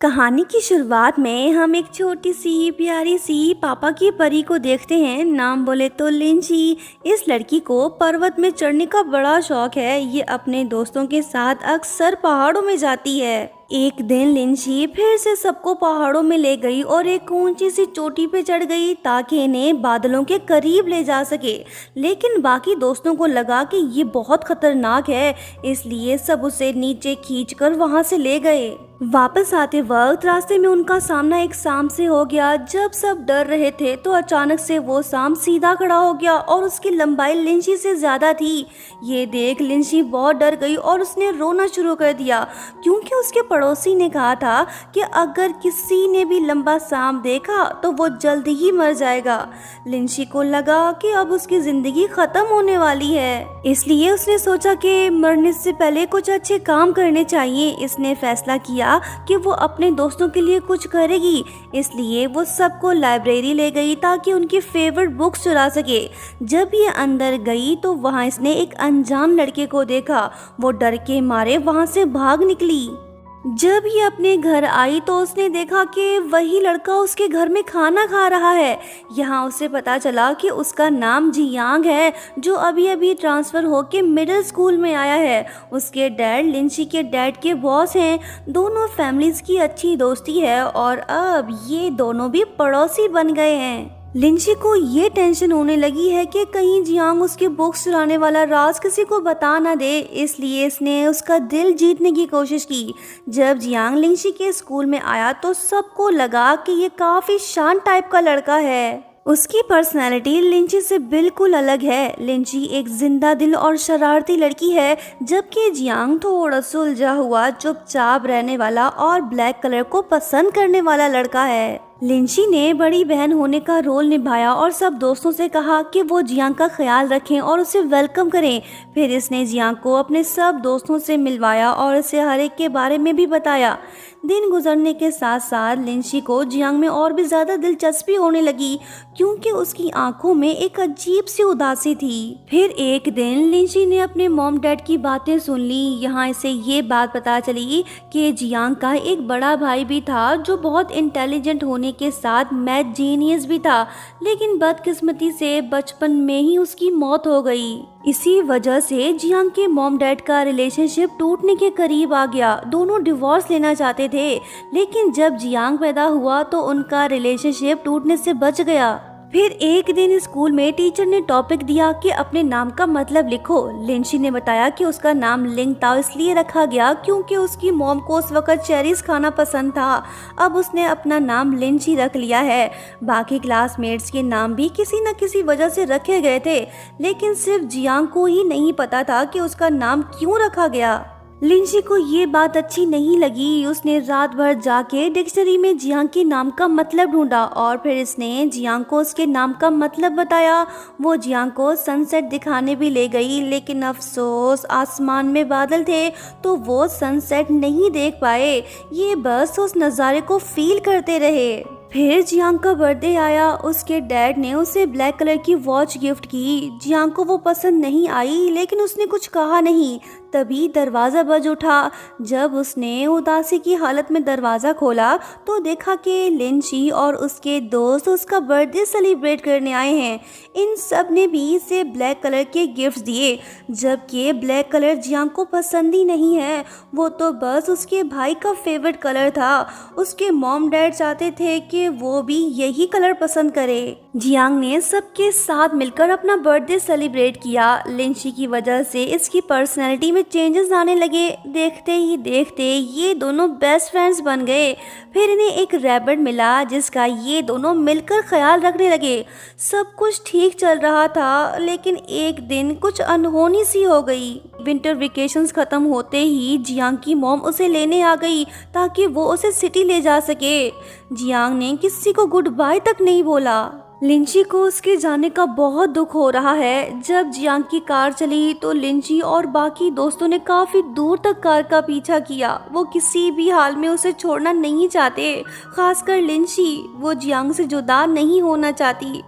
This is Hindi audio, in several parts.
कहानी की शुरुआत में हम एक छोटी सी प्यारी सी पापा की परी को देखते हैं। नाम बोले तो लिंची। इस लड़की को पर्वत में चढ़ने का बड़ा शौक है। ये अपने दोस्तों के साथ अक्सर पहाड़ों में जाती है। एक दिन लिंची फिर से सबको पहाड़ों में ले गई और एक ऊंची सी चोटी पे चढ़ गई ताकि इन्हें बादलों के करीब ले जा सके। लेकिन बाकी दोस्तों को लगा कि ये बहुत खतरनाक है, इसलिए सब उसे नीचे खींचकर वहां से ले गए। वापस आते वक्त रास्ते में उनका सामना एक सांप से हो गया। जब सब डर रहे थे तो अचानक से वो सांप सीधा खड़ा हो गया और उसकी लंबाई लिंची से ज्यादा थी। ये देख लिंची बहुत डर गई और उसने रोना शुरू कर दिया, क्योंकि उसके पड़ोसी ने कहा था कि अगर किसी ने भी लंबा सांप देखा तो वो जल्दी ही मर जाएगा। लिंची को लगा कि अब उसकी जिंदगी खत्म होने वाली है, इसलिए उसने सोचा कि मरने से पहले कुछ अच्छे काम करने चाहिए। इसने फैसला किया कि वो अपने दोस्तों के लिए कुछ करेगी, इसलिए वो सबको लाइब्रेरी ले गई ताकि उनकी फेवरेट बुक्स चुरा सके। जब ये अंदर गई तो वहाँ इसने एक अनजान लड़के को देखा। वो डर के मारे वहाँ से भाग निकली। जब ये अपने घर आई तो उसने देखा कि वही लड़का उसके घर में खाना खा रहा है। यहाँ उसे पता चला कि उसका नाम जियांग है, जो अभी अभी ट्रांसफ़र होके मिडिल स्कूल में आया है। उसके डैड लिंची के डैड के बॉस हैं। दोनों फैमिलीज़ की अच्छी दोस्ती है और अब ये दोनों भी पड़ोसी बन गए हैं। लिंची को ये टेंशन होने लगी है कि कहीं जियांग उसके बुक्स चुराने वाला राज किसी को बता ना दे, इसलिए इसने उसका दिल जीतने की कोशिश की। जब जियांग लिंची के स्कूल में आया तो सबको लगा कि ये काफ़ी शांत टाइप का लड़का है। उसकी पर्सनैलिटी लिंची से बिल्कुल अलग है। लिंची एक जिंदा दिल और शरारती लड़की है, जबकि जियांग थोड़ा सुलझा हुआ, चुपचाप रहने वाला और ब्लैक कलर को पसंद करने वाला लड़का है। लिंची ने बड़ी बहन होने का रोल निभाया और सब दोस्तों से कहा कि वो जियांग का ख्याल रखें और उसे वेलकम करें। फिर इसने जियांग को अपने सब दोस्तों से मिलवाया और उसे हर एक के बारे में भी बताया। दिन गुजरने के साथ साथ लिंची को जियांग में और भी ज़्यादा दिलचस्पी होने लगी, क्योंकि उसकी आंखों में एक अजीब सी उदासी थी। फिर एक दिन लिंची ने अपने मॉम डैड की बातें सुन ली। यहाँ इसे ये बात पता चली कि जियांग का एक बड़ा भाई भी था, जो बहुत इंटेलिजेंट होने के साथ मैथ जीनियस भी था, लेकिन बदकिस्मती से बचपन में ही उसकी मौत हो गई। इसी वजह से जियांग के मॉम डैड का रिलेशनशिप टूटने के करीब आ गया। दोनों डिवोर्स लेना चाहते थे, लेकिन जब जियांग पैदा हुआ तो उनका रिलेशनशिप टूटने से बच गया। फिर एक दिन स्कूल में टीचर ने टॉपिक दिया कि अपने नाम का मतलब लिखो। लिंची ने बताया कि उसका नाम लिंग ताओ इसलिए रखा गया क्योंकि उसकी मॉम को उस वक्त चेरीज खाना पसंद था। अब उसने अपना नाम लिंची रख लिया है। बाकी क्लासमेट्स के नाम भी किसी न किसी वजह से रखे गए थे, लेकिन सिर्फ जियांग को ही नहीं पता था कि उसका नाम क्यों रखा गया। लिंची को ये बात अच्छी नहीं लगी। उसने रात भर जाके डिक्शनरी में जियांग के नाम का मतलब ढूंढा और फिर इसने जियांग को उसके नाम का मतलब बताया। वो जियांग को सनसेट दिखाने भी ले गई, लेकिन अफसोस आसमान में बादल थे तो वो सनसेट नहीं देख पाए। ये बस उस नज़ारे को फील करते रहे। फिर जियांग का बर्थडे आया। उसके डैड ने उसे ब्लैक कलर की वॉच गिफ्ट की। जियांग को वो पसंद नहीं आई, लेकिन उसने कुछ कहा नहीं। तभी दरवाज़ा बज उठा। जब उसने उदासी की हालत में दरवाज़ा खोला तो देखा कि लिंची और उसके दोस्त उसका बर्थडे सेलिब्रेट करने आए हैं। इन सब ने भी इसे ब्लैक कलर के गिफ्ट्स दिए, जबकि ब्लैक कलर जियांग को पसंद ही नहीं है। वो तो बस उसके भाई का फेवरेट कलर था। उसके मॉम डैड चाहते थे कि वो भी यही कलर पसंद करे। जियांग ने सबके साथ मिलकर अपना बर्थडे सेलिब्रेट किया। लिंची की वजह से इसकी पर्सनैलिटी में चेंजेस आने लगे। देखते ही देखते ये दोनों बेस्ट फ्रेंड्स बन गए। फिर इन्हें एक रैबिट मिला जिसका ये दोनों मिलकर ख्याल रखने लगे। सब कुछ ठीक चल रहा था, लेकिन एक दिन कुछ अनहोनी सी हो गई। विंटर वेकेशंस खत्म होते ही जियांग की मॉम उसे लेने आ गई ताकि वो उसे सिटी ले जा सके। जियांग ने किसी को गुड बाय तक नहीं बोला। लिंची को उसके जाने का बहुत दुख हो रहा है। जब जियांग की कार चली तो लिंची और बाकी दोस्तों ने काफी दूर तक कार का पीछा किया। वो किसी भी हाल में उसे छोड़ना नहीं चाहते, खासकर लिंची। वो जियांग से जुदा नहीं होना चाहती।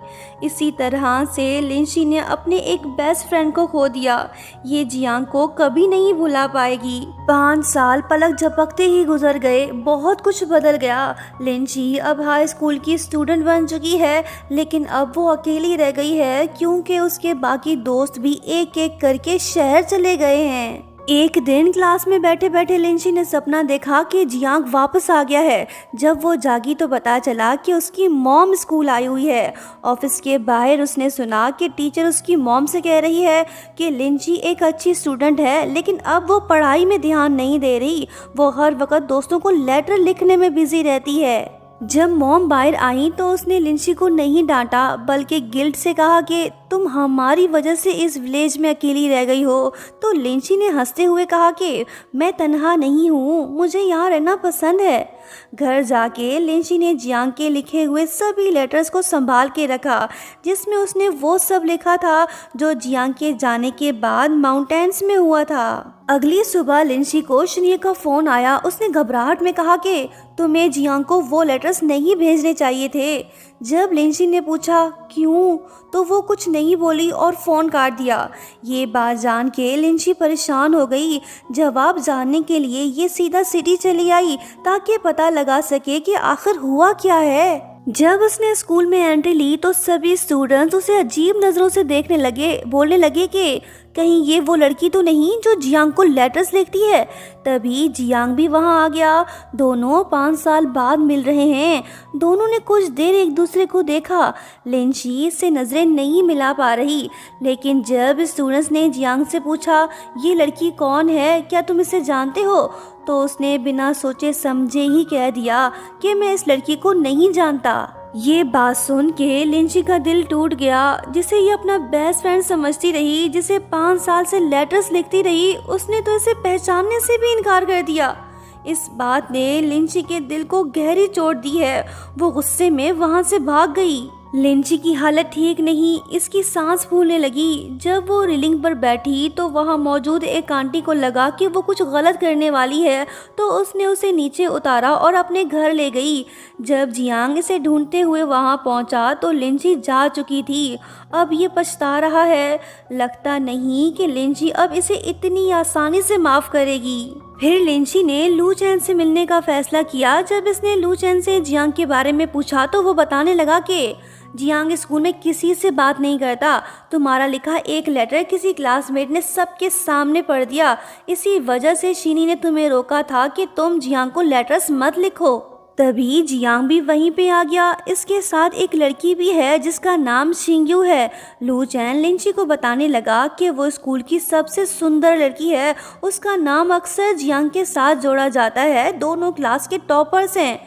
इसी तरह से लिंची ने अपने एक बेस्ट फ्रेंड को खो दिया। ये जियांग को कभी नहीं भुला पाएगी। 5 साल पलक झपकते ही गुजर गए। बहुत कुछ बदल गया। लिंची अब हाई स्कूल की स्टूडेंट बन चुकी है, लेकिन अब वो अकेली रह गई है क्योंकि उसके बाकी दोस्त भी एक एक करके शहर चले गए हैं। एक दिन क्लास में बैठे बैठे लिंची ने सपना देखा कि जियांग वापस आ गया है। जब वो जागी तो पता चला कि उसकी मॉम स्कूल आई हुई है। ऑफिस के बाहर उसने सुना कि टीचर उसकी मॉम से कह रही है कि लिंची एक अच्छी स्टूडेंट है, लेकिन अब वो पढ़ाई में ध्यान नहीं दे रही। वो हर वक्त दोस्तों को लेटर लिखने में बिजी रहती है। जब मॉम बाहर आई तो उसने लिंची को नहीं डांटा, बल्कि गिल्ट से कहा कि तुम हमारी वजह से इस विलेज में अकेली रह गई हो। तो लिंची ने हंसते हुए कहा कि मैं तन्हा नहीं हूँ, मुझे यहाँ रहना पसंद है। घर जाके लिंची ने जियांग के लिखे हुए सभी लेटर्स को संभाल के रखा, जिसमें उसने वो सब लिखा था जो जियांग के जाने के बाद माउंटेन्स में हुआ था। अगली सुबह लिंची को शनिया का फोन आया। उसने घबराहट में कहा कि तुम्हें जियांग को वो लेटर्स नहीं भेजने चाहिए थे। जब लिंची ने पूछा क्यों, तो वो कुछ नहीं बोली और फ़ोन काट दिया। ये बात जान के लिंची परेशान हो गई। जवाब जानने के लिए ये सीधा सिटी चली आई ताकि पता लगा सके कि आखिर हुआ क्या है। जब उसने स्कूल में एंट्री ली तो सभी स्टूडेंट्स उसे अजीब नज़रों से देखने लगे, बोलने लगे कि कहीं ये वो लड़की तो नहीं जो जियांग को लेटर्स लिखती है। तभी जियांग भी वहां आ गया। दोनों 5 साल बाद मिल रहे हैं। दोनों ने कुछ देर एक दूसरे को देखा। लिंची से नज़रें नहीं मिला पा रही, लेकिन जब स्टूडेंट्स ने जियांग से पूछा ये लड़की कौन है, क्या तुम इसे जानते हो, तो उसने बिना सोचे समझे ही कह दिया कि मैं इस लड़की को नहीं जानता। ये बात सुन के लिंची का दिल टूट गया। जिसे ये अपना बेस्ट फ्रेंड समझती रही, जिसे 5 साल से लेटर्स लिखती रही, उसने तो इसे पहचानने से भी इनकार कर दिया। इस बात ने लिंची के दिल को गहरी चोट दी है। वो गुस्से में वहां से भाग गई। लिंची की हालत ठीक नहीं, इसकी सांस फूलने लगी। जब वो रेलिंग पर बैठी तो वहां मौजूद एक आंटी को लगा कि वो कुछ गलत करने वाली है, तो उसने उसे नीचे उतारा और अपने घर ले गई। जब जियांग इसे ढूंढते हुए वहां पहुंचा तो लिंची जा चुकी थी। अब ये पछता रहा है। लगता नहीं कि लिंची अब इसे इतनी आसानी से माफ़ करेगी। फिर लिंची ने लू चैन से मिलने का फैसला किया। जब इसने लू चैन से जियांग के बारे में पूछा तो वो बताने लगा कि जियांग स्कूल में किसी से बात नहीं करता। तुम्हारा लिखा एक लेटर किसी क्लासमेट ने सबके सामने पढ़ दिया। इसी वजह से शीनी ने तुम्हें रोका था कि तुम जियांग को लेटर्स मत लिखो। तभी जियांग भी वहीं पे आ गया। इसके साथ एक लड़की भी है जिसका नाम शिंगयू है। लू चैन लिंची को बताने लगा कि वो स्कूल की सबसे सुंदर लड़की है। उसका नाम अक्सर जियांग के साथ जोड़ा जाता है। दोनों क्लास के टॉपर्स हैं।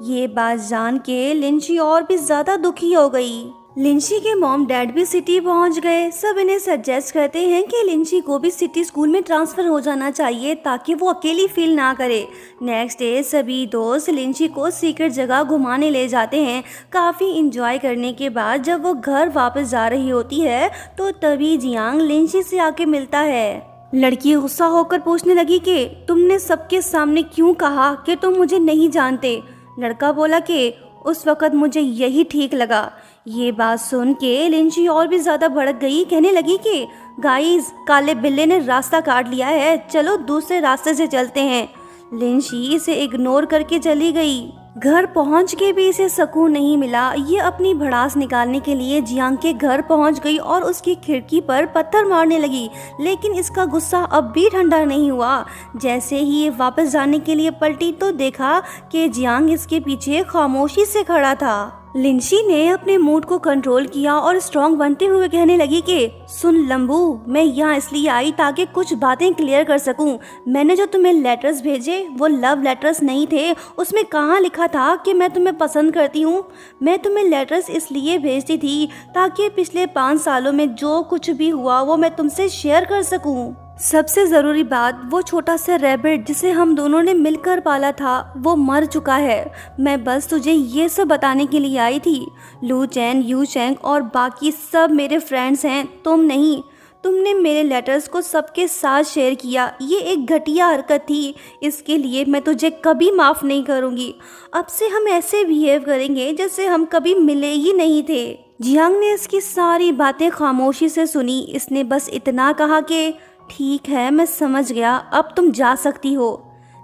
ये बात जान के लिंची और भी ज़्यादा दुखी हो गई। लिंची के मॉम डैड भी सिटी पहुंच गए। सब इन्हें सजेस्ट करते हैं कि लिंची को भी सिटी स्कूल में ट्रांसफ़र हो जाना चाहिए ताकि वो अकेली फील ना करे। नेक्स्ट डे सभी दोस्त लिंची को सीक्रेट जगह घुमाने ले जाते हैं। काफ़ी इंजॉय करने के बाद जब वो घर वापस जा रही होती है तो तभी जियांग लिंची से आके मिलता है। लड़की गुस्सा होकर पूछने लगी कि तुमने सबके सामने क्यों कहा कि तुम मुझे नहीं जानते। लड़का बोला कि उस वक़्त मुझे यही ठीक लगा। ये बात सुन के लिंची और भी ज़्यादा भड़क गई। कहने लगी कि गाइस, काले बिल्ले ने रास्ता काट लिया है, चलो दूसरे रास्ते से चलते हैं। लिंची इसे इग्नोर करके चली गई। घर पहुंच के भी इसे सुकून नहीं मिला। ये अपनी भड़ास निकालने के लिए जियांग के घर पहुंच गई और उसकी खिड़की पर पत्थर मारने लगी, लेकिन इसका गुस्सा अब भी ठंडा नहीं हुआ। जैसे ही ये वापस जाने के लिए पलटी तो देखा कि जियांग इसके पीछे खामोशी से खड़ा था। लिंची ने अपने मूड को कंट्रोल किया और स्ट्रॉन्ग बनते हुए कहने लगी कि सुन लंबू, मैं यहाँ इसलिए आई ताकि कुछ बातें क्लियर कर सकूं। मैंने जो तुम्हें लेटर्स भेजे वो लव लेटर्स नहीं थे। उसमें कहाँ लिखा था कि मैं तुम्हें पसंद करती हूँ। मैं तुम्हें लेटर्स इसलिए भेजती थी ताकि पिछले 5 सालों में जो कुछ भी हुआ वो मैं तुमसे शेयर कर सकूँ। सबसे ज़रूरी बात, वो छोटा सा रैबिट जिसे हम दोनों ने मिलकर पाला था वो मर चुका है। मैं बस तुझे ये सब बताने के लिए आई थी। लू चैन, यू चैंग और बाकी सब मेरे फ्रेंड्स हैं, तुम नहीं। तुमने मेरे लेटर्स को सबके साथ शेयर किया, ये एक घटिया हरकत थी। इसके लिए मैं तुझे कभी माफ़ नहीं करूँगी। अब से हम ऐसे बिहेव करेंगे जैसे हम कभी मिले ही नहीं थे। जियांग ने इसकी सारी बातें खामोशी से सुनी। इसने बस इतना कहा कि ठीक है, मैं समझ गया, अब तुम जा सकती हो।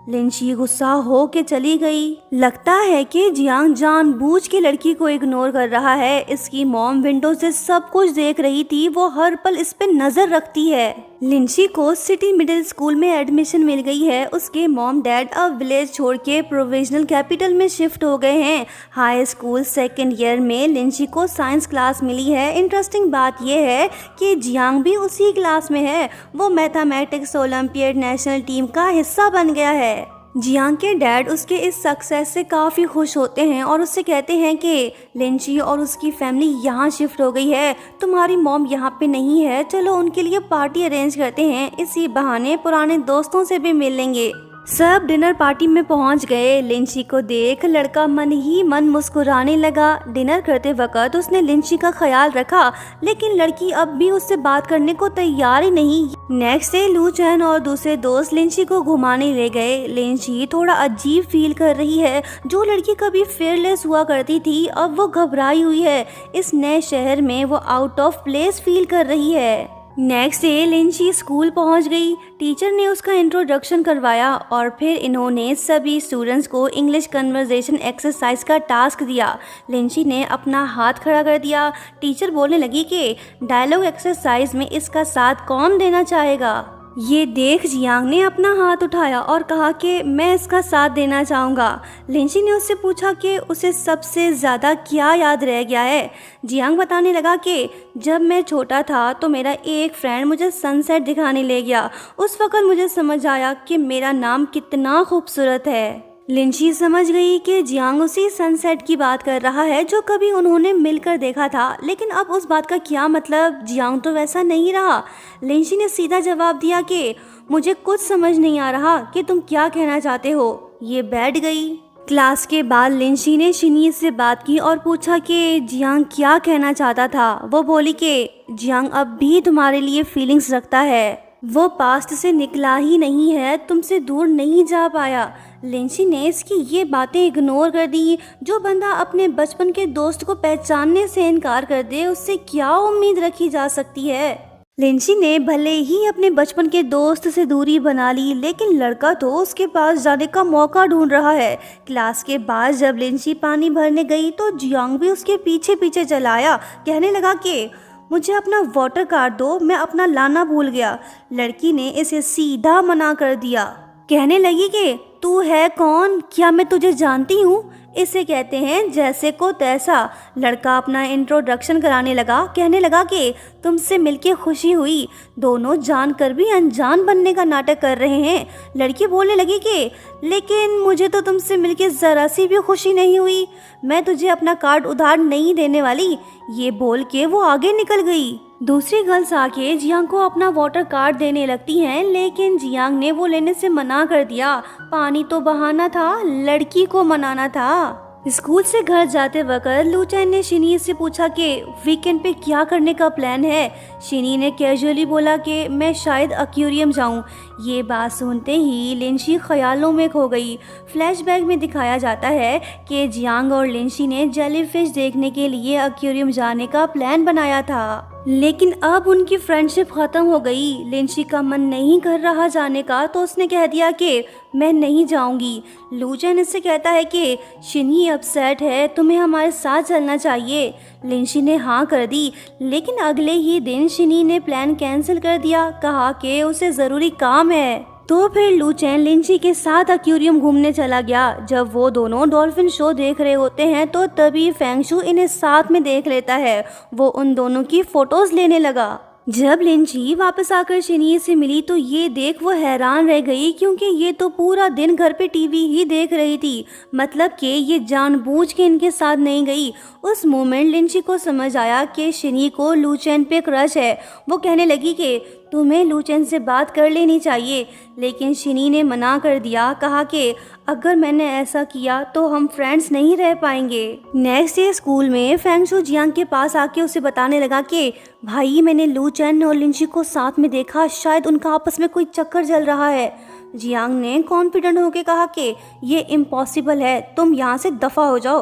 लिंची गुस्सा हो के चली गई। लगता है कि जियांग जानबूझ के लड़की को इग्नोर कर रहा है। इसकी मॉम विंडो से सब कुछ देख रही थी, वो हर पल इस पे नजर रखती है। लिंची को सिटी मिडिल स्कूल में एडमिशन मिल गई है। उसके मॉम डैड अब विलेज छोड़ के प्रोविजनल कैपिटल में शिफ्ट हो गए हैं। हाई स्कूल सेकेंड ईयर में लिंची को साइंस क्लास मिली है। इंटरेस्टिंग बात यह है कि जियांग भी उसी क्लास में है। वो मैथमेटिक्स ओलंपियाड नेशनल टीम का हिस्सा बन गया है। जियांग के डैड उसके इस सक्सेस से काफ़ी खुश होते हैं और उससे कहते हैं कि लिंची और उसकी फैमिली यहाँ शिफ्ट हो गई है, तुम्हारी मॉम यहाँ पे नहीं है, चलो उनके लिए पार्टी अरेंज करते हैं, इसी बहाने पुराने दोस्तों से भी मिल लेंगे। सब डिनर पार्टी में पहुंच गए। लिंची को देख लड़का मन ही मन मुस्कुराने लगा। डिनर करते वक्त उसने लिंची का ख्याल रखा, लेकिन लड़की अब भी उससे बात करने को तैयार ही नहीं। नेक्स्ट डे लू चैन और दूसरे दोस्त लिंची को घुमाने ले गए। लिंची थोड़ा अजीब फील कर रही है। जो लड़की कभी फेयरलेस हुआ करती थी अब वो घबराई हुई है। इस नए शहर में वो आउट ऑफ प्लेस फील कर रही है। नेक्स्ट डे लिंची स्कूल पहुंच गई। टीचर ने उसका इंट्रोडक्शन करवाया और फिर इन्होंने सभी स्टूडेंट्स को इंग्लिश कन्वर्सेशन एक्सरसाइज का टास्क दिया। लिंची ने अपना हाथ खड़ा कर दिया। टीचर बोलने लगी कि डायलॉग एक्सरसाइज में इसका साथ कौन देना चाहेगा। ये देख जियांग ने अपना हाथ उठाया और कहा कि मैं इसका साथ देना चाहूँगा। लिंची ने उससे पूछा कि उसे सबसे ज़्यादा क्या याद रह गया है। जियांग बताने लगा कि जब मैं छोटा था तो मेरा एक फ्रेंड मुझे सनसेट दिखाने ले गया। उस वक़्त मुझे समझ आया कि मेरा नाम कितना खूबसूरत है। लिंची समझ गई कि जियांग उसी सनसेट की बात कर रहा है जो कभी उन्होंने मिलकर देखा था, लेकिन अब उस बात का क्या मतलब, जियांग तो वैसा नहीं रहा। लिंची ने सीधा जवाब दिया कि मुझे कुछ समझ नहीं आ रहा कि तुम क्या कहना चाहते हो। ये बैठ गई। क्लास के बाद लिंची ने शिनी से बात की और पूछा कि जियांग क्या कहना चाहता था। वो बोली कि जियांग अब भी तुम्हारे लिए फीलिंग्स रखता है, वो पास्ट से निकला ही नहीं है, तुमसे दूर नहीं जा पाया। लिंची ने इसकी ये बातें इग्नोर कर दी। जो बंदा अपने बचपन के दोस्त को पहचानने से इनकार कर दे उससे क्या उम्मीद रखी जा सकती है। लिंची ने भले ही अपने बचपन के दोस्त से दूरी बना ली, लेकिन लड़का तो उसके पास जाने का मौका ढूंढ रहा है। क्लास के बाद जब लिंची पानी भरने गई तो जियांग भी उसके पीछे पीछे चला आया। कहने लगा कि मुझे अपना वाटर कार्ड दो, मैं अपना लाना भूल गया। लड़की ने इसे सीधा मना कर दिया। कहने लगी कि तू है कौन, क्या मैं तुझे जानती हूँ? इसे कहते हैं जैसे को तैसा। लड़का अपना इंट्रोडक्शन कराने लगा। कहने लगा कि तुमसे मिलके खुशी हुई। दोनों जानकर भी अनजान बनने का नाटक कर रहे हैं। लड़की बोलने लगी कि लेकिन मुझे तो तुमसे मिलके ज़रा सी भी खुशी नहीं हुई, मैं तुझे अपना कार्ड उधार नहीं देने वाली। ये बोल के वो आगे निकल गई। दूसरी गर्ल्स आके जियांग को अपना वाटर कार्ड देने लगती हैं, लेकिन जियांग ने वो लेने से मना कर दिया। पानी तो बहाना था, लड़की को मनाना था। स्कूल से घर जाते वक्त लू चैन ने शिनी से पूछा कि वीकेंड पे क्या करने का प्लान है। शिनी ने कैजुअली बोला कि मैं शायद एक्वेरियम जाऊं। ये बात सुनते ही लिंची ख्यालों में खो गई। फ्लैशबैक में दिखाया जाता है कि जियांग और लिंची ने जेलीफिश देखने के लिए एक्वेरियम जाने का प्लान बनाया था, लेकिन अब उनकी फ्रेंडशिप खत्म हो गई। लिंची का मन नहीं कर रहा जाने का, तो उसने कह दिया कि मैं नहीं जाऊंगी। लू चैन इससे कहता है कि शिनी अपसेट है, तुम्हें हमारे साथ चलना चाहिए। लिंची ने हाँ कर दी, लेकिन अगले ही दिन शिनी ने प्लान कैंसिल कर दिया। कहा कि उसे ज़रूरी काम है। तो फिर लू चैन लिंची के साथ एक्वेरियम घूमने चला गया। जब वो दोनों डॉल्फिन शो देख रहे होते हैं तो तभी फेंगशू इन्हें साथ में देख लेता है। वो उन दोनों की फोटोज लेने लगा। जब लिंची वापस आकर शिनी से मिली तो ये देख वो हैरान रह गई, क्योंकि ये तो पूरा दिन घर पे टीवी ही देख रही थी। मतलब कि ये जानबूझ के इनके साथ नहीं गई। उस मोमेंट लिंची को समझ आया कि शिनी को लू चैन पे क्रश है। वो कहने लगी कि तुम्हें लूचेन से बात कर लेनी चाहिए। लेकिन शिनी ने मना कर दिया, कहा कि अगर मैंने ऐसा किया तो हम फ्रेंड्स नहीं रह पाएंगे। नेक्स्ट डे स्कूल में फेंगशु जियांग के पास आके उसे बताने लगा कि भाई मैंने लूचेन और लिंची को साथ में देखा, शायद उनका आपस में कोई चक्कर चल रहा है। जियांग ने कॉन्फिडेंट होकर कहा कि ये इम्पॉसिबल है, तुम यहाँ से दफा हो जाओ।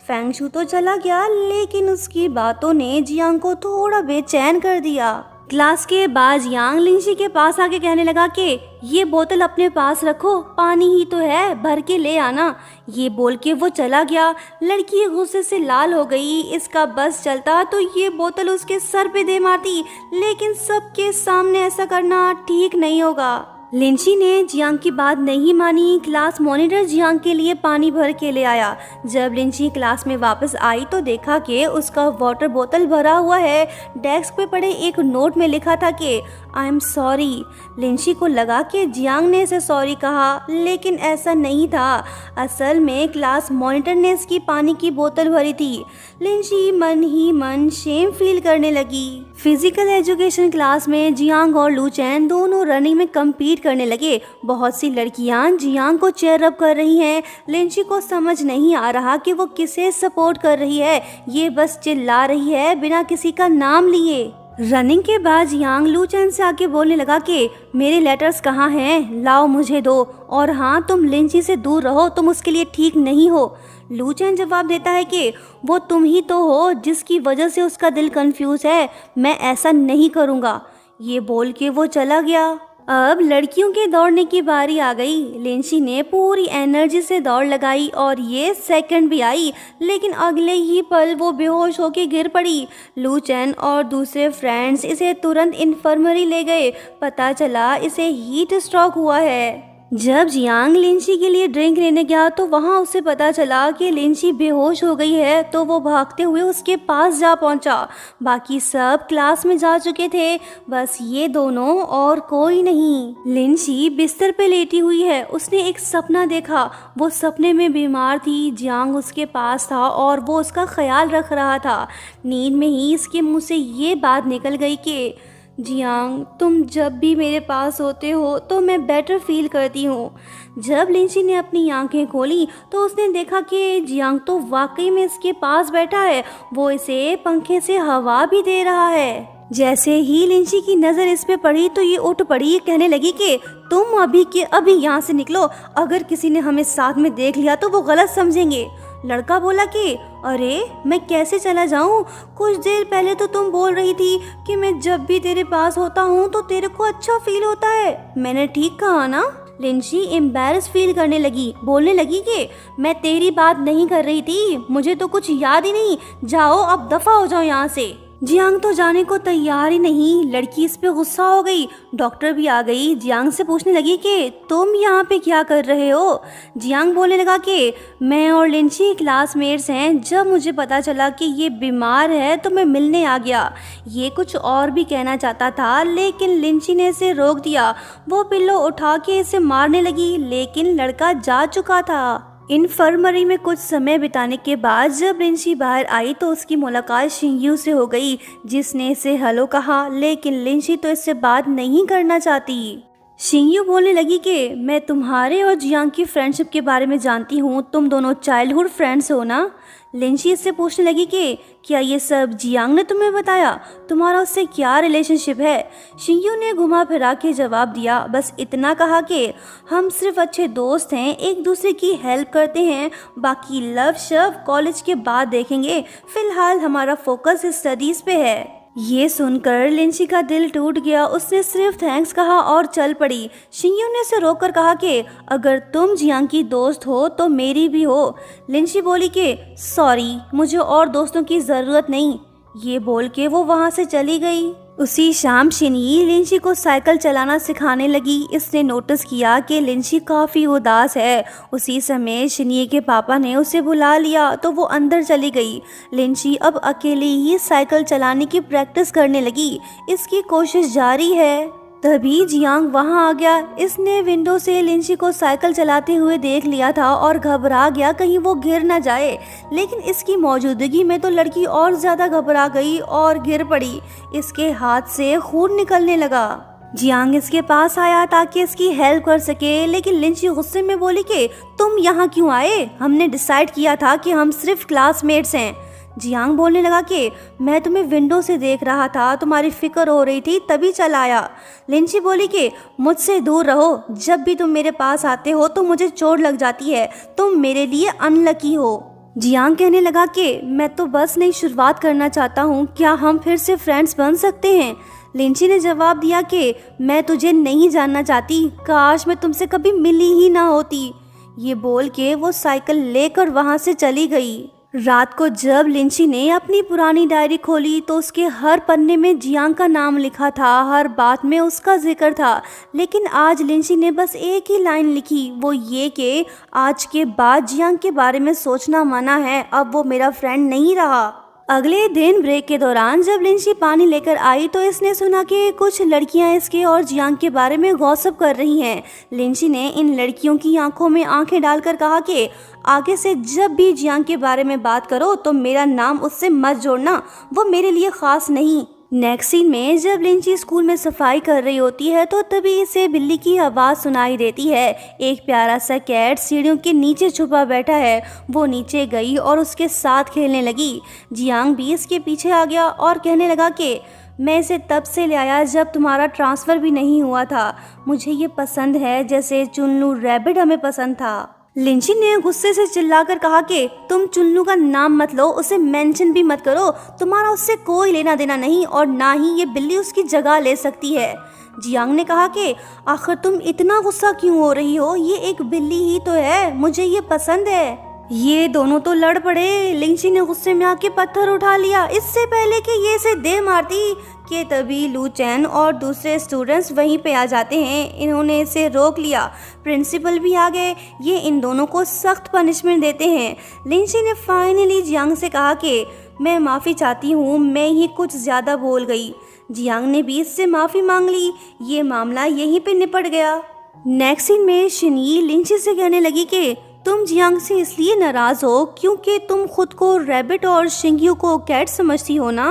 फेंगशु तो चला गया, लेकिन उसकी बातों ने जियांग को थोड़ा बेचैन कर दिया। क्लास के बाद जियांग लिंची के पास आके कहने लगा कि ये बोतल अपने पास रखो, पानी ही तो है, भर के ले आना। ये बोल के वो चला गया। लड़की गुस्से से लाल हो गई। इसका बस चलता तो ये बोतल उसके सर पे दे मारती, लेकिन सबके सामने ऐसा करना ठीक नहीं होगा। लिंची ने जियांग की बात नहीं मानी। क्लास मॉनिटर जियांग के लिए पानी भर के ले आया। जब लिंची क्लास में वापस आई तो देखा कि उसका वाटर बोतल भरा हुआ है। डेस्क पे पड़े एक नोट में लिखा था कि आई एम सॉरी। लिंची को लगा कि जियांग ने इसे सॉरी कहा, लेकिन ऐसा नहीं था। असल में क्लास मॉनिटर ने इसकी पानी की बोतल भरी थी। लिंची मन ही मन शेम फील करने लगी। फिजिकल एजुकेशन क्लास में जियांग और लूचेन दोनों रनिंग में कम्पीट करने लगे। बहुत सी लड़कियां जियांग को चेयर अप कर रही हैं। लिंची को समझ नहीं आ रहा कि वो किसे सपोर्ट कर रही है। ये बस चिल्ला रही है बिना किसी का नाम लिए। रनिंग के बाद जियांग लूचेन से आके बोलने लगा कि मेरे लेटर्स कहाँ हैं, लाओ मुझे दो। और हाँ, तुम लिंची से दूर रहो, तुम उसके लिए ठीक नहीं हो। लूचेन जवाब देता है कि वो तुम ही तो हो जिसकी वजह से उसका दिल कंफ्यूज है, मैं ऐसा नहीं करूँगा। ये बोल के वो चला गया। अब लड़कियों के दौड़ने की बारी आ गई। लिंची ने पूरी एनर्जी से दौड़ लगाई और ये सेकंड भी आई, लेकिन अगले ही पल वो बेहोश होकर गिर पड़ी। लूचेन और दूसरे फ्रेंड्स इसे तुरंत इन्फर्मरी ले गए। पता चला इसे हीट स्ट्रोक हुआ है। जब जियांग लिंची के लिए ड्रिंक लेने गया तो वहाँ उसे पता चला कि लिंची बेहोश हो गई है, तो वो भागते हुए उसके पास जा पहुँचा। बाकी सब क्लास में जा चुके थे, बस ये दोनों और कोई नहीं। लिंची बिस्तर पे लेटी हुई है। उसने एक सपना देखा। वो सपने में बीमार थी। जियांग उसके पास था और वो उसका ख्याल रख रहा था। नींद में ही इसके मुँह से ये बात निकल गई कि जियांग, तुम जब भी मेरे पास होते हो तो मैं बेटर फील करती हूँ। जब लिंची ने अपनी आंखें खोली तो उसने देखा कि जियांग तो वाकई में इसके पास बैठा है। वो इसे पंखे से हवा भी दे रहा है। जैसे ही लिंची की नज़र इस पे पड़ी तो ये उठ पड़ी, कहने लगी कि तुम अभी के अभी यहाँ से निकलो, अगर किसी ने हमें साथ में देख लिया तो वो गलत समझेंगे। लड़का बोला कि अरे मैं कैसे चला जाऊं? कुछ देर पहले तो तुम बोल रही थी कि मैं जब भी तेरे पास होता हूं तो तेरे को अच्छा फील होता है। मैंने ठीक कहा ना? लिंची एम्बैरस फील करने लगी, बोलने लगी कि मैं तेरी बात नहीं कर रही थी, मुझे तो कुछ याद ही नहीं, जाओ अब दफा हो जाओ यहाँ से। जियांग तो जाने को तैयार ही नहीं। लड़की इस पे गुस्सा हो गई। डॉक्टर भी आ गई। जियांग से पूछने लगी कि तुम यहाँ पे क्या कर रहे हो? जियांग बोलने लगा कि मैं और लिंची क्लासमेट्स हैं। जब मुझे पता चला कि ये बीमार है तो मैं मिलने आ गया। ये कुछ और भी कहना चाहता था, लेकिन लिंची ने इसे रोक दिया। वो पिल्लो उठा के इसे मारने लगी, लेकिन लड़का जा चुका था। इन्फर्मरी में कुछ समय बिताने के बाद जब लिंची बाहर आई तो उसकी मुलाकात शिंगयू से हो गई, जिसने इसे हेलो कहा, लेकिन लिंची तो इससे बात नहीं करना चाहती। शिंगयू बोलने लगी कि मैं तुम्हारे और जियांग की फ्रेंडशिप के बारे में जानती हूँ, तुम दोनों चाइल्डहुड फ्रेंड्स हो ना? लिंची इससे पूछने लगी कि क्या ये सब जियांग ने तुम्हें बताया? तुम्हारा उससे क्या रिलेशनशिप है? शिंगयू ने घुमा फिरा के जवाब दिया, बस इतना कहा कि हम सिर्फ अच्छे दोस्त हैं, एक दूसरे की हेल्प करते हैं, बाकी लव शव कॉलेज के बाद देखेंगे, फिलहाल हमारा फोकस स्टडीज़ पे है। ये सुनकर लिंची का दिल टूट गया। उसने सिर्फ थैंक्स कहा और चल पड़ी। शिंगयू ने उसे रोककर कहा कि अगर तुम जियांग की दोस्त हो तो मेरी भी हो। लिंची बोली कि सॉरी, मुझे और दोस्तों की ज़रूरत नहीं। ये बोल के वो वहाँ से चली गई। उसी शाम शिनी लिंची को साइकिल चलाना सिखाने लगी। इसने नोटिस किया कि लिंची काफ़ी उदास है। उसी समय शिनी के पापा ने उसे बुला लिया तो वो अंदर चली गई। लिंची अब अकेली ही साइकिल चलाने की प्रैक्टिस करने लगी। इसकी कोशिश जारी है। तभी जियांग वहां आ गया। इसने विंडो से लिंची को साइकिल चलाते हुए देख लिया था और घबरा गया कहीं वो गिर ना जाए, लेकिन इसकी मौजूदगी में तो लड़की और ज़्यादा घबरा गई और गिर पड़ी। इसके हाथ से खून निकलने लगा। जियांग इसके पास आया ताकि इसकी हेल्प कर सके, लेकिन लिंची गुस्से में बोली कि तुम यहाँ क्यों आए? हमने डिसाइड किया था कि हम सिर्फ क्लासमेट्स हैं। जियांग बोलने लगा कि मैं तुम्हें विंडो से देख रहा था, तुम्हारी फिक्र हो रही थी तभी चल आया। लिंची बोली कि मुझसे दूर रहो, जब भी तुम मेरे पास आते हो तो मुझे चोट लग जाती है, तुम मेरे लिए अनलकी हो। जियांग कहने लगा कि मैं तो बस नई शुरुआत करना चाहता हूँ, क्या हम फिर से फ्रेंड्स बन सकते हैं? लिंची ने जवाब दिया कि मैं तुझे नहीं जानना चाहती, काश मैं तुमसे कभी मिली ही ना होती। ये बोल के वो साइकिल लेकर वहाँ से चली गई। रात को जब लिंची ने अपनी पुरानी डायरी खोली तो उसके हर पन्ने में जियांग का नाम लिखा था, हर बात में उसका जिक्र था। लेकिन आज लिंची ने बस एक ही लाइन लिखी, वो ये कि आज के बाद जियांग के बारे में सोचना मना है, अब वो मेरा फ्रेंड नहीं रहा। अगले दिन ब्रेक के दौरान जब लिंची पानी लेकर आई तो इसने सुना कि कुछ लड़कियां इसके और जियांग के बारे में गॉसिप कर रही हैं। लिंची ने इन लड़कियों की आंखों में आंखें डालकर कहा कि आगे से जब भी जियांग के बारे में बात करो तो मेरा नाम उससे मत जोड़ना, वो मेरे लिए खास नहीं। नेक्स्ट सीन में जब लिंची स्कूल में सफाई कर रही होती है तो तभी इसे बिल्ली की आवाज़ सुनाई देती है। एक प्यारा सा कैट सीढ़ियों के नीचे छुपा बैठा है। वो नीचे गई और उसके साथ खेलने लगी। जियांग भी इसके पीछे आ गया और कहने लगा कि मैं इसे तब से ले आया जब तुम्हारा ट्रांसफ़र भी नहीं हुआ था। मुझे ये पसंद है जैसे चुन्नू रैबिट हमें पसंद था। लिंची ने गुस्से से चिल्लाकर कहा कि तुम चुन्नू का नाम मत लो, उसे मेंशन भी मत करो, तुम्हारा उससे कोई लेना देना नहीं और ना ही ये बिल्ली उसकी जगह ले सकती है। जियांग ने कहा कि आखिर तुम इतना गुस्सा क्यों हो रही हो, ये एक बिल्ली ही तो है, मुझे ये पसंद है। ये दोनों तो लड़ पड़े। लिंची ने गुस्से में आके पत्थर उठा लिया। इससे पहले कि ये इसे दे मारती कि तभी लू चैन और दूसरे स्टूडेंट्स वहीं पे आ जाते हैं। इन्होंने इसे रोक लिया। प्रिंसिपल भी आ गए। ये इन दोनों को सख्त पनिशमेंट देते हैं। लिंची ने फाइनली जियांग से कहा कि मैं माफ़ी चाहती हूँ, मैं ही कुछ ज़्यादा बोल गई। जियांग ने भी इससे माफ़ी मांग ली। ये मामला यहीं पे निपट गया। नेक्स्ट सीन में शिनी लिंची से कहने लगी कि तुम जियांग से इसलिए नाराज़ हो क्योंकि तुम खुद को रैबिट और शिंग्यू को कैट समझती हो ना।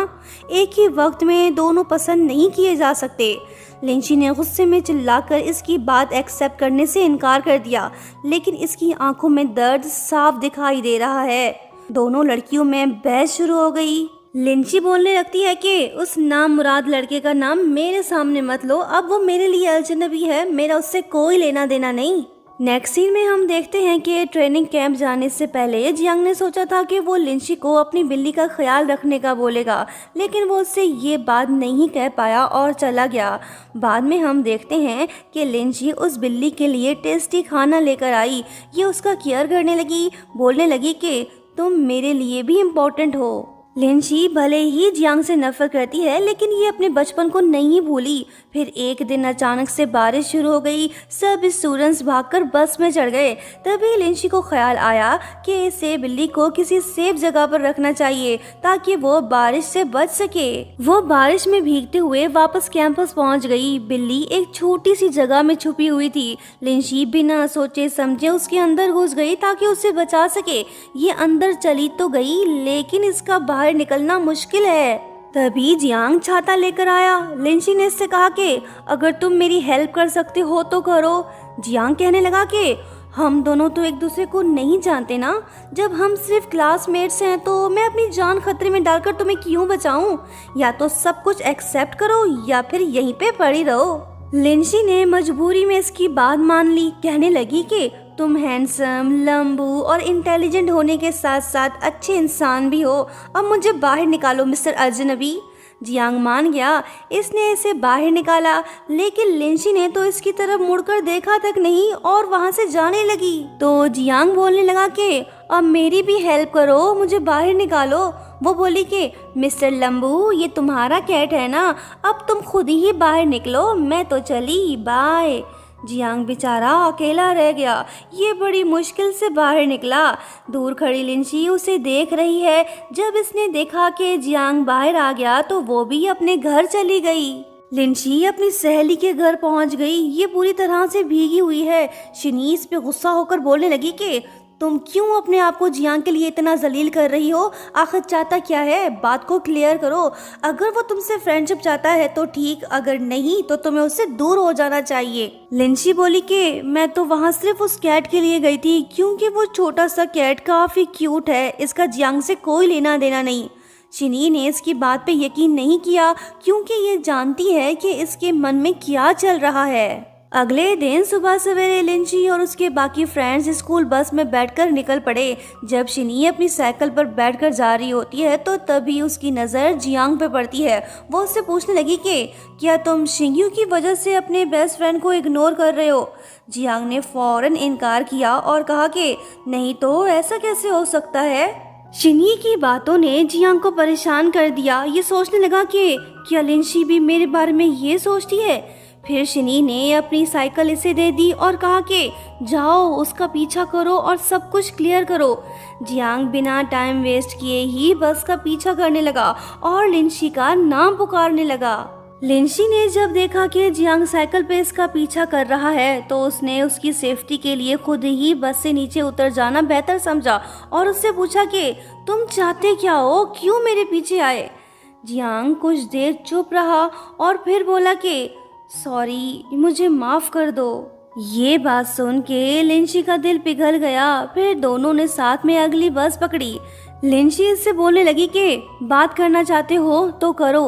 एक ही वक्त में दोनों पसंद नहीं किए जा सकते। लिंची ने गुस्से में चिल्लाकर इसकी बात एक्सेप्ट करने से इनकार कर दिया, लेकिन इसकी आंखों में दर्द साफ दिखाई दे रहा है। दोनों लड़कियों में बहस शुरू हो गई। लिंची बोलने लगती है कि उस नामुराद लड़के का नाम मेरे सामने मत लो, अब वो मेरे लिए अजनबी है, मेरा उससे कोई लेना देना नहीं। नेक्स्ट सीन में हम देखते हैं कि ट्रेनिंग कैंप जाने से पहले जियांग ने सोचा था कि वो लिंची को अपनी बिल्ली का ख्याल रखने का बोलेगा, लेकिन वो उससे ये बात नहीं कह पाया और चला गया। बाद में हम देखते हैं कि लिंची उस बिल्ली के लिए टेस्टी खाना लेकर आई। ये उसका केयर करने लगी, बोलने लगी कि तुम मेरे लिए भी इम्पोर्टेंट हो। लिंची भले ही जियांग से नफरत करती है, लेकिन ये अपने बचपन को नहीं भूली। फिर एक दिन अचानक से बारिश शुरू हो गई। सब स्टूडेंट्स भागकर बस में चढ़ गए। तभी लिंची को ख्याल आया कि इसे बिल्ली को किसी सेफ जगह पर रखना चाहिए ताकि वो बारिश से बच सके। वो बारिश में भीगते हुए वापस कैंपस पहुंच गई। बिल्ली एक छोटी सी जगह में छुपी हुई थी। लिंची बिना सोचे समझे उसके अंदर घुस गई ताकि उसे बचा सके। ये अंदर चली तो गई, लेकिन इसका बाहर निकलना मुश्किल है। तभी जियांग छाता लेकर आया। लिंची ने इससे कहा कि अगर तुम मेरी हेल्प कर सकते हो तो करो। जियांग कहने लगा कि हम दोनों तो एक दूसरे को नहीं जानते ना, जब हम सिर्फ क्लासमेट्स हैं तो मैं अपनी जान खतरे में डालकर तुम्हें क्यों बचाऊं? या तो सब कुछ एक्सेप्ट करो या फिर यहीं पे पड़ी रहो। लिंची ने मजबूरी में इसकी बात मान ली। कहने लगी कि तुम हैंडसम, लंबू और इंटेलिजेंट होने के साथ साथ अच्छे इंसान भी हो। अब मुझे बाहर निकालो मिस्टर अजनबी। जियांग मान गया। इसने इसे बाहर निकाला, लेकिन लिंची ने तो इसकी तरफ मुड़कर देखा तक नहीं और वहां से जाने लगी। तो जियांग बोलने लगा कि अब मेरी भी हेल्प करो, मुझे बाहर निकालो। वो बोली कि मिस्टर लंबू, ये तुम्हारा कैट है ना, अब तुम खुद ही बाहर निकलो, मैं तो चली, बाय। जियांग बेचारा अकेला रह गया। ये बड़ी मुश्किल से बाहर निकला। दूर खड़ी लिंची उसे देख रही है। जब इसने देखा कि जियांग बाहर आ गया तो वो भी अपने घर चली गई। लिंची अपनी सहेली के घर पहुंच गई। ये पूरी तरह से भीगी हुई है। शिनी इस पे गुस्सा होकर बोलने लगी कि तुम क्यों अपने आप को जियांग के लिए इतना जलील कर रही हो? आखिर चाहता क्या है? बात को क्लियर करो। अगर वो तुमसे फ्रेंडशिप चाहता है तो ठीक, अगर नहीं तो तुम्हें उससे दूर हो जाना चाहिए। लिंची बोली कि मैं तो वहाँ सिर्फ उस कैट के लिए गई थी क्योंकि वो छोटा सा कैट काफी क्यूट है, इसका जियांग से कोई लेना देना नहीं। शिनी ने इसकी बात पे यकीन नहीं किया क्योंकि ये जानती है कि इसके मन में क्या चल रहा है। अगले दिन सुबह सवेरे लिंची और उसके बाकी फ्रेंड्स स्कूल बस में बैठकर निकल पड़े। जब शिनी अपनी साइकिल पर बैठकर जा रही होती है तो तभी उसकी नज़र जियांग पे पड़ती है। वो उससे पूछने लगी कि क्या तुम शिंग्यू की वजह से अपने बेस्ट फ्रेंड को इग्नोर कर रहे हो? जियांग ने फौरन इनकार किया और कहा कि नहीं तो ऐसा कैसे हो सकता है। शिनी की बातों ने जियांग को परेशान कर दिया। ये सोचने लगा कि क्या लिंची भी मेरे बारे में ये सोचती है। फिर शिनी ने अपनी साइकिल इसे दे दी और कहा कि जाओ उसका पीछा करो और सब कुछ क्लियर करो। जियांग बिना टाइम वेस्ट किए ही बस का पीछा करने लगा और लिंची का नाम पुकारने लगा। लिंची ने जब देखा कि जियांग साइकिल पे इसका पीछा कर रहा है तो उसने उसकी सेफ्टी के लिए खुद ही बस से नीचे उतर जाना बेहतर समझा और उससे पूछा कि तुम चाहते क्या हो, क्यों मेरे पीछे आए? जियांग कुछ देर चुप रहा और फिर बोला कि सॉरी, मुझे माफ कर दो। ये बात सुन के लिंची का दिल पिघल गया। फिर दोनों ने साथ में अगली बस पकड़ी। लिंची इससे बोलने लगी कि बात करना चाहते हो तो करो,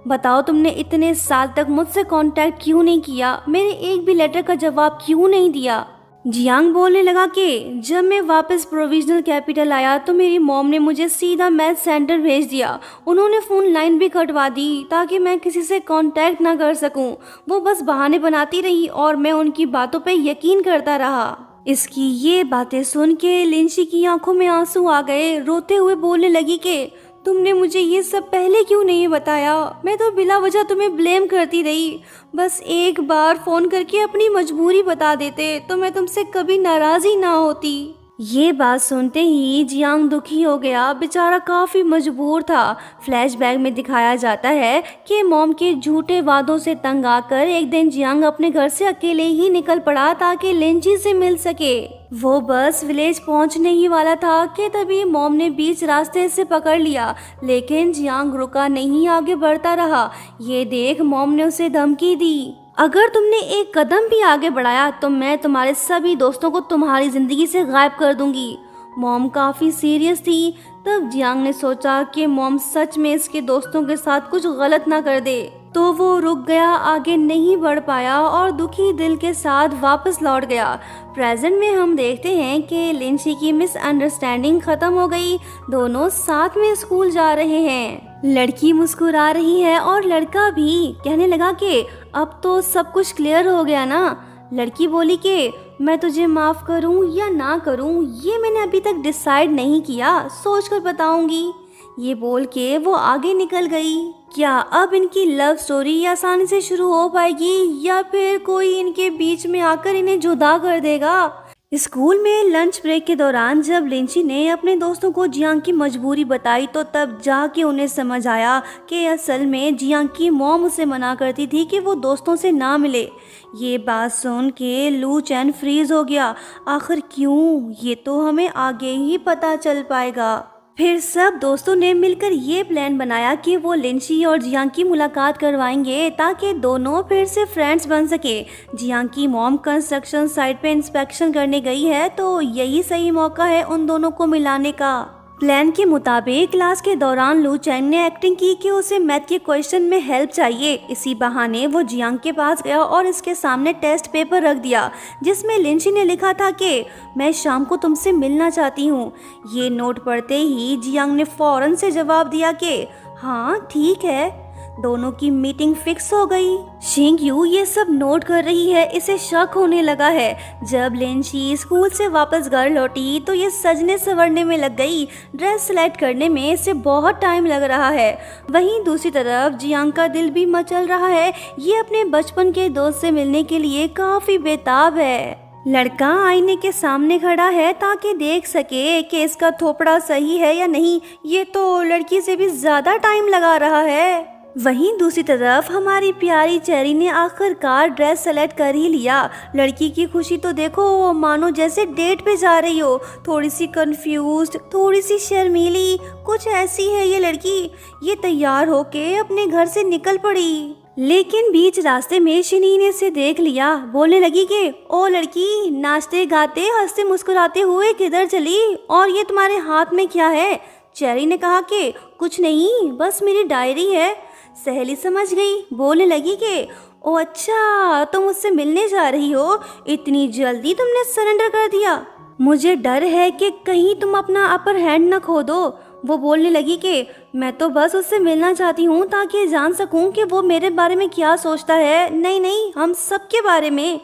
बताओ तुमने इतने साल तक मुझसे कांटेक्ट क्यों नहीं किया, मेरे एक भी लेटर का जवाब क्यों नहीं दिया? जियांग बोलने लगा कि जब मैं वापस प्रोविजनल कैपिटल आया तो मेरी मॉम ने मुझे सीधा मैथ सेंटर भेज दिया। उन्होंने फ़ोन लाइन भी कटवा दी ताकि मैं किसी से कांटेक्ट ना कर सकूं। वो बस बहाने बनाती रही और मैं उनकी बातों पे यकीन करता रहा। इसकी ये बातें सुन के लिंची की आंखों में आंसू आ गए। रोते हुए बोलने लगी कि तुमने मुझे ये सब पहले क्यों नहीं बताया? मैं तो बिला वजह तुम्हें ब्लेम करती रही। बस एक बार फ़ोन करके अपनी मजबूरी बता देते तो मैं तुमसे कभी नाराज़ ही ना होती। ये बात सुनते ही जियांग दुखी हो गया। बेचारा काफ़ी मजबूर था। फ्लैशबैक में दिखाया जाता है कि मॉम के झूठे वादों से तंग आकर एक दिन जियांग अपने घर से अकेले ही निकल पड़ा ताकि लिंची से मिल सके। वो बस विलेज पहुंचने ही वाला था कि तभी मॉम ने बीच रास्ते से पकड़ लिया, लेकिन जियांग रुका नहीं, आगे बढ़ता रहा। ये देख मॉम ने उसे धमकी दी, अगर तुमने एक कदम भी आगे बढ़ाया तो मैं तुम्हारे सभी दोस्तों को तुम्हारी जिंदगी से गायब कर दूंगी। मॉम काफ़ी सीरियस थी। तब जियांग ने सोचा कि मॉम सच में इसके दोस्तों के साथ कुछ गलत ना कर दे, तो वो रुक गया, आगे नहीं बढ़ पाया और दुखी दिल के साथ वापस लौट गया। प्रेजेंट में हम देखते हैं कि लिंची की मिसअंडरस्टैंडिंग खत्म हो गई। दोनों साथ में स्कूल जा रहे हैं। लड़की मुस्कुरा रही है और लड़का भी कहने लगा कि अब तो सब कुछ क्लियर हो गया ना। लड़की बोली कि मैं तुझे माफ करूं या ना करूं ये मैंने अभी तक डिसाइड नहीं किया, सोच कर बताऊंगी। ये बोल के वो आगे निकल गई। क्या अब इनकी लव स्टोरी आसानी से शुरू हो पाएगी या फिर कोई इनके बीच में आकर इन्हें जुदा कर देगा? स्कूल में लंच ब्रेक के दौरान जब लिंची ने अपने दोस्तों को जियांग की मजबूरी बताई तो तब जाके उन्हें समझ आया कि असल में जियांग की मॉम उसे मना करती थी कि वो दोस्तों से ना मिले। ये बात सुन के लू चैन फ्रीज हो गया। आखिर क्यों? ये तो हमें आगे ही पता चल पाएगा। फिर सब दोस्तों ने मिलकर ये प्लान बनाया कि वो लिंची और जियांग की मुलाकात करवाएंगे ताकि दोनों फिर से फ्रेंड्स बन सके। जियांग की मॉम कंस्ट्रक्शन साइट पे इंस्पेक्शन करने गई है तो यही सही मौका है उन दोनों को मिलाने का। प्लान के मुताबिक क्लास के दौरान लू चैंग ने एक्टिंग की कि उसे मैथ के क्वेश्चन में हेल्प चाहिए। इसी बहाने वो जियांग के पास गया और इसके सामने टेस्ट पेपर रख दिया जिसमें लिंची ने लिखा था कि मैं शाम को तुमसे मिलना चाहती हूँ। ये नोट पढ़ते ही जियांग ने फौरन से जवाब दिया कि हाँ ठीक है। दोनों की मीटिंग फिक्स हो गई। शिंग्यू ये सब नोट कर रही है, इसे शक होने लगा है। जब लिंची स्कूल से वापस घर लौटी तो ये सजने संवरने में लग गई। ड्रेस सेलेक्ट करने में इसे बहुत टाइम लग रहा है। वहीं दूसरी तरफ जियांग का दिल भी मचल रहा है। ये अपने बचपन के दोस्त से मिलने के लिए काफी बेताब है। लड़का आईने के सामने खड़ा है ताकि देख सके कि इसका थोपड़ा सही है या नहीं। ये तो लड़की से भी ज्यादा टाइम लगा रहा है। वहीं दूसरी तरफ हमारी प्यारी चेरी ने आखिरकार ड्रेस सेलेक्ट कर ही लिया। लड़की की खुशी तो देखो, मानो जैसे डेट पे जा रही हो। थोड़ी सी कंफ्यूज्ड, थोड़ी सी शर्मीली, कुछ ऐसी है ये लड़की। ये तैयार होके अपने घर से निकल पड़ी, लेकिन बीच रास्ते में शिनी ने इसे देख लिया। बोलने लगी कि ओ लड़की, नाचते गाते हंसते मुस्कुराते हुए किधर चली, और ये तुम्हारे हाथ में क्या है? चेरी ने कहा कि कुछ नहीं, बस मेरी डायरी है। सहेली समझ गई, बोलने लगी कि ओ अच्छा, तुम मुझसे मिलने जा रही हो, इतनी जल्दी तुमने सरेंडर कर दिया। मुझे डर है कि कहीं तुम अपना अपर हैंड न खो दो। वो बोलने लगी कि मैं तो बस उससे मिलना चाहती हूँ ताकि जान सकूँ कि वो मेरे बारे में क्या सोचता है। नहीं नहीं, हम सबके बारे में।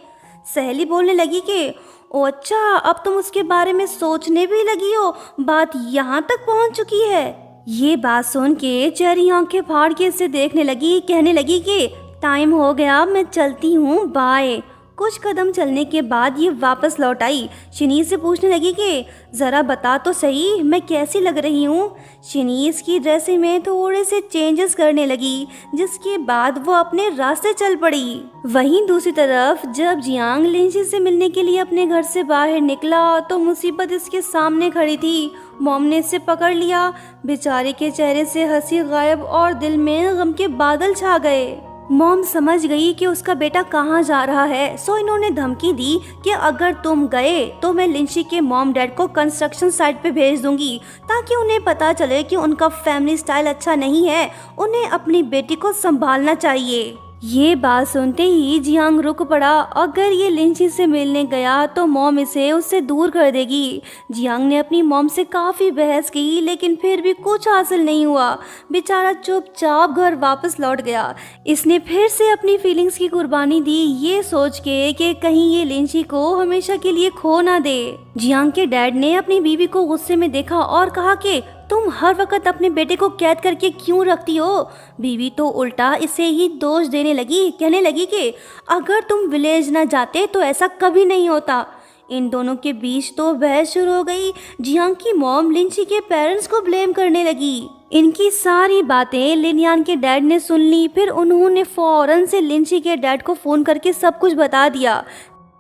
सहेली बोलने लगी कि ओ अच्छा, अब तुम उसके बारे में सोचने भी लगी हो, बात यहाँ तक पहुँच चुकी है। ये बात सुन के चेरी आंखें फाड़ के इसे देखने लगी, कहने लगी कि टाइम हो गया, मैं चलती हूँ, बाय। कुछ कदम चलने के बाद ये वापस लौट आई। शनीज से पूछने लगी कि ज़रा बता तो सही, मैं कैसी लग रही हूँ। शनीज की ड्रेसिंग में थोड़े से चेंजेस करने लगी, जिसके बाद वो अपने रास्ते चल पड़ी। वहीं दूसरी तरफ जब जियांग लिंची से मिलने के लिए अपने घर से बाहर निकला तो मुसीबत इसके सामने खड़ी थी। मॉम ने इसे पकड़ लिया। बेचारे के चेहरे से हंसी गायब और दिल में गम के बादल छा गए। मॉम समझ गई कि उसका बेटा कहाँ जा रहा है, सो इन्होंने धमकी दी कि अगर तुम गए तो मैं लिंची के मॉम डैड को कंस्ट्रक्शन साइट पे भेज दूंगी, ताकि उन्हें पता चले कि उनका फैमिली स्टाइल अच्छा नहीं है, उन्हें अपनी बेटी को संभालना चाहिए। ये बात सुनते ही जियांग रुक पड़ा। अगर ये लिंची से मिलने गया तो मॉम इसे उससे दूर कर देगी। जियांग ने अपनी मॉम से काफ़ी बहस की, लेकिन फिर भी कुछ हासिल नहीं हुआ। बेचारा चुपचाप घर वापस लौट गया। इसने फिर से अपनी फीलिंग्स की कुर्बानी दी, ये सोच के कि कहीं ये लिंची को हमेशा के लिए खो ना दे। जियांग के डैड ने अपनी बीवी को गुस्से में देखा और कहा कि तुम हर वक्त अपने बेटे को कैद करके क्यों रखती हो। बीवी तो उल्टा इसे ही दोष देने लगी, कहने लगी कि अगर तुम विलेज न जाते तो ऐसा कभी नहीं होता। इन दोनों के बीच तो बहस शुरू हो गई। जियांग की मॉम लिंची के पेरेंट्स को ब्लेम करने लगी। इनकी सारी बातें लिनयान के डैड ने सुन ली। फिर उन्होंने फौरन से लिंची के डैड को फ़ोन करके सब कुछ बता दिया।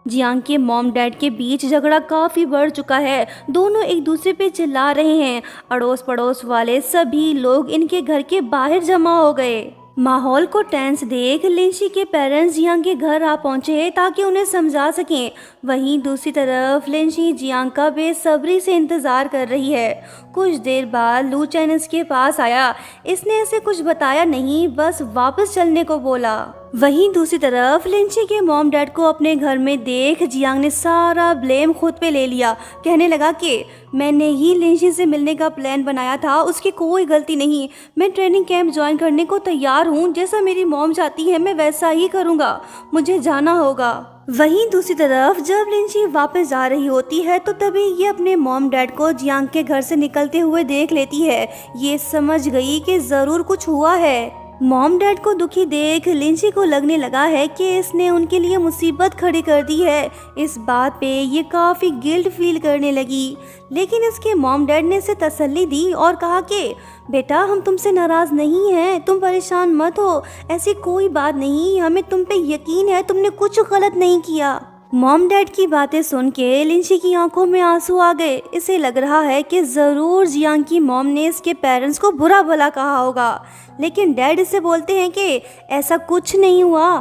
जियांग के मॉम डैड के बीच झगड़ा काफ़ी बढ़ चुका है। दोनों एक दूसरे पे चिल्ला रहे हैं। अड़ोस पड़ोस वाले सभी लोग इनके घर के बाहर जमा हो गए। माहौल को टेंस देख लिंची के पेरेंट्स जियांग के घर आ पहुंचे ताकि उन्हें समझा सकें। वहीं दूसरी तरफ लिंची जियांग का बेसब्री से इंतज़ार कर रही है। कुछ देर बाद लू चैन इसके पास आया। इसने इसे कुछ बताया नहीं, बस वापस चलने को बोला। वहीं दूसरी तरफ लिंची के मॉम डैड को अपने घर में देख जियांग ने सारा ब्लेम खुद पे ले लिया। कहने लगा कि मैंने ही लिंची से मिलने का प्लान बनाया था, उसकी कोई गलती नहीं। मैं ट्रेनिंग कैंप ज्वाइन करने को तैयार हूँ, जैसा मेरी मॉम चाहती है मैं वैसा ही करूँगा, मुझे जाना होगा। वहीं दूसरी तरफ जब लिंची वापस जा रही होती है तो तभी ये अपने मॉम डैड को जियांग के घर से निकलते हुए देख लेती है। ये समझ गई कि ज़रूर कुछ हुआ है। मॉम डैड को दुखी देख लिंची को लगने लगा है कि इसने उनके लिए मुसीबत खड़ी कर दी है। इस बात पे ये काफ़ी गिल्ट फील करने लगी, लेकिन इसके मॉम डैड ने इसे तसल्ली दी और कहा कि बेटा हम तुमसे नाराज़ नहीं हैं, तुम परेशान मत हो, ऐसी कोई बात नहीं, हमें तुम पे यकीन है, तुमने कुछ गलत नहीं किया। मॉम डैड की बातें सुन के लिंची की आंखों में आंसू आ गए। इसे लग रहा है कि ज़रूर जियांग की मॉम ने इसके पेरेंट्स को बुरा भला कहा होगा, लेकिन डैड इसे बोलते हैं कि ऐसा कुछ नहीं हुआ।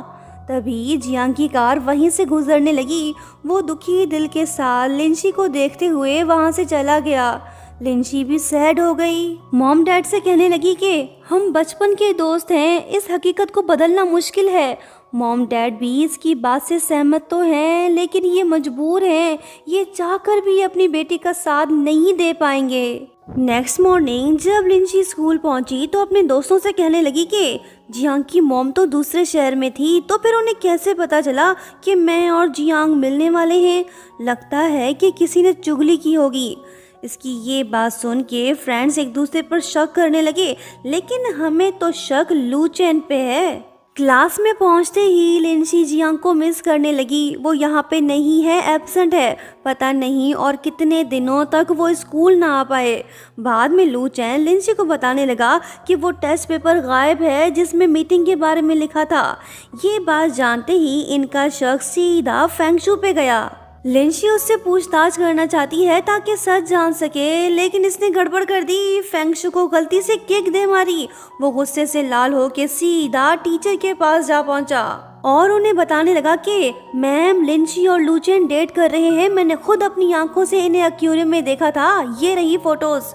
तभी जियांग की कार वहीं से गुजरने लगी। वो दुखी दिल के साथ लिंची को देखते हुए वहाँ से चला गया। लिंची भी सैड हो गई। मॉम डैड से कहने लगी कि हम बचपन के दोस्त हैं, इस हकीकत को बदलना मुश्किल है। मॉम डैड भी इसकी बात से सहमत तो हैं, लेकिन ये मजबूर हैं, ये चाहकर भी अपनी बेटी का साथ नहीं दे पाएंगे। नेक्स्ट मॉर्निंग जब लिंची स्कूल पहुंची तो अपने दोस्तों से कहने लगी कि जियांग की मॉम तो दूसरे शहर में थी, तो फिर उन्हें कैसे पता चला कि मैं और जियांग मिलने वाले हैं। लगता है कि किसी ने चुगली की होगी। इसकी ये बात सुन के फ्रेंड्स एक दूसरे पर शक करने लगे, लेकिन हमें तो शक लू चैन पे है। क्लास में पहुंचते ही लिंसी जियांग को मिस करने लगी। वो यहाँ पे नहीं है, एब्सेंट है। पता नहीं और कितने दिनों तक वो स्कूल ना आ पाए। बाद में लू चैन लिंसी को बताने लगा कि वो टेस्ट पेपर गायब है जिसमें मीटिंग के बारे में लिखा था। ये बात जानते ही इनका शक सीधा फेंगशू पे गया। लिंसी उससे पूछताछ करना चाहती है ताकि सच जान सके, लेकिन इसने गड़बड़ कर दी। फेंगशु को गलती से किक दे मारी। वो गुस्से से लाल होकर सीधा टीचर के पास जा पहुंचा और उन्हें बताने लगा कि मैम, लिंसी और लूचेन डेट कर रहे हैं। मैंने खुद अपनी आंखों से इन्हें एक्वेरियम में देखा था। ये रही फोटोज।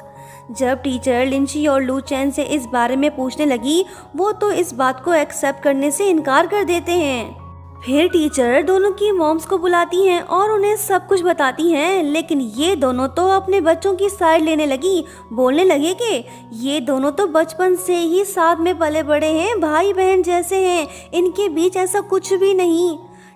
जब टीचर लिंसी और लूचेन से इस बारे में पूछने लगी, वो तो इस बात को एक्सेप्ट करने से इनकार कर देते हैं। फिर टीचर दोनों की मॉम्स को बुलाती हैं और उन्हें सब कुछ बताती हैं, लेकिन ये दोनों तो अपने बच्चों की साइड लेने लगी। बोलने लगे कि ये दोनों तो बचपन से ही साथ में पले बड़े हैं, भाई बहन जैसे हैं, इनके बीच ऐसा कुछ भी नहीं।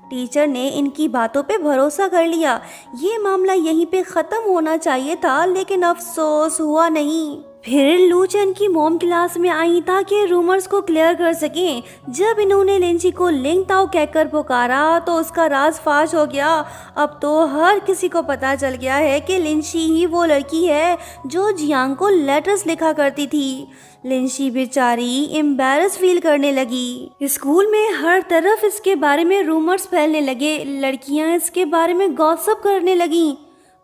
टीचर ने इनकी बातों पे भरोसा कर लिया। ये मामला यहीं पे ख़त्म होना चाहिए था, लेकिन अफसोस हुआ नहीं। फिर लूचेन की मॉम क्लास में आई ताकि रूमर्स को क्लियर कर सकें। जब इन्होंने लिंसी को लिंग ताओ कहकर पुकारा तो उसका राज फाश हो गया। अब तो हर किसी को पता चल गया है कि लिंसी ही वो लड़की है जो जियांग को लेटर्स लिखा करती थी। लिंसी बेचारी एम्बैरस फील करने लगी। स्कूल में हर तरफ इसके बारे में रूमर्स फैलने लगे। लड़कियां इसके बारे में गॉसिप करने लगीं।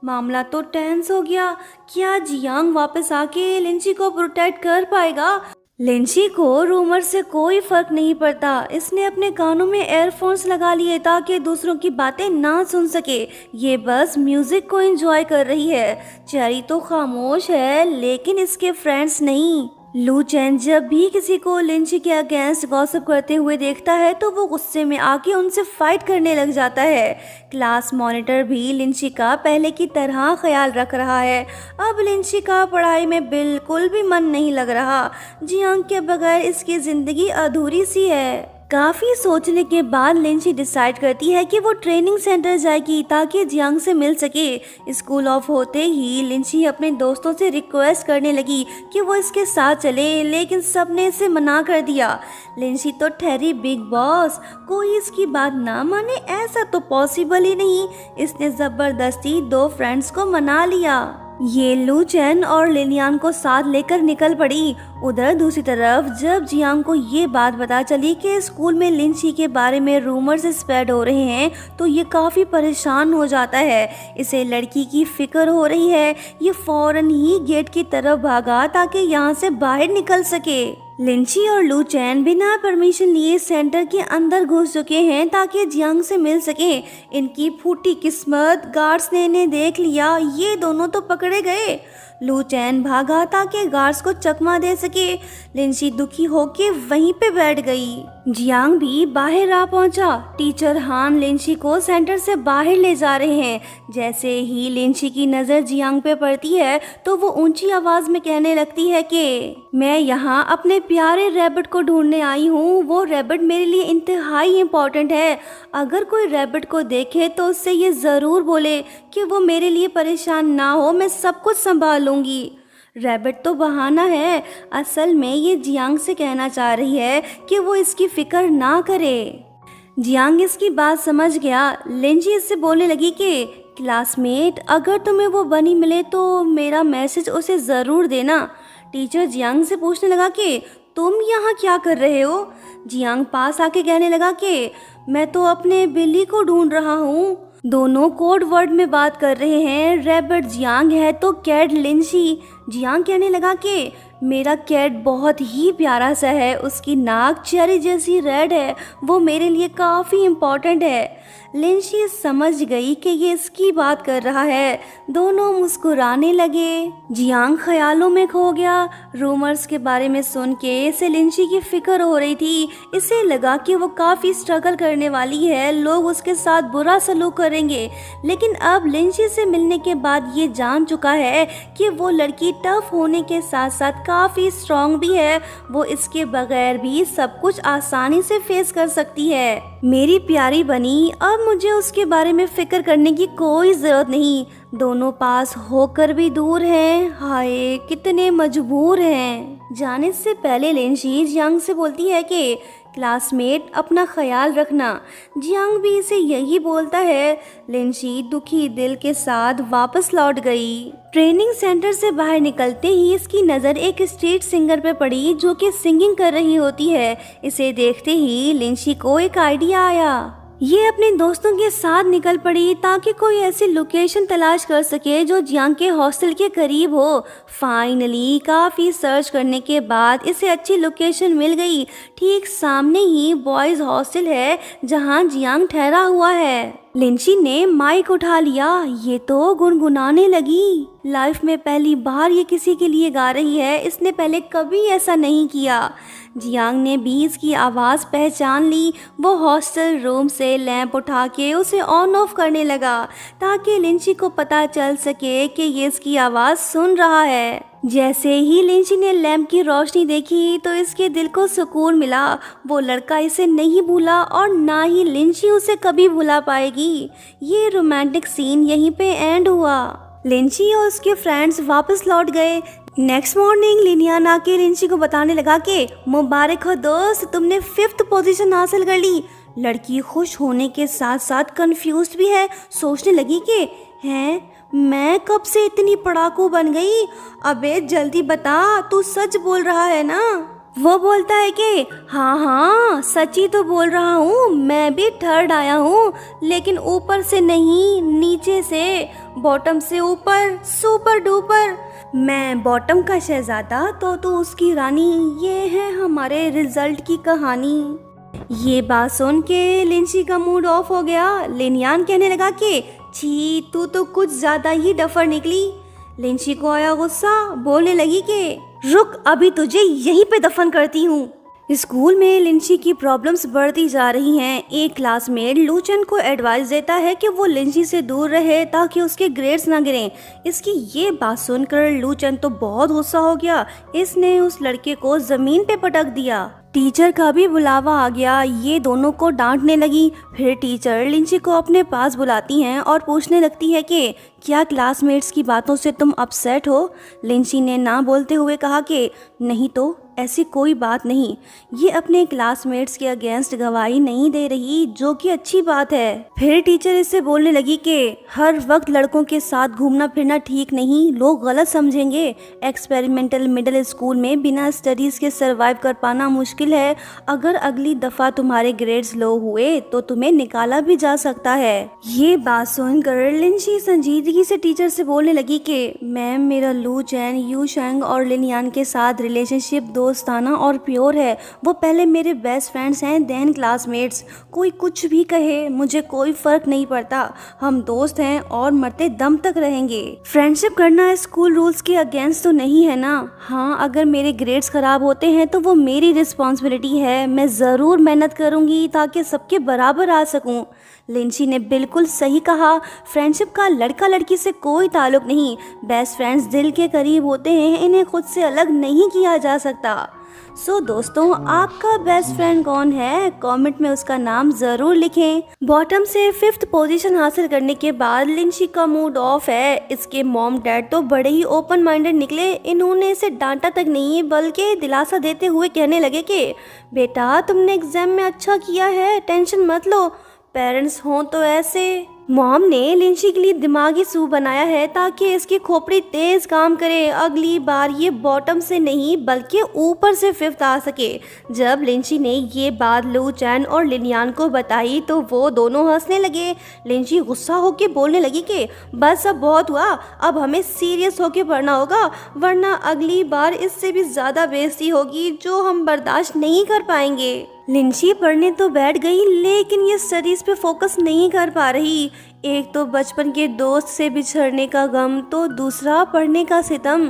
मामला तो टेंस हो गया। क्या जियांग वापस आके लिंसी को प्रोटेक्ट कर पाएगा? लिंसी को रूमर से कोई फर्क नहीं पड़ता। इसने अपने कानों में एयरफोन्स लगा लिए ताकि दूसरों की बातें ना सुन सके। ये बस म्यूजिक को एंजॉय कर रही है। चेरी तो खामोश है, लेकिन इसके फ्रेंड्स नहीं। लू चैन जब भी किसी को लिंसी के अगेंस्ट गॉसिप करते हुए देखता है तो वो गुस्से में आके उनसे फाइट करने लग जाता है। क्लास मॉनिटर भी लिंसी का पहले की तरह ख्याल रख रहा है। अब लिंसी का पढ़ाई में बिल्कुल भी मन नहीं लग रहा। जियांग के बगैर इसकी जिंदगी अधूरी सी है। काफ़ी सोचने के बाद लिंसी डिसाइड करती है कि वो ट्रेनिंग सेंटर जाएगी ताकि जियांग से मिल सके। स्कूल ऑफ होते ही लिंसी अपने दोस्तों से रिक्वेस्ट करने लगी कि वो इसके साथ चले, लेकिन सबने इसे मना कर दिया। लिंसी तो ठहरी बिग बॉस, कोई इसकी बात ना माने ऐसा तो पॉसिबल ही नहीं। इसने ज़बरदस्ती 2 फ्रेंड्स को मना लिया। ये लू चैन और लिलियान को साथ लेकर निकल पड़ी। उधर दूसरी तरफ जब जियांग को ये बात पता चली कि स्कूल में लिंसी के बारे में रूमर्स स्प्रेड हो रहे हैं तो ये काफ़ी परेशान हो जाता है। इसे लड़की की फिक्र हो रही है। ये फौरन ही गेट की तरफ भागा ताकि यहाँ से बाहर निकल सके। लिंसी और लू चैन बिना परमिशन लिए सेंटर के अंदर घुस चुके हैं ताकि जियांग से मिल सके। इनकी फूटी किस्मत, गार्ड्स ने इन्हें देख लिया। ये दोनों तो पकड़े गए। लू चैन भागा ताकि गार्ड्स को चकमा दे सके। लिंसी दुखी होके वहीं पे बैठ गई। जियांग भी बाहर आ पहुंचा। टीचर हान लिंसी को सेंटर से बाहर ले जा रहे हैं। जैसे ही लिंसी की नज़र जियांग पे पड़ती है तो वो ऊंची आवाज़ में कहने लगती है कि मैं यहाँ अपने प्यारे रैबिट को ढूंढने आई हूँ। वो रैबिट मेरे लिए इंतहाई इम्पोर्टेंट है। अगर कोई रैबिट को देखे तो उससे ये ज़रूर बोले कि वो मेरे लिए परेशान ना हो, मैं सब कुछ संभाल लूँगी। रैबिट तो बहाना है। असल में ये जियांग से कहना चाह रही है कि वो इसकी फिक्र ना करे। जियांग इसकी बात समझ गया। लिंसी इससे बोलने लगी कि क्लासमेट, अगर तुम्हें वो बनी मिले तो मेरा मैसेज उसे ज़रूर देना। टीचर जियांग से पूछने लगा कि तुम यहाँ क्या कर रहे हो? जियांग पास आके कहने लगा कि मैं तो अपने बिल्ली को ढूंढ रहा हूँ। दोनों कोड वर्ड में बात कर रहे हैं। रैबिट जियांग है तो कैट लिंसी। जियांग कहने लगा कि मेरा कैट बहुत ही प्यारा सा है। उसकी नाक चेरी जैसी रेड है। वो मेरे लिए काफ़ी इम्पोर्टेंट है। लिंसी समझ गई कि ये इसकी बात कर रहा है। दोनों मुस्कुराने लगे। जियांग ख्यालों में खो गया। रूमर्स के बारे में सुन के इसे लिंसी की फिक्र हो रही थी। इसे लगा कि वो काफ़ी स्ट्रगल करने वाली है, लोग उसके साथ बुरा सलूक करेंगे। लेकिन अब लिंसी से मिलने के बाद ये जान चुका है कि वो लड़की टफ होने के साथ साथ काफ़ी स्ट्रॉन्ग भी है। वो इसके बगैर भी सब कुछ आसानी से फेस कर सकती है। मेरी प्यारी बनी, अब मुझे उसके बारे में फिक्र करने की कोई ज़रूरत नहीं। दोनों पास होकर भी दूर हैं। हाय कितने मजबूर हैं। जाने से पहले लिंसी जियांग से बोलती है कि क्लासमेट अपना ख्याल रखना। जियांग भी इसे यही बोलता है। लिंची दुखी दिल के साथ वापस लौट गई। ट्रेनिंग सेंटर से बाहर निकलते ही इसकी नज़र एक स्ट्रीट सिंगर पे पड़ी जो कि सिंगिंग कर रही होती है। इसे देखते ही लिंची को एक आइडिया आया। ये अपने दोस्तों के साथ निकल पड़ी ताकि कोई ऐसी लोकेशन तलाश कर सके जो जियांग के हॉस्टल के करीब हो। फाइनली काफ़ी सर्च करने के बाद इसे अच्छी लोकेशन मिल गई। ठीक सामने ही बॉयज़ हॉस्टल है जहां जियांग ठहरा हुआ है। लिंची ने माइक उठा लिया। ये तो गुनगुनाने लगी। लाइफ में पहली बार ये किसी के लिए गा रही है। इसने पहले कभी ऐसा नहीं किया। जियांग ने भी इसकी आवाज़ पहचान ली। वो हॉस्टल रूम से लैंप उठा के उसे ऑन ऑफ करने लगा ताकि लिंची को पता चल सके कि ये इसकी आवाज़ सुन रहा है। जैसे ही लिंची ने लैंप की रोशनी देखी तो इसके दिल को सुकून मिला। वो लड़का इसे नहीं भूला और ना ही लिंची उसे कभी भुला पाएगी। ये रोमांटिक सीन यहीं पे एंड हुआ। लिंची और उसके फ्रेंड्स वापस लौट गए। नेक्स्ट मॉर्निंग लिनियान आके लिंची को बताने लगा कि मुबारक हो दोस्त, तुमने 5th पोजीशन हासिल कर ली। लड़की खुश होने के साथ साथ कंफ्यूज्ड भी है। सोचने लगी कि हैं मैं कब से इतनी पढ़ाकू बन गई। अबे जल्दी बता, तू सच बोल रहा है ना। वो बोलता है कि हाँ सच ही तो बोल रहा हूँ। मैं भी 3rd आया हूँ, लेकिन ऊपर से नहीं, नीचे से, बॉटम से ऊपर, सुपर डुपर। मैं बॉटम का शहजादा तो तू उसकी रानी। ये है हमारे रिजल्ट की कहानी। ये बात सुन के लिंची का मूड ऑफ हो गया। लिनियान कहने लगा कि छी, तू तो कुछ ज्यादा ही डफर निकली। लिंची को आया गुस्सा। बोलने लगी कि रुक, अभी तुझे यहीं पे दफन करती हूँ। स्कूल में लिंची की प्रॉब्लम्स बढ़ती जा रही हैं। एक क्लासमेट लूचन को एडवाइस देता है कि वो लिंची से दूर रहे ताकि उसके ग्रेड्स ना गिरें। इसकी ये बात सुनकर लूचन तो बहुत गुस्सा हो गया। इसने उस लड़के को जमीन पे पटक दिया। टीचर का भी बुलावा आ गया। ये दोनों को डांटने लगी। फिर टीचर लिंची को अपने पास बुलाती हैं और पूछने लगती है कि क्या क्लासमेट्स की बातों से तुम अपसेट हो। लिंची ने ना बोलते हुए कहा कि नहीं तो ऐसी कोई बात नहीं। ये अपने क्लासमेट्स के अगेंस्ट गवाही नहीं दे रही, जो कि अच्छी बात है। फिर टीचर इससे बोलने लगी कि हर वक्त लड़कों के साथ घूमना फिरना ठीक नहीं, लोग गलत समझेंगे। एक्सपेरिमेंटल मिडिल स्कूल में बिना स्टडीज के सरवाइव कर पाना मुश्किल है। अगर अगली दफा तुम्हारे ग्रेड्स लो हुए तो तुम्हें निकाला भी जा सकता है। ये बात सुनकर लिंची संजीदगी से टीचर से बोलने लगी कि मैम, मेरा लू चैन, यू शेंग और लिनियान के साथ रिलेशनशिप दोस्ताना और प्योर है। वो पहले मेरे बेस्ट फ्रेंड्स हैं, देन क्लासमेट्स। कोई कुछ भी कहे, मुझे कोई फर्क नहीं पड़ता। हम दोस्त हैं और मरते दम तक रहेंगे। फ्रेंडशिप करना स्कूल रूल्स के अगेंस्ट तो नहीं है ना। हाँ, अगर मेरे ग्रेड्स खराब होते हैं तो वो मेरी रिस्पॉन्सिबिलिटी है। मैं ज़रूर मेहनत करूँगी ताकि सबके बराबर आ सकूँ। लिंची ने बिल्कुल सही कहा। फ्रेंडशिप का लड़का लड़की से कोई ताल्लुक नहीं। बेस्ट फ्रेंड्स दिल के करीब होते हैं, इन्हें खुद से अलग नहीं किया जा सकता। सो दोस्तों, आपका बेस्ट फ्रेंड कौन है? कमेंट में उसका नाम ज़रूर लिखें। बॉटम से 5th पोजीशन हासिल करने के बाद लिंची का मूड ऑफ है। इसके मॉम डैड तो बड़े ही ओपन माइंडेड निकले। इन्होंने इसे डांटा तक नहीं बल्कि दिलासा देते हुए कहने लगे कि बेटा, तुमने एग्जाम में अच्छा किया है, टेंशन मत लो। पेरेंट्स हों तो ऐसे। मॉम ने लिंची के लिए दिमागी सूप बनाया है ताकि इसकी खोपड़ी तेज काम करे। अगली बार ये बॉटम से नहीं बल्कि ऊपर से 5th आ सके। जब लिंची ने ये बात लू चैन और लिनियान को बताई तो वो दोनों हंसने लगे। लिंची गुस्सा होकर बोलने लगी कि बस अब बहुत हुआ, अब हमें सीरियस होकर पढ़ना होगा, वरना अगली बार इससे भी ज़्यादा बेइज्जती होगी जो हम बर्दाश्त नहीं कर पाएंगे। लिंची पढ़ने तो बैठ गई, लेकिन ये स्टडीज पे फोकस नहीं कर पा रही। एक तो बचपन के दोस्त से बिछड़ने का गम, तो दूसरा पढ़ने का सितम।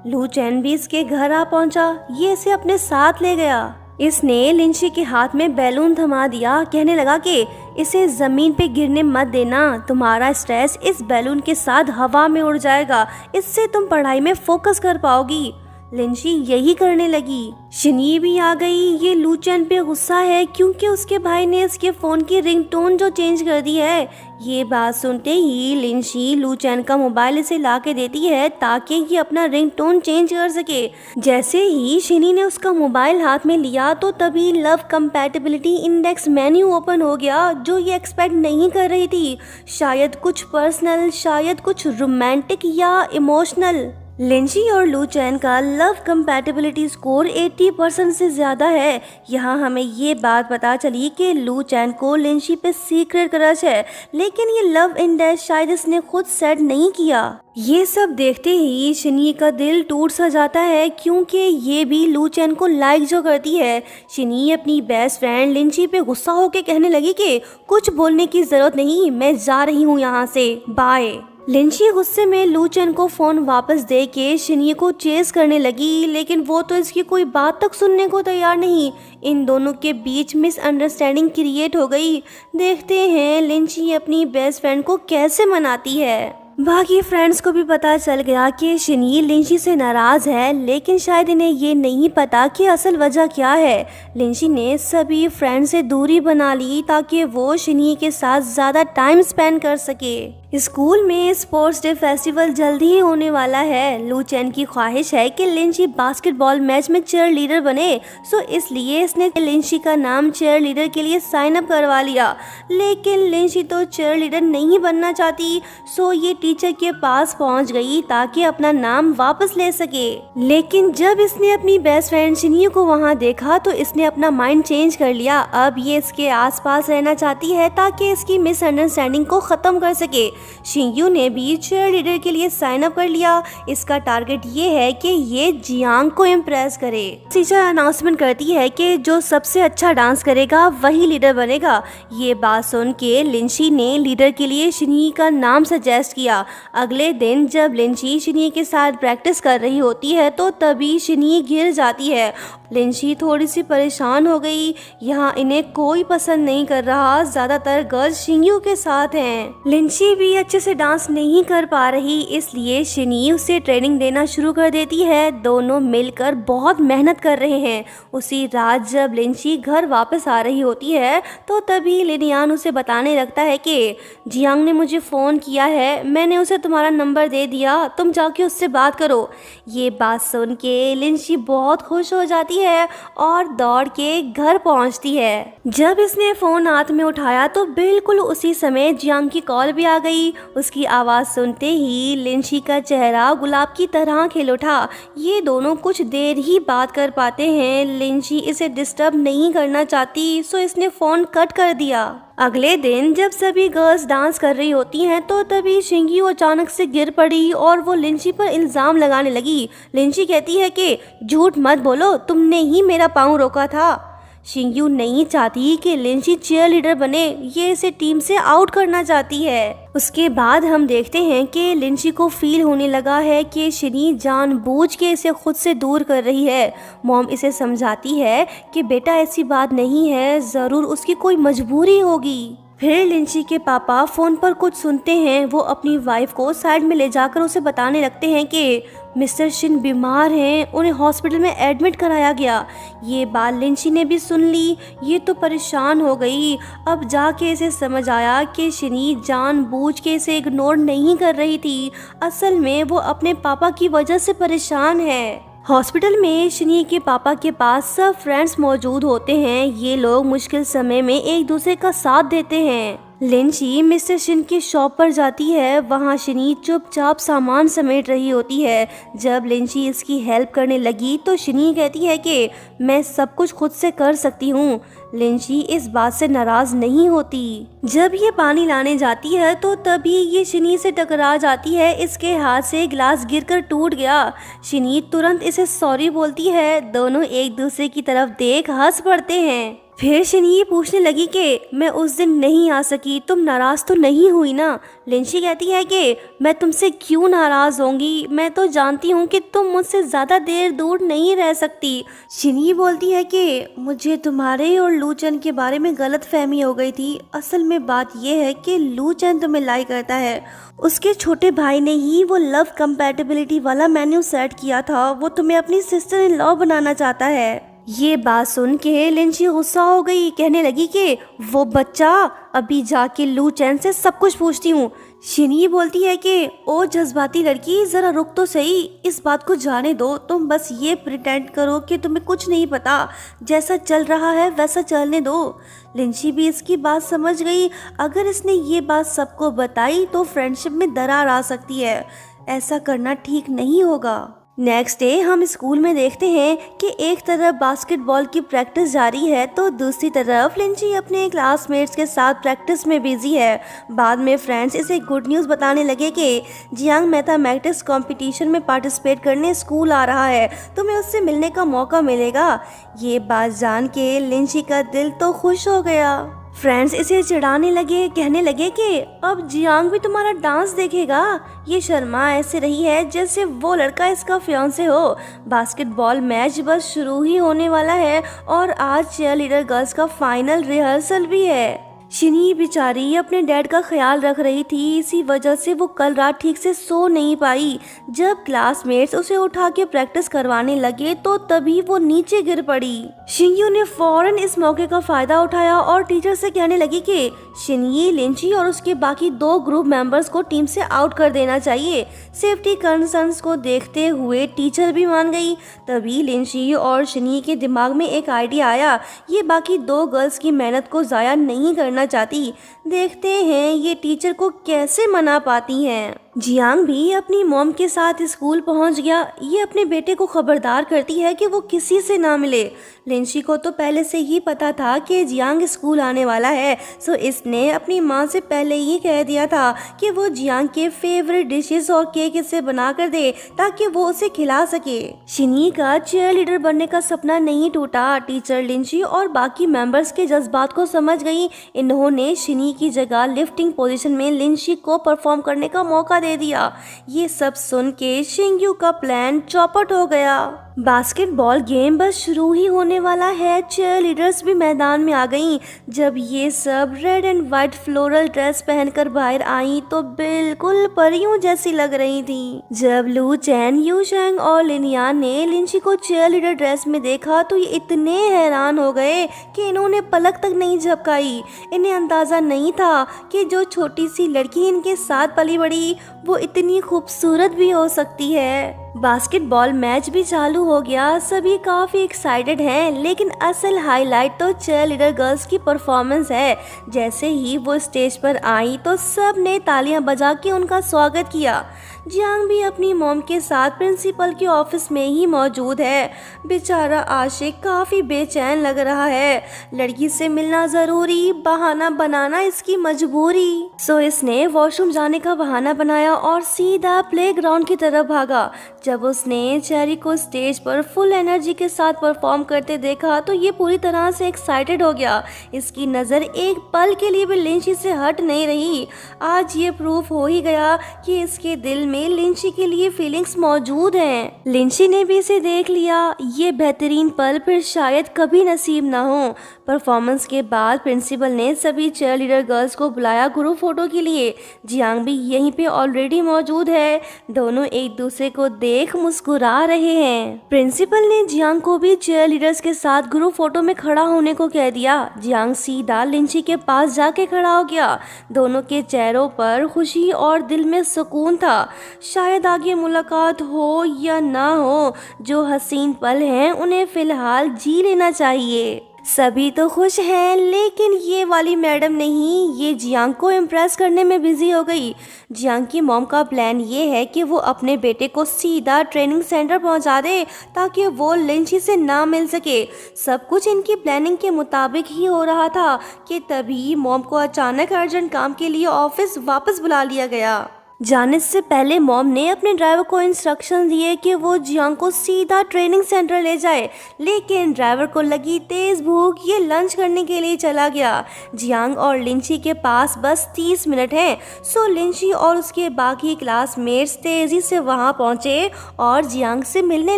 लू चैन भी इसके घर आ पहुंचा। ये इसे अपने साथ ले गया। इसने लिंची के हाथ में बैलून थमा दिया। कहने लगा कि इसे जमीन पे गिरने मत देना, तुम्हारा स्ट्रेस इस बैलून के साथ हवा में उड़ जाएगा। इससे तुम पढ़ाई में फोकस कर पाओगी। लिंशी यही करने लगी। शिनी भी आ गई। ये लूचैन पे गुस्सा है क्योंकि उसके भाई ने इसके फोन की रिंगटोन जो चेंज कर दी है। ये बात सुनते ही लिंशी लूचैन का मोबाइल इसे ला के देती है ताकि ये अपना रिंगटोन चेंज कर सके। जैसे ही शिनी ने उसका मोबाइल हाथ में लिया तो तभी love compatibility index menu open हो गया, जो ये एक्सपेक्ट नहीं कर रही थी। शायद कुछ पर्सनल, शायद कुछ रोमांटिक या इमोशनल। लिंशी और लूचैन का लव कंपैटिबिलिटी स्कोर 80% से ज़्यादा है। यहाँ हमें ये बात पता चली कि लूचैन को लिंशी पे सीक्रेट क्रश है, लेकिन ये लव इंडेक्स शायद इसने खुद सेट नहीं किया। ये सब देखते ही शिनी का दिल टूट सा जाता है क्योंकि ये भी लूचैन को लाइक जो करती है। शिनी अपनी बेस्ट फ्रेंड लिंशी पे गुस्सा होकर कहने लगी कि कुछ बोलने की ज़रूरत नहीं, मैं जा रही हूँ यहाँ से, बाय। लिंशी गुस्से में लूचैन को फोन वापस दे के शिनी को चेस करने लगी, लेकिन वो तो इसकी कोई बात तक सुनने को तैयार नहीं। इन दोनों के बीच मिसअंडरस्टैंडिंग क्रिएट हो गई। देखते हैं लिंशी अपनी बेस्ट फ्रेंड को कैसे मनाती है। बाकी फ्रेंड्स को भी पता चल गया कि शिनी लिंशी से नाराज़ है, लेकिन शायद इन्हें ये नहीं पता कि असल वजह क्या है। लिंशी ने सभी फ्रेंड से दूरी बना ली ताकि वो शिनी के साथ ज़्यादा टाइम स्पेंड कर सके। स्कूल में स्पोर्ट्स डे फेस्टिवल जल्दी ही होने वाला है। लूचैन की ख्वाहिश है कि लिंशी बास्केटबॉल मैच में चीयर लीडर बने, सो इसलिए इसने लिंशी का नाम चीयर लीडर के लिए साइन अप करवा लिया। लेकिन लिंशी तो चीयर लीडर नहीं बनना चाहती, सो ये टीचर के पास पहुंच गई ताकि अपना नाम वापस ले सके। लेकिन जब इसने अपनी बेस्ट फ्रेंड शिनी को वहां देखा तो इसने अपना माइंड चेंज कर लिया। अब ये इसके आसपास रहना चाहती है ताकि इसकी मिसअंडरस्टैंडिंग को खत्म कर सके। शिंगयू ने भी चीयर लीडर के लिए साइन अप कर लिया। इसका टारगेट ये है कि ये जियांग को इम्प्रेस करे। टीचर अनाउंसमेंट करती है कि जो सबसे अच्छा डांस करेगा वही लीडर बनेगा। ये बात सुन के लिंशी ने लीडर के लिए शिनी का नाम सजेस्ट किया। अगले दिन जब लिंशी शिनी के साथ प्रैक्टिस कर रही होती है तो तभी शिनी गिर जाती है। लिंशी थोड़ी सी परेशान हो गई। यहाँ इन्हें कोई पसंद नहीं कर रहा, ज्यादातर गर्ल्स शिंगयू के साथ हैं। लिंशी भी अच्छे से डांस नहीं कर पा रही, इसलिए शिनी उसे ट्रेनिंग देना शुरू कर देती है। दोनों मिलकर बहुत मेहनत कर रहे हैं। उसी रात जब लिंशी घर वापस आ रही होती है तो तभी लिनियान उसे बताने लगता है कि जियांग ने मुझे फ़ोन किया है, मैंने उसे तुम्हारा नंबर दे दिया, तुम जाके उससे बात करो। ये बात सुन के लिंशी बहुत खुश हो जाती है और दौड़ के घर पहुंचती है। जब इसने फ़ोन हाथ में उठाया तो बिल्कुल उसी समय जियांग की कॉल भी आ गई। उसकी आवाज़ सुनते ही लिंशी का चेहरा गुलाब की तरह खिल उठा। ये दोनों कुछ देर ही बात कर पाते हैं। लिंशी इसे डिस्टर्ब नहीं करना चाहती, सो इसने फ़ोन कट कर दिया। अगले दिन जब सभी गर्ल्स डांस कर रही होती हैं तो तभी शिंगयू अचानक से गिर पड़ी और वो लिंशी पर इल्ज़ाम लगाने लगी। लिंशी कहती है कि झूठ मत बोलो, तुमने ही मेरा पाँव रोका था। शिंगयू नहीं चाहती कि लिंशी चीयर लीडर बने, ये इसे टीम से आउट करना चाहती है। उसके बाद हम देखते हैं कि लिंशी को फील होने लगा है कि शिनी जानबूझ के इसे खुद से दूर कर रही है। मॉम इसे समझाती है कि बेटा ऐसी बात नहीं है, ज़रूर उसकी कोई मजबूरी होगी। फिर लिंशी के पापा फ़ोन पर कुछ सुनते हैं। वो अपनी वाइफ को साइड में ले जाकर उसे बताने लगते हैं कि मिस्टर शिन बीमार हैं, उन्हें हॉस्पिटल में एडमिट कराया गया। ये बात लिंशी ने भी सुन ली। ये तो परेशान हो गई। अब जाके इसे समझ आया कि शिनी जानबूझ के इसे इग्नोर नहीं कर रही थी, असल में वो अपने पापा की वजह से परेशान है। हॉस्पिटल में शिनी के पापा के पास सब फ्रेंड्स मौजूद होते हैं। ये लोग मुश्किल समय में एक दूसरे का साथ देते हैं। लिंशी मिस्टर शिन की शॉप पर जाती है। वहाँ शिनी चुपचाप सामान समेट रही होती है। जब लिंशी इसकी हेल्प करने लगी तो शिनी कहती है कि मैं सब कुछ खुद से कर सकती हूँ। लिंशी इस बात से नाराज़ नहीं होती। जब ये पानी लाने जाती है तो तभी ये शिनी से टकरा जाती है। इसके हाथ से गिलास गिरकर टूट गया। शिनी तुरंत इसे सॉरी बोलती है। दोनों एक दूसरे की तरफ देख हंस पड़ते हैं। फिर शिनी पूछने लगी कि मैं उस दिन नहीं आ सकी, तुम नाराज़ तो नहीं हुई ना। लिंची कहती है कि मैं तुमसे क्यों नाराज़ होंगी, मैं तो जानती हूँ कि तुम मुझसे ज़्यादा देर दूर नहीं रह सकती। शिनी बोलती है कि मुझे तुम्हारे और लू चैन के बारे में गलत फहमी हो गई थी। असल में बात यह है कि लू चैन तुम्हें लाइक करता है, उसके छोटे भाई ने ही वो लव कंपैटिबिलिटी वाला मेन्यू सेट किया था, वो तुम्हें अपनी सिस्टर इन लॉ बनाना चाहता है। ये बात सुन के लिंची गुस्सा हो गई, कहने लगी कि वो बच्चा, अभी जाके लू चैन से सब कुछ पूछती हूँ। शिनी बोलती है कि ओ जज्बाती लड़की, जरा रुक तो सही, इस बात को जाने दो, तुम बस ये प्रिटेंड करो कि तुम्हें कुछ नहीं पता, जैसा चल रहा है वैसा चलने दो। लिंची भी इसकी बात समझ गई, अगर इसने ये बात सबको बताई तो फ्रेंडशिप में दरार आ सकती है, ऐसा करना ठीक नहीं होगा। नेक्स्ट डे हम स्कूल में देखते हैं कि एक तरफ बास्केटबॉल की प्रैक्टिस जारी है तो दूसरी तरफ लिंची अपने क्लासमेट्स के साथ प्रैक्टिस में बिजी है। बाद में फ्रेंड्स इसे गुड न्यूज़ बताने लगे कि जियांग मैथमेटिक्स कंपटीशन में पार्टिसिपेट करने स्कूल आ रहा है, तुम्हें उससे मिलने का मौका मिलेगा। ये बात जान के लिंची का दिल तो खुश हो गया। फ्रेंड्स इसे चिढ़ाने लगे, कहने लगे कि अब जियांग भी तुम्हारा डांस देखेगा, ये शर्मा ऐसे रही है जैसे वो लड़का इसका फियांसे हो। बास्केटबॉल मैच बस शुरू ही होने वाला है और आज चीयरलीडर गर्ल्स का फाइनल रिहर्सल भी है। शिनी बेचारी अपने डैड का ख्याल रख रही थी, इसी वजह से वो कल रात ठीक से सो नहीं पाई। जब क्लासमेट्स उसे उठा के प्रैक्टिस करवाने लगे तो तभी वो नीचे गिर पड़ी। शिंगयू ने फौरन इस मौके का फायदा उठाया और टीचर से कहने लगी कि शिनी, लिंची और उसके बाकी 2 ग्रुप मेंबर्स को टीम से आउट कर देना चाहिए। सेफ्टी कंसर्न्स को देखते हुए टीचर भी मान गई। तभी लिंची और शिनी के दिमाग में एक आइडिया आया, ये बाकी 2 गर्ल्स की मेहनत को ज़ाया नहीं करना चाहती, देखते हैं ये टीचर को कैसे मना पाती हैं। जियांग भी अपनी मॉम के साथ स्कूल पहुंच गया। ये अपने बेटे को खबरदार करती है कि वो किसी से ना मिले। लिंची को तो पहले से ही पता था कि जियांग स्कूल आने वाला है, सो इसने अपनी माँ से पहले ही कह दिया था कि वो जियांग के फेवरेट डिशेस और केक इसे बना कर दे ताकि वो उसे खिला सके। शिनी का चीयर लीडर बनने का सपना नहीं टूटा। टीचर लिंची और बाकी मेंबर्स के जज्बात को समझ गई। इन्होंने शिनी की जगह लिफ्टिंग पोजीशन में लिंची को परफॉर्म करने का मौका दे दिया। ये सब सुन के शिंगयू का प्लान चौपट हो गया। बास्केटबॉल गेम बस शुरू ही होने वाला है, चीयर लीडर्स भी मैदान में आ गईं। जब ये सब red and white floral dress पहनकर बाहर आई तो बिल्कुल परियों जैसी लग रही थी। जब लू चैन, यू शैंग और लिनयान ने लिंची को चीयर लीडर ड्रेस में देखा तो ये इतने हैरान हो गए कि इन्होंने पलक तक नहीं झपकाई। इन्हें अंदाजा नहीं था कि जो छोटी सी लड़की इनके साथ पली बड़ी वो इतनी खूबसूरत भी हो सकती है। बास्केटबॉल मैच भी चालू हो गया, सभी काफी एक्साइटेड हैं, लेकिन असल हाईलाइट तो चीयर लीडर गर्ल्स की परफॉर्मेंस है। जैसे ही वो स्टेज पर आई तो सब ने तालियां बजा के उनका स्वागत किया। जियांग भी अपनी मॉम के साथ प्रिंसिपल के ऑफिस में ही मौजूद है। बेचारा आशिक काफी बेचैन लग रहा है, लड़की से मिलना जरूरी, बहाना बनाना इसकी मजबूरी। सो इसने वॉशरूम जाने का बहाना बनाया और सीधा प्लेग्राउंड की तरफ भागा। जब उसने चेरी को स्टेज पर फुल एनर्जी के साथ परफॉर्म करते देखा तो ये पूरी तरह से एक्साइटेड हो गया। इसकी नज़र एक पल के लिए भी लिंची से हट नहीं रही। आज ये प्रूफ हो ही गया कि इसके दिल में लिंची के लिए फीलिंग्स मौजूद हैं। लिंची ने भी इसे देख लिया। ये बेहतरीन पल फिर शायद कभी नसीब ना हो। परफॉर्मेंस के बाद प्रिंसिपल ने सभी चीयर लीडर गर्ल्स को बुलाया ग्रुप फोटो के लिए। जियांग भी यहीं पे ऑलरेडी मौजूद है। दोनों एक दूसरे को देख मुस्कुरा रहे हैं। प्रिंसिपल ने जियांग को भी चीयर लीडर्स के साथ ग्रुप फोटो में खड़ा होने को कह दिया। जियांग सीधा लिंची के पास जाके खड़ा हो गया। दोनों के चेहरों पर खुशी और दिल में सुकून था। शायद आगे मुलाकात हो या ना हो, जो हसीन पल हैं उन्हें फिलहाल जी लेना चाहिए। सभी तो खुश हैं, लेकिन ये वाली मैडम नहीं, ये जियांग को इम्प्रेस करने में बिजी हो गई। जियांग की मॉम का प्लान ये है कि वो अपने बेटे को सीधा ट्रेनिंग सेंटर पहुंचा दे ताकि वो लिंची से ना मिल सके। सब कुछ इनकी प्लानिंग के मुताबिक ही हो रहा था कि तभी मॉम को अचानक अर्जेंट काम के लिए ऑफिस वापस बुला लिया गया। जाने से पहले मॉम ने अपने ड्राइवर को इंस्ट्रक्शन दिए कि वो जियांग को सीधा ट्रेनिंग सेंटर ले जाए, लेकिन ड्राइवर को लगी तेज भूख, ये लंच करने के लिए चला गया। जियांग और लिंची के पास बस 30 मिनट हैं, सो लिंची और उसके बाकी क्लासमेट्स तेजी से वहां पहुंचे और जियांग से मिलने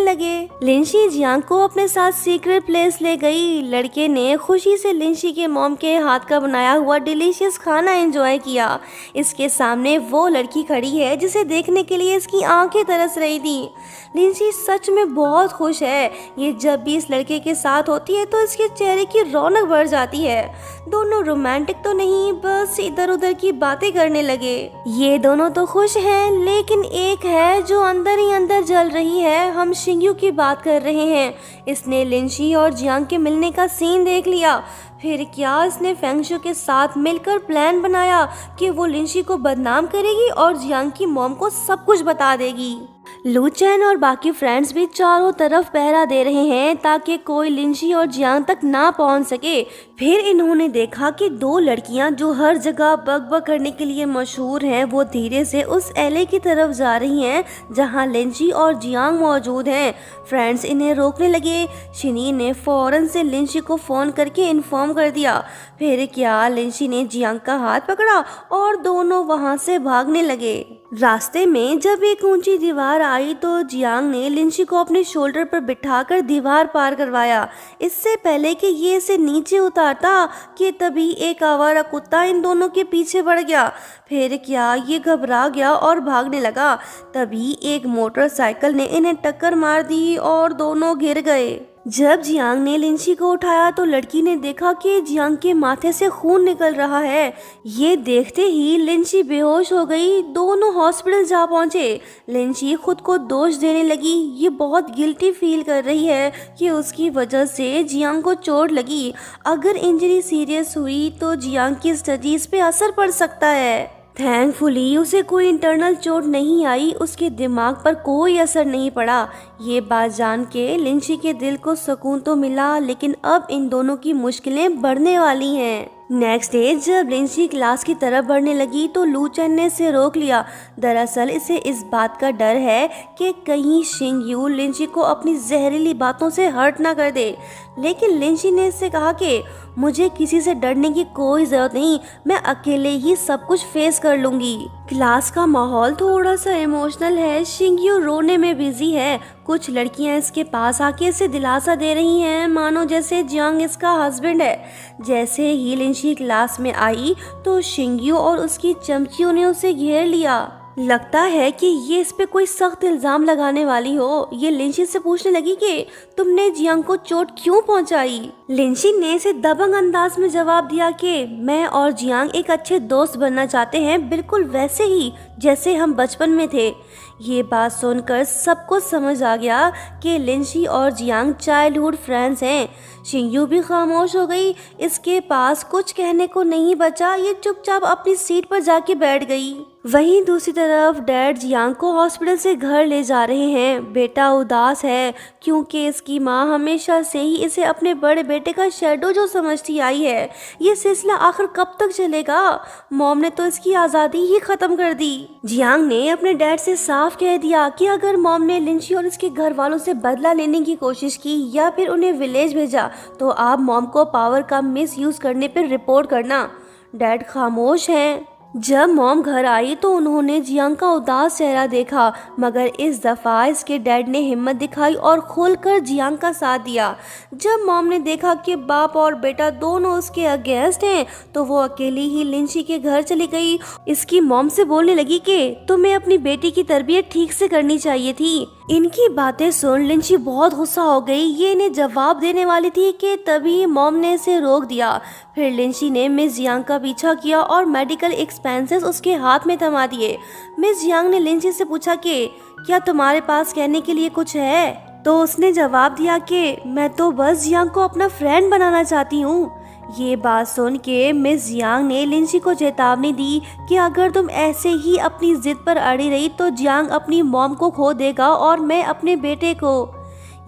लगे। लिंची जियांग को अपने साथ सीक्रेट प्लेस ले गई। लड़के ने खुशी से लिंची के मॉम के हाथ का बनाया हुआ डिलीशियस खाना एंजॉय किया। इसके सामने वो लड़की खड़ी है जिसे देखने के लिए इसकी आंखें तरस रही थी। लिंसी सच में बहुत खुश है। ये जब भी इस लड़के के साथ होती है तो इसके चेहरे की रौनक बढ़ जाती है। दोनों रोमांटिक तो नहीं, बस इधर उधर की बातें करने लगे। ये दोनों तो खुश हैं, लेकिन एक है जो अंदर ही अंदर जल रही है। हम शिंग्यू की बात कर रहे हैं। इसने लिंची और जियांग के मिलने का सीन देख लिया। फिर क्या इसने फेंगशु के साथ मिलकर प्लान बनाया कि वो लिंची को बदनाम करेगी और जियांग की मॉम को सब कुछ बता देगी। लू चैन और बाकी फ्रेंड्स भी चारों तरफ पहरा दे रहे हैं ताकि कोई लिंची और जियांग तक ना पहुंच सके। फिर इन्होंने देखा कि दो लड़कियां जो हर जगह बक करने के लिए मशहूर हैं, वो धीरे से उस एले की तरफ जा रही हैं जहां लिंची और जियांग मौजूद हैं। फ्रेंड्स इन्हें रोकने लगे। शिनी ने फौरन से लिंची को फोन करके इन्फॉर्म कर दिया। फिर क्या लिंची ने जियांग का हाथ पकड़ा और दोनों वहां से भागने लगे। रास्ते में जब एक ऊंची दीवार आई तो जियांग ने लिंची को अपने शोल्डर पर बिठाकर दीवार पार करवाया। इससे पहले कि ये इसे नीचे उतारता कि तभी एक आवारा कुत्ता इन दोनों के पीछे बढ़ गया। फिर क्या ये घबरा गया और भागने लगा। तभी एक मोटरसाइकिल ने इन्हें टक्कर मार दी और दोनों गिर गए। जब जियांग ने लिंची को उठाया तो लड़की ने देखा कि जियांग के माथे से खून निकल रहा है। ये देखते ही लिंची बेहोश हो गई। दोनों हॉस्पिटल जा पहुंचे। लिंची खुद को दोष देने लगी। ये बहुत गिल्टी फील कर रही है कि उसकी वजह से जियांग को चोट लगी। अगर इंजरी सीरियस हुई तो जियांग की स्टडीज पे असर पड़ सकता है। थैंकफुली उसे कोई इंटरनल चोट नहीं आई, उसके दिमाग पर कोई असर नहीं पड़ा। ये बात जान के लिंची के दिल को सुकून तो मिला, लेकिन अब इन दोनों की मुश्किलें बढ़ने वाली हैं। नेक्स्ट डे जब लिंची क्लास की तरफ बढ़ने लगी तो लू चैन ने इसे रोक लिया। दरअसल इसे इस बात का डर है कि कहीं शिंगयू लिंची को अपनी जहरीली बातों से हर्ट ना कर दे। लेकिन लिंची ने इससे कहा कि मुझे किसी से डरने की कोई जरूरत नहीं, मैं अकेले ही सब कुछ फेस कर लूंगी। क्लास का माहौल थोड़ा सा इमोशनल है। शिंगयू रोने में बिजी है। कुछ लड़कियां इसके पास आके इसे दिलासा दे रही हैं, मानो जैसे जियांग इसका हस्बैंड है। जैसे ही लिंची क्लास में आई तो शिंगयू और उसकी चमचियों ने उसे घेर लिया। लगता है कि ये इस पे कोई सख्त इल्जाम लगाने वाली हो। ये लिंची से पूछने लगी कि तुमने जियांग को चोट क्यों पहुंचाई। लिंची ने इसे दबंग अंदाज में जवाब दिया कि मैं और जियांग एक अच्छे दोस्त बनना चाहते हैं, बिल्कुल वैसे ही जैसे हम बचपन में थे। ये बात सुनकर सबको समझ आ गया कि लिंची और जियांग चाइल्डहुड फ्रेंड्स हैं। शिंगयू भी खामोश हो गई। इसके पास कुछ कहने को नहीं बचा। ये चुपचाप अपनी सीट पर जाके बैठ गई। वहीं दूसरी तरफ डैड जियांग को हॉस्पिटल से घर ले जा रहे हैं। बेटा उदास है क्योंकि इसकी माँ हमेशा से ही इसे अपने बड़े बेटे का शैडो जो समझती आई है। ये सिलसिला आखिर कब तक चलेगा। मॉम ने तो इसकी आज़ादी ही खत्म कर दी। जियांग ने अपने डैड से साफ कह दिया कि अगर मॉम ने लिंची और इसके घर वालों से बदला लेने की कोशिश की या फिर उन्हें विलेज भेजा तो आप मॉम को पावर का मिस यूज करने पर रिपोर्ट करना। डैड खामोश हैं। जब मॉम घर आई तो उन्होंने जियांग का उदास चेहरा देखा, मगर इस दफा इसके डैड ने हिम्मत दिखाई और खुलकर जियांग का साथ दिया। जब मॉम ने देखा कि बाप और बेटा दोनों उसके अगेंस्ट हैं तो वो अकेली ही लिंची के घर चली गई। इसकी मॉम से बोलने लगी कि तुम्हें अपनी बेटी की तरबियत ठीक से करनी चाहिए थी। इनकी बातें सुन लिंची बहुत गुस्सा हो गई। ये इन्हें जवाब देने वाली थी कि तभी मॉम ने इसे रोक दिया। फिर लिंची ने मिस जियांग का पीछा किया और मेडिकल एक्सपेंसेस उसके हाथ में थमा दिए। मिस जियांग ने लिंची से पूछा कि क्या तुम्हारे पास कहने के लिए कुछ है, तो उसने जवाब दिया कि मैं तो बस जियांग को अपना फ्रेंड बनाना चाहती हूँ। ये बात सुन के मिस जियांग ने लिंची को चेतावनी दी कि अगर तुम ऐसे ही अपनी जिद पर अड़ी रही तो जियांग अपनी मॉम को खो देगा और मैं अपने बेटे को।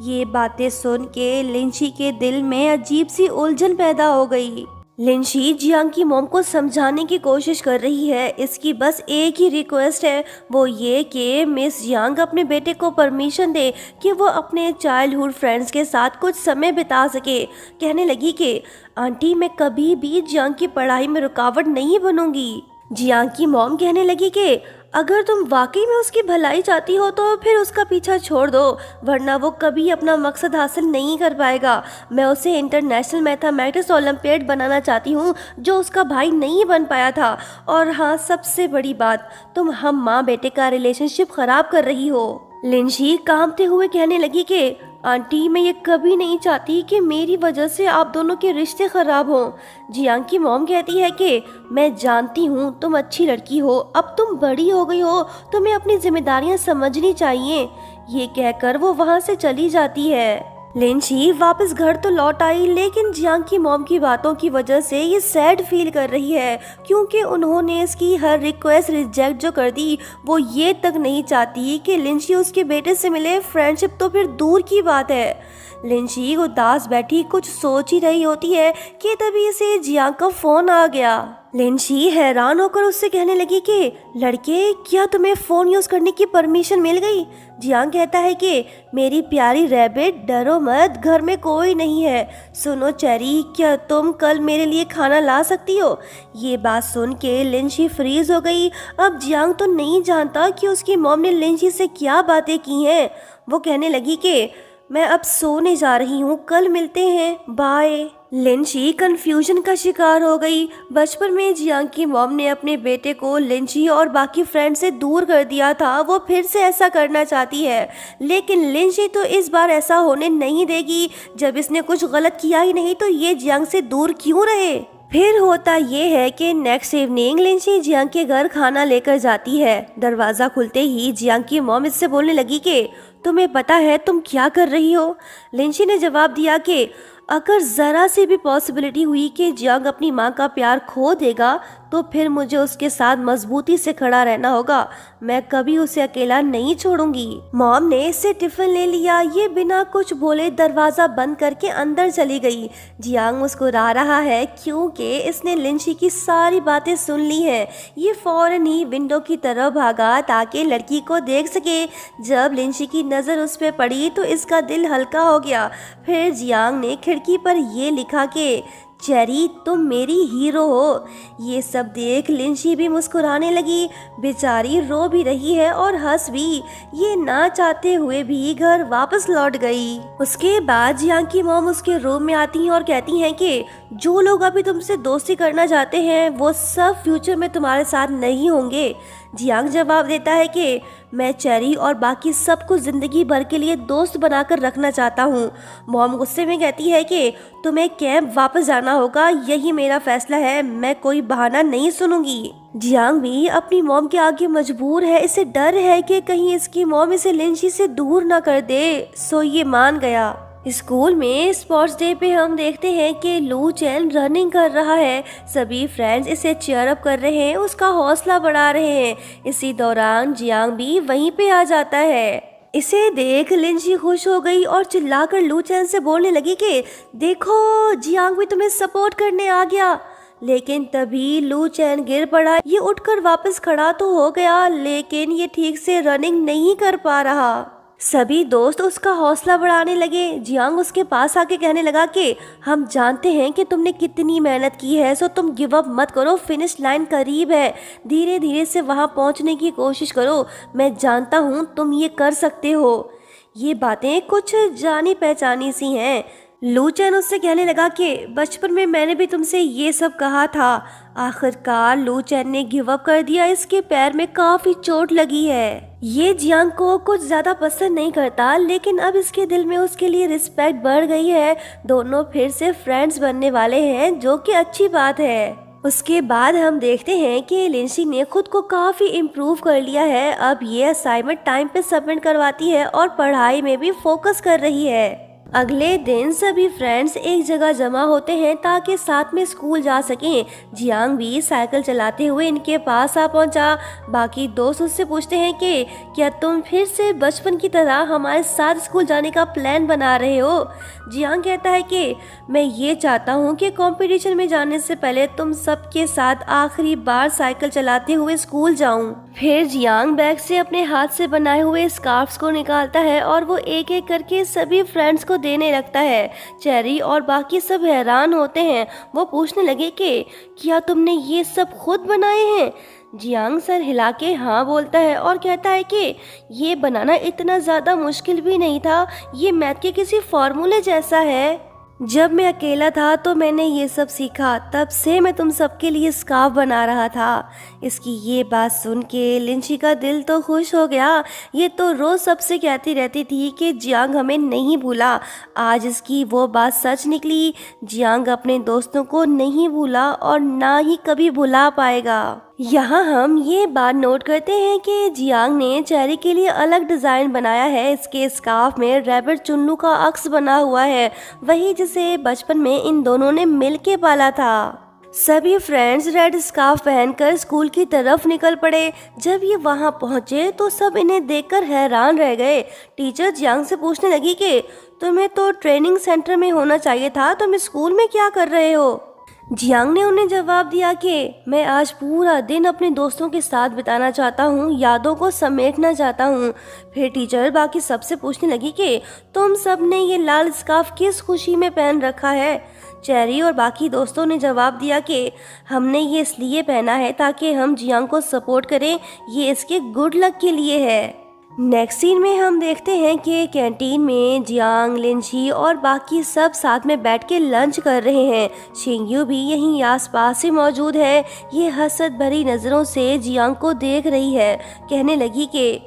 ये बातें सुन के लिंची के दिल में अजीब सी उलझन पैदा हो गई। लिंशी जियांग की मॉम को समझाने की कोशिश कर रही है। इसकी बस एक ही रिक्वेस्ट है, वो ये कि मिस जियांग अपने बेटे को परमिशन दे कि वो अपने चाइल्डहुड फ्रेंड्स के साथ कुछ समय बिता सके। कहने लगी कि आंटी, मैं कभी भी जियांग की पढ़ाई में रुकावट नहीं बनूंगी। जियांग की मॉम कहने लगी कि अगर तुम वाकई में उसकी भलाई चाहती हो तो फिर उसका पीछा छोड़ दो, वरना वो कभी अपना मकसद हासिल नहीं कर पाएगा। मैं उसे इंटरनेशनल मैथमेटिक्स ओलंपियाड बनाना चाहती हूँ, जो उसका भाई नहीं बन पाया था। और हाँ, सबसे बड़ी बात, तुम हम माँ बेटे का रिलेशनशिप खराब कर रही हो। लिंशी कांपते हुए कहने लगी कि आंटी, मैं ये कभी नहीं चाहती कि मेरी वजह से आप दोनों के रिश्ते खराब हों। जियांग की मॉम कहती है कि मैं जानती हूँ तुम अच्छी लड़की हो, अब तुम बड़ी हो गई हो, तुम्हें अपनी जिम्मेदारियाँ समझनी चाहिए। ये कहकर वो वहाँ से चली जाती है। लिंशी वापस घर तो लौट आई, लेकिन जियांग की मॉम की बातों की वजह से ये सैड फील कर रही है, क्योंकि उन्होंने इसकी हर रिक्वेस्ट रिजेक्ट जो कर दी। वो ये तक नहीं चाहती कि लिंशी उसके बेटे से मिले, फ्रेंडशिप तो फिर दूर की बात है। लिंशी उदास बैठी कुछ सोच ही रही होती है कि तभी इसे जियांग का फोन आ गया। लिंशी हैरान होकर उससे कहने लगी कि लड़के, क्या तुम्हें फोन यूज करने की परमिशन मिल गई? जियांग कहता है कि मेरी प्यारी रैबिट, डरो मत, घर में कोई नहीं है। सुनो चेरी, क्या तुम कल मेरे लिए खाना ला सकती हो? ये बात सुन के लिंशी फ्रीज हो गई। अब जियांग तो नहीं जानता कि उसकी मॉम ने लिंशी से क्या बातें की हैं। वो कहने लगी कि मैं अब सोने जा रही हूँ, कल मिलते हैं, बाय। लिंशी कंफ्यूजन का शिकार हो गई। बचपन में जियांग की मॉम ने अपने बेटे को लिंशी और बाकी फ्रेंड से दूर कर दिया था। वो फिर से ऐसा करना चाहती है, लेकिन लिंशी तो इस बार ऐसा होने नहीं देगी। जब इसने कुछ गलत किया ही नहीं तो ये जियांग से दूर क्यों रहे? फिर होता ये है कि नेक्स्ट इवनिंग लिंशी जियांग के घर खाना लेकर जाती है। दरवाज़ा खुलते ही जियांग की मॉम इससे बोलने लगी कि तुम्हें पता है तुम क्या कर रही हो? लिंशी ने जवाब दिया कि अगर ज़रा सी भी पॉसिबिलिटी हुई कि जियांग अपनी माँ का प्यार खो देगा तो फिर मुझे उसके साथ मजबूती से खड़ा रहना होगा। मैं कभी उसे अकेला नहीं छोड़ूंगी। मॉम ने इससे टिफिन ले लिया। ये बिना कुछ बोले दरवाज़ा बंद करके अंदर चली गई। जियांग मुस्कुरा रहा है क्योंकि इसने लिंशी की सारी बातें सुन ली हैं। ये फौरन ही विंडो की तरफ भागा ताकि लड़की को देख सके। जब लिंशी की नज़र उस पर पड़ी तो इसका दिल हल्का हो गया। फिर जियांग ने खिड़की पर ये लिखा कि चेरी, तुम मेरी हीरो हो। ये सब देख लिंशी भी मुस्कुराने लगी। बेचारी रो भी रही है और हंस भी। ये ना चाहते हुए भी घर वापस लौट गई। उसके बाद जियांग की मॉम उसके रूम में आती हैं और कहती हैं कि जो लोग अभी तुमसे दोस्ती करना चाहते हैं वो सब फ्यूचर में तुम्हारे साथ नहीं होंगे। जियांग जवाब देता है कि मैं चेरी और बाकी सबको ज़िंदगी भर के लिए दोस्त बनाकर रखना चाहता हूँ। मॉम गुस्से में कहती है कि तुम्हें कैंप वापस जाना होगा, यही मेरा फैसला है, मैं कोई बहाना नहीं सुनूंगी। जियांग भी अपनी मॉम के आगे मजबूर है। इसे डर है कि कहीं इसकी मॉम इसे लिंशी से दूर ना कर दे, सो ये मान गया। स्कूल में स्पोर्ट्स डे पे हम देखते हैं कि लू चैन रनिंग कर रहा है। सभी फ्रेंड्स इसे चीयर अप कर रहे हैं, उसका हौसला बढ़ा रहे हैं। इसी दौरान जियांग भी वहीं पे आ जाता है। इसे देख लिंशी खुश हो गई और चिल्लाकर लू चैन से बोलने लगी कि देखो, जियांग भी तुम्हें सपोर्ट करने आ गया। लेकिन तभी लू चैन गिर पड़ा। ये उठकर वापस खड़ा तो हो गया, लेकिन ये ठीक से रनिंग नहीं कर पा रहा। सभी दोस्त उसका हौसला बढ़ाने लगे। जियांग उसके पास आके कहने लगा कि हम जानते हैं कि तुमने कितनी मेहनत की है, सो तुम गिव अप मत करो, फिनिश लाइन करीब है, धीरे धीरे से वहां पहुंचने की कोशिश करो, मैं जानता हूं तुम ये कर सकते हो। ये बातें कुछ जानी पहचानी सी हैं। लू चैन उससे कहने लगा कि बचपन में मैंने भी तुमसे ये सब कहा था। आखिरकार लू चैन ने गिव अप कर दिया। इसके पैर में काफी चोट लगी है। ये जियांग को कुछ ज्यादा पसंद नहीं करता, लेकिन अब इसके दिल में उसके लिए रिस्पेक्ट बढ़ गई है। दोनों फिर से फ्रेंड्स बनने वाले हैं, जो कि अच्छी बात है। उसके बाद हम देखते हैं कि लिंशी ने खुद को काफी इम्प्रूव कर लिया है। अब ये असाइनमेंट टाइम पे सबमिट करवाती है और पढ़ाई में भी फोकस कर रही है। अगले दिन सभी फ्रेंड्स एक जगह जमा होते हैं ताकि साथ में स्कूल जा सकें। जियांग भी साइकिल चलाते हुए इनके पास आ पहुंचा। बाकी दोस्त उससे पूछते हैं कि क्या तुम फिर से बचपन की तरह हमारे साथ स्कूल जाने का प्लान बना रहे हो। जियांग कहता है कि मैं ये चाहता हूँ कि कंपटीशन में जाने से पहले तुम सबके साथ आखिरी बार साइकिल चलाते हुए स्कूल जाऊं। फिर जियांग बैग से अपने हाथ से बनाए हुए स्कार्फ्स को निकालता है और वो एक एक करके सभी फ्रेंड्स को देने लगता है। चेरी और बाकी सब हैरान होते हैं। वो पूछने लगे कि क्या तुमने ये सब खुद बनाए हैं। जियांग सर हिला के हाँ बोलता है और कहता है कि ये बनाना इतना ज़्यादा मुश्किल भी नहीं था, ये मैथ के किसी फॉर्मूले जैसा है। जब मैं अकेला था तो मैंने ये सब सीखा, तब से मैं तुम सबके लिए स्कार्फ बना रहा था। इसकी ये बात सुन के लिंची का दिल तो खुश हो गया। ये तो रोज़ सबसे कहती रहती थी कि जियांग हमें नहीं भूला। आज इसकी वो बात सच निकली। जियांग अपने दोस्तों को नहीं भूला और ना ही कभी भुला पाएगा। यहाँ हम ये बात नोट करते हैं कि जियांग ने चेरी के लिए अलग डिज़ाइन बनाया है। इसके स्कार्फ में रैबिट चुन्नू का अक्स बना हुआ है, वही जिसे बचपन में इन दोनों ने मिल के पाला था। सभी फ्रेंड्स रेड स्कार्फ पहनकर स्कूल की तरफ निकल पड़े। जब ये वहाँ पहुँचे तो सब इन्हें देखकर हैरान रह गए। टीचर जियांग से पूछने लगी कि तुम्हें तो ट्रेनिंग सेंटर में होना चाहिए था, तुम स्कूल में क्या कर रहे हो। जियांग ने उन्हें जवाब दिया कि मैं आज पूरा दिन अपने दोस्तों के साथ बिताना चाहता हूँ, यादों को समेटना चाहता हूँ। फिर टीचर बाकी सबसे पूछने लगी कि तुम सब ने ये लाल स्कार्फ किस खुशी में पहन रखा है। चेरी और बाकी दोस्तों ने जवाब दिया कि हमने ये इसलिए पहना है ताकि हम जियांग को सपोर्ट करें, ये इसके गुड लक के लिए है। नेक्स्ट सीन में हम देखते हैं कि कैंटीन में जियांग, लिंची और बाकी सब साथ में बैठ के लंच कर रहे हैं। शिंगयू भी यहीं आसपास ही मौजूद है। ये हसद भरी नज़रों से जियांग को देख रही है। कहने लगी कि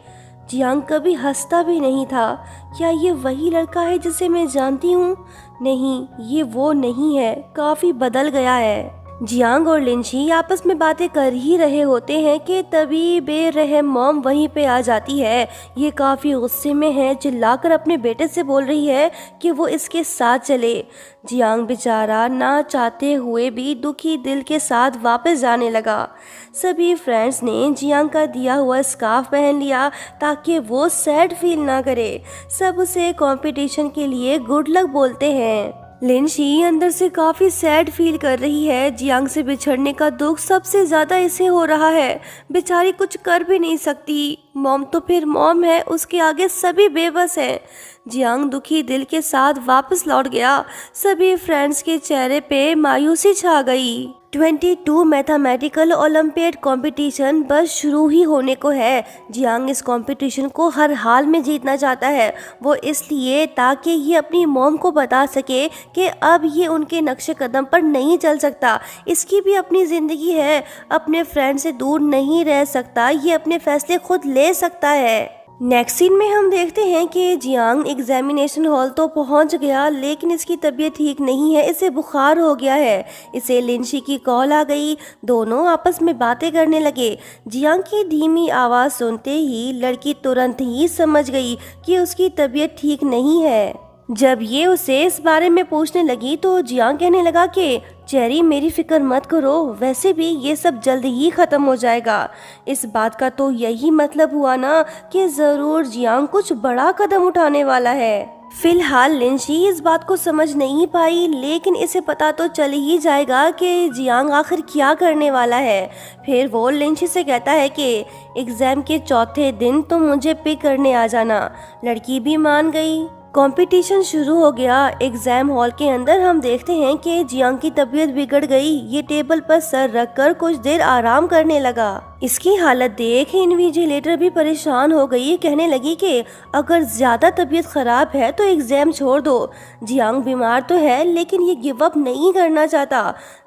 जियांग कभी हंसता भी नहीं था। क्या ये वही लड़का है जिसे मैं जानती हूँ? नहीं, ये वो नहीं है, काफ़ी बदल गया है। जियांग और लिंची आपस में बातें कर ही रहे होते हैं कि तभी बेरहम मॉम वहीं पे आ जाती है। ये काफ़ी गुस्से में है, चिल्लाकर अपने बेटे से बोल रही है कि वो इसके साथ चले। जियांग बेचारा ना चाहते हुए भी दुखी दिल के साथ वापस जाने लगा। सभी फ्रेंड्स ने जियांग का दिया हुआ स्कार्फ पहन लिया ताकि वो सैड फील ना करे। सब उसे कंपटीशन के लिए गुड लक बोलते हैं। लिंची अंदर से काफ़ी सैड फील कर रही है। जियांग से बिछड़ने का दुख सबसे ज़्यादा इसे हो रहा है। बेचारी कुछ कर भी नहीं सकती। मॉम तो फिर मॉम है, उसके आगे सभी बेबस हैं। जियांग दुखी दिल के साथ वापस लौट गया। सभी फ्रेंड्स के चेहरे पे मायूसी छा गई। 22 मैथमेटिकल ओलंपियाड कंपटीशन बस शुरू ही होने को है। जियांग इस कंपटीशन को हर हाल में जीतना चाहता है। वो इसलिए ताकि ये अपनी मॉम को बता सके कि अब ये उनके नक्शे कदम पर नहीं चल सकता। इसकी भी अपनी ज़िंदगी है, अपने फ्रेंड से दूर नहीं रह सकता, ये अपने फैसले खुद ले सकता है। नेक्स्ट सीन में हम देखते हैं कि जियांग एग्जामिनेशन हॉल तो पहुंच गया, लेकिन इसकी तबीयत ठीक नहीं है, इसे बुखार हो गया है। इसे लिंची की कॉल आ गई। दोनों आपस में बातें करने लगे। जियांग की धीमी आवाज़ सुनते ही लड़की तुरंत ही समझ गई कि उसकी तबीयत ठीक नहीं है। जब ये उसे इस बारे में पूछने लगी तो जियांग कहने लगा कि चेरी मेरी फिक्र मत करो, वैसे भी ये सब जल्द ही ख़त्म हो जाएगा। इस बात का तो यही मतलब हुआ ना कि ज़रूर जियांग कुछ बड़ा कदम उठाने वाला है। फिलहाल लिंची इस बात को समझ नहीं पाई, लेकिन इसे पता तो चल ही जाएगा कि जियांग आखिर क्या करने वाला है। फिर वो लिंची से कहता है कि एग्ज़ाम के चौथे दिन तुम मुझे पिक करने आ जाना। लड़की भी मान गई। कंपटीशन शुरू हो गया। एग्जाम हॉल के अंदर हम देखते हैं कि जियांग की तबीयत बिगड़ गई। ये टेबल पर सर रखकर कुछ देर आराम करने लगा। इसकी हालत देख इन्विजिलेटर भी परेशान हो गई। कहने लगी कि अगर ज़्यादा तबीयत ख़राब है तो एग्ज़ाम छोड़ दो। जियांग बीमार तो है, लेकिन ये गिव अप नहीं करना चाहता।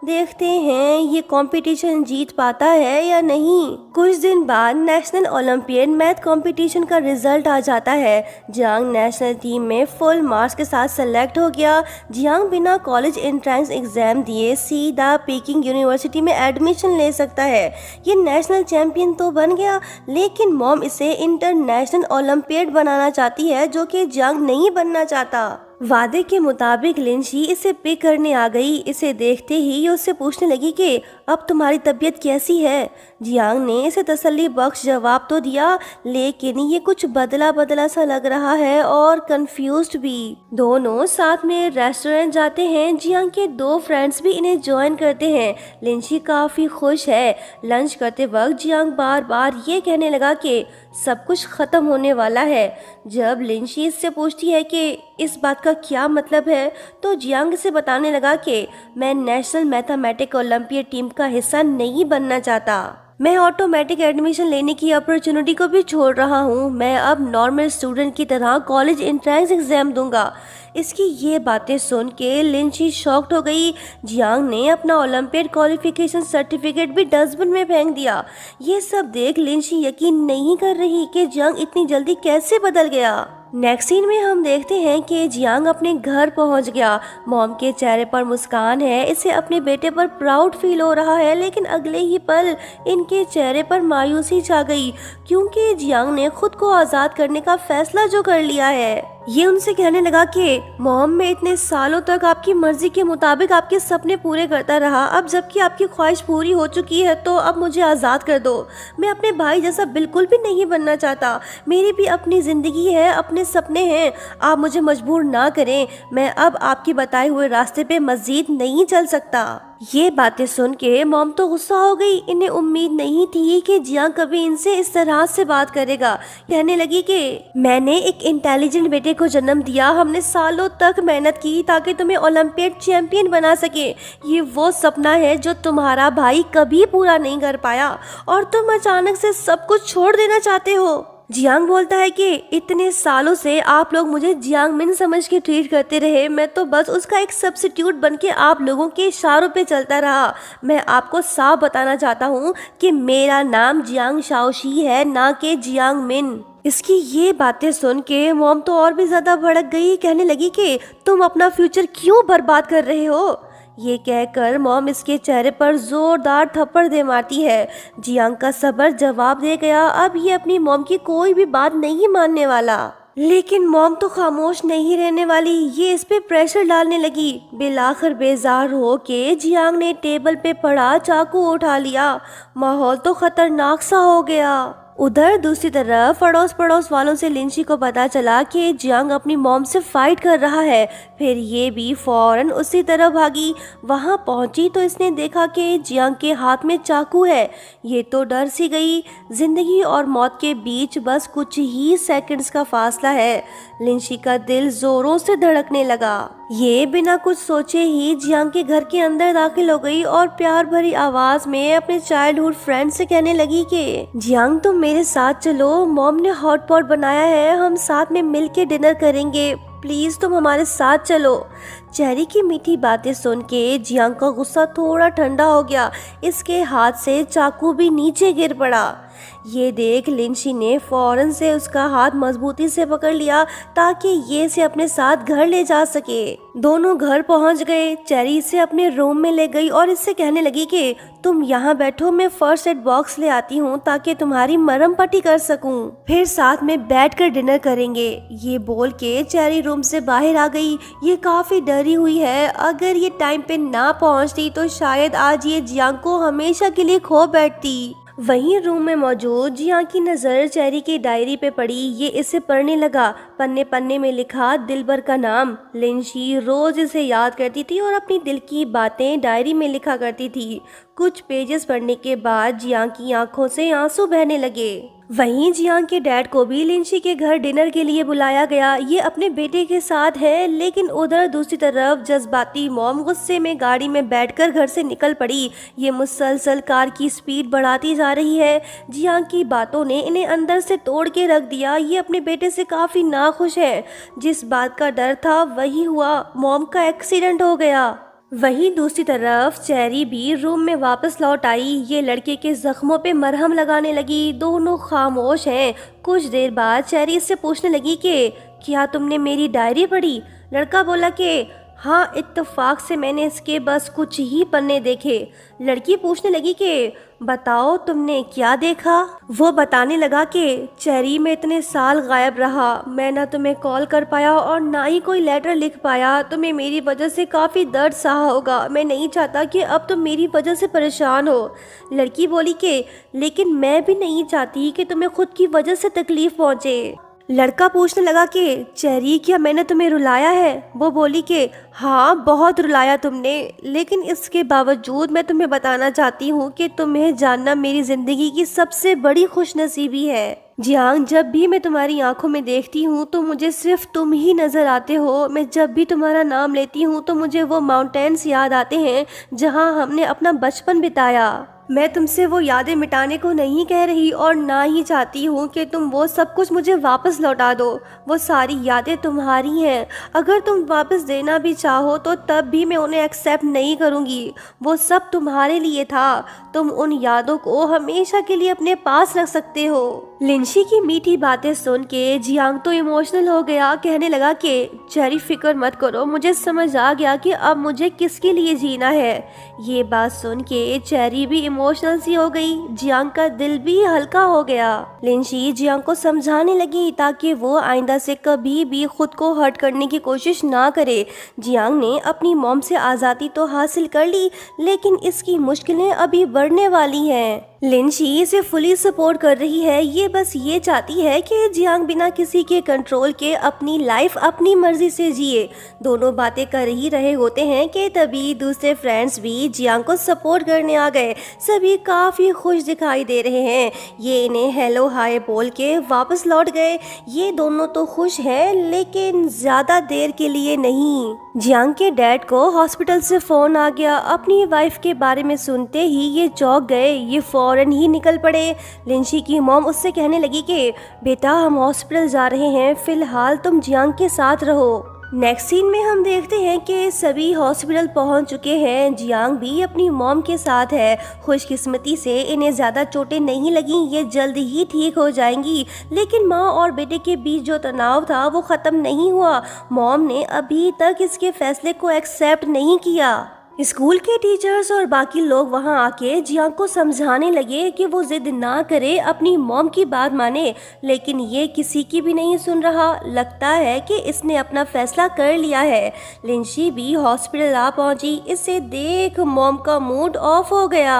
देखते हैं ये कंपटीशन जीत पाता है या नहीं। कुछ दिन बाद नेशनल ओलंपियड मैथ कंपटीशन का रिजल्ट आ जाता है। जियांग नेशनल टीम में फुल मार्क्स के साथ सेलेक्ट हो गया। जियांग बिना कॉलेज एंट्रेंस एग्जाम दिए सीधा पीकिंग यूनिवर्सिटी में एडमिशन ले सकता है। ये नेशनल चैंपियन तो बन गया, लेकिन मॉम इसे इंटरनेशनल ओलंपियड बनाना चाहती है, जो कि जियांग नहीं बनना चाहता। वादे के मुताबिक लिंशी इसे पिक करने आ गई। इसे देखते ही ये उससे पूछने लगी कि अब तुम्हारी तबीयत कैसी है। जियांग ने इसे तसल्ली बख्श जवाब तो दिया, लेकिन ये कुछ बदला बदला सा लग रहा है और कंफ्यूज्ड भी। दोनों साथ में रेस्टोरेंट जाते हैं। जियांग के दो फ्रेंड्स भी इन्हें ज्वाइन करते हैं। लिंशी काफी खुश है। लंच करते वक्त जियांग बार बार ये कहने लगा कि सब कुछ खत्म होने वाला है। जब लिंशी इससे पूछती है कि इस बात का क्या मतलब है, तो जियांग से बताने लगा कि मैं नेशनल मैथमेटिक ओलंपियड टीम का हिस्सा नहीं बनना चाहता। मैं ऑटोमेटिक एडमिशन लेने की अपॉर्चुनिटी को भी छोड़ रहा हूँ। मैं अब नॉर्मल स्टूडेंट की तरह कॉलेज एंट्रेंस एग्जाम दूंगा। इसकी ये बातें सुन के लिंशी शॉक्ड हो गई। जियांग ने अपना ओलंपियड क्वालिफिकेशन सर्टिफिकेट भी डस्टबिन में फेंक दिया। ये सब देख लिंशी यकीन नहीं कर रही कि जियांग इतनी जल्दी कैसे बदल गया। नेक्स्ट सीन में हम देखते हैं कि जियांग अपने घर पहुंच गया। मॉम के चेहरे पर मुस्कान है। इसे अपने बेटे पर प्राउड फील हो रहा है, लेकिन अगले ही पल इनके चेहरे पर मायूसी छा गई, क्योंकि जियांग ने खुद को आज़ाद करने का फैसला जो कर लिया है। ये उनसे कहने लगा कि मॉम, मैं इतने सालों तक आपकी मर्जी के मुताबिक आपके सपने पूरे करता रहा। अब जबकि आपकी ख्वाहिश पूरी हो चुकी है तो अब मुझे आज़ाद कर दो। मैं अपने भाई जैसा बिल्कुल भी नहीं बनना चाहता। मेरी भी अपनी ज़िंदगी है, अपने सपने हैं। आप मुझे मजबूर ना करें। मैं अब आपके बताए हुए रास्ते पे मजीद नहीं चल सकता। ये बातें सुन के मॉम तो गुस्सा हो गई। इन्हें उम्मीद नहीं थी कि जियांग कभी इनसे इस तरह से बात करेगा। कहने लगी कि मैंने एक इंटेलिजेंट बेटे को जन्म दिया। हमने सालों तक मेहनत की ताकि तुम्हें ओलंपियड चैंपियन बना सके। ये वो सपना है जो तुम्हारा भाई कभी पूरा नहीं कर पाया, और तुम अचानक से सब कुछ छोड़ देना चाहते हो। जियांग बोलता है कि इतने सालों से आप लोग मुझे जियांग मिन समझ के ट्रीट करते रहे। मैं तो बस उसका एक सब्स्टिट्यूट बन के आप लोगों के इशारों पे चलता रहा। मैं आपको साफ बताना चाहता हूँ कि मेरा नाम जियांग शाओशी है, ना कि जियांग मिन। इसकी ये बातें सुन के मॉम तो और भी ज्यादा भड़क गई। कहने लगी कि तुम अपना फ्यूचर क्यों बर्बाद कर रहे हो। ये कहकर मॉम इसके चेहरे पर जोरदार थप्पड़ दे मारती है। जियांग का सब्र जवाब दे गया। अब ये अपनी मॉम की कोई भी बात नहीं मानने वाला। लेकिन मॉम तो खामोश नहीं रहने वाली। ये इस पे प्रेशर डालने लगी। बिलाखिर बेजार हो के जियांग ने टेबल पे पड़ा चाकू उठा लिया। माहौल तो खतरनाक सा हो गया। उधर दूसरी तरफ अड़ोस पड़ोस वालों से लिंशी को पता चला कि जियांग अपनी मॉम से फाइट कर रहा है। फिर ये भी फौरन उसी तरफ भागी। वहां पहुंची तो इसने देखा कि जियांग के हाथ में चाकू है। ये तो डर सी गई। जिंदगी और मौत के बीच बस कुछ ही सेकंड्स का फासला है। लिंशी का दिल जोरों से धड़कने लगा। ये बिना कुछ सोचे ही जियांग के घर के अंदर दाखिल हो गई और प्यार भरी आवाज में अपने चाइल्डहुड फ्रेंड से कहने लगी कि जियांग, तुम मेरे साथ चलो। मॉम ने हॉट पॉट बनाया है, हम साथ में मिलके डिनर करेंगे। प्लीज तुम हमारे साथ चलो। चेरी की मीठी बातें सुन के जियांग का गुस्सा थोड़ा ठंडा हो गया। इसके हाथ से चाकू भी नीचे गिर पड़ा। ये देख लिंशी ने फौरन से उसका हाथ मजबूती से पकड़ लिया ताकि ये इसे अपने साथ घर ले जा सके। दोनों घर पहुंच गए। चेरी इसे अपने रूम में ले गई और इससे कहने लगी कि तुम यहाँ बैठो, मैं फर्स्ट एड बॉक्स ले आती हूँ ताकि तुम्हारी मरहम पट्टी कर सकूं। फिर साथ में बैठकर डिनर करेंगे। ये बोल के चेरी रूम से बाहर आ गई। ये काफी डरी हुई है। अगर ये टाइम पे ना पहुँचती तो शायद आज ये जियांग को हमेशा के लिए खो बैठती। वहीं रूम में मौजूद जियांग की नज़र चेरी की डायरी पे पड़ी। ये इसे पढ़ने लगा। पन्ने पन्ने में लिखा दिलबर का नाम। लिंशी रोज इसे याद करती थी और अपनी दिल की बातें डायरी में लिखा करती थी। कुछ पेजेस पढ़ने के बाद जियांग की आंखों से आंसू बहने लगे। वहीं जियांग के डैड को भी लिंशी के घर डिनर के लिए बुलाया गया। ये अपने बेटे के साथ है, लेकिन उधर दूसरी तरफ जज्बाती मॉम गुस्से में गाड़ी में बैठकर घर से निकल पड़ी। ये मुसलसल कार की स्पीड बढ़ाती जा रही है। जियांग की बातों ने इन्हें अंदर से तोड़ के रख दिया। ये अपने बेटे से काफ़ी नाखुश है। जिस बात का डर था वही हुआ। मॉम का एक्सीडेंट हो गया। वहीं दूसरी तरफ चेरी भी रूम में वापस लौट आई। ये लड़के के जख्मों पे मरहम लगाने लगी। दोनों खामोश हैं। कुछ देर बाद चेरी इससे पूछने लगी कि क्या तुमने मेरी डायरी पढ़ी। लड़का बोला कि हाँ, इत्तेफाक से मैंने इसके बस कुछ ही पन्ने देखे। लड़की पूछने लगी कि बताओ तुमने क्या देखा। वो बताने लगा कि चेरी में इतने साल गायब रहा, मैं ना तुम्हें कॉल कर पाया और ना ही कोई लेटर लिख पाया। तुम्हें मेरी वजह से काफ़ी दर्द सहा होगा, मैं नहीं चाहता कि अब तुम मेरी वजह से परेशान हो। लड़की बोली कि लेकिन मैं भी नहीं चाहती कि तुम्हें खुद की वजह से तकलीफ पहुँचे। लड़का पूछने लगा कि चेरी, क्या मैंने तुम्हें रुलाया है। वो बोली कि हाँ, बहुत रुलाया तुमने, लेकिन इसके बावजूद मैं तुम्हें बताना चाहती हूँ कि तुम्हें जानना मेरी ज़िंदगी की सबसे बड़ी खुशनसीबी है। जियांग, जब भी मैं तुम्हारी आंखों में देखती हूँ तो मुझे सिर्फ तुम ही नज़र आते हो। मैं जब भी तुम्हारा नाम लेती हूँ तो मुझे वो माउंटेन्स याद आते हैं जहाँ हमने अपना बचपन बिताया। मैं तुमसे वो यादें मिटाने को नहीं कह रही और ना ही चाहती हूँ कि तुम वो सब कुछ मुझे वापस लौटा दो। वो सारी यादें तुम्हारी हैं, अगर तुम वापस देना भी चाहो तो तब भी मैं उन्हें एक्सेप्ट नहीं करूँगी। वो सब तुम्हारे लिए था, तुम उन यादों को हमेशा के लिए अपने पास रख सकते हो। लिंशी की मीठी बातें सुन के जियांग तो इमोशनल हो गया। कहने लगा कि चेरी, फिक्र मत करो, मुझे समझ आ गया कि अब मुझे किसके लिए जीना है। ये बात सुन के चेरी भी इमोशनल सी हो गई। जियांग का दिल भी हल्का हो गया। लिंशी जियांग को समझाने लगी ताकि वो आइंदा से कभी भी खुद को हर्ट करने की कोशिश ना करे। जियांग ने अपनी मॉम से आज़ादी तो हासिल कर ली, लेकिन इसकी मुश्किलें अभी बढ़ने वाली हैं। लिंशी इसे फुली सपोर्ट कर रही है। ये बस ये चाहती है कि जियांग बिना किसी के कंट्रोल के अपनी लाइफ अपनी मर्जी से जिए। दोनों बातें कर ही रहे होते हैं कि तभी दूसरे फ्रेंड्स भी जियांग को सपोर्ट करने आ गए। सभी काफ़ी खुश दिखाई दे रहे हैं। ये इन्हें हेलो हाय बोल के वापस लौट गए। ये दोनों तो खुश हैं, लेकिन ज़्यादा देर के लिए नहीं। जियांग के डैड को हॉस्पिटल से फ़ोन आ गया। अपनी वाइफ के बारे में सुनते ही ये चौंक गए। ये फौरन ही निकल पड़े। लिंशी की मॉम उससे कहने लगी कि बेटा, हम हॉस्पिटल जा रहे हैं, फिलहाल तुम जियांग के साथ रहो। नेक्स्ट सीन में हम देखते हैं कि सभी हॉस्पिटल पहुंच चुके हैं। जियांग भी अपनी मॉम के साथ है। खुशकिस्मती से इन्हें ज़्यादा चोटें नहीं लगी, ये जल्द ही ठीक हो जाएंगी। लेकिन माँ और बेटे के बीच जो तनाव था वो ख़त्म नहीं हुआ। मॉम ने अभी तक इसके फैसले को एक्सेप्ट नहीं किया। स्कूल के टीचर्स और बाकी लोग वहां आके जियांग को समझाने लगे कि वो जिद ना करे, अपनी मॉम की बात माने, लेकिन ये किसी की भी नहीं सुन रहा। लगता है कि इसने अपना फैसला कर लिया है। लिंशी भी हॉस्पिटल आ पहुंची। इसे देख मॉम का मूड ऑफ हो गया।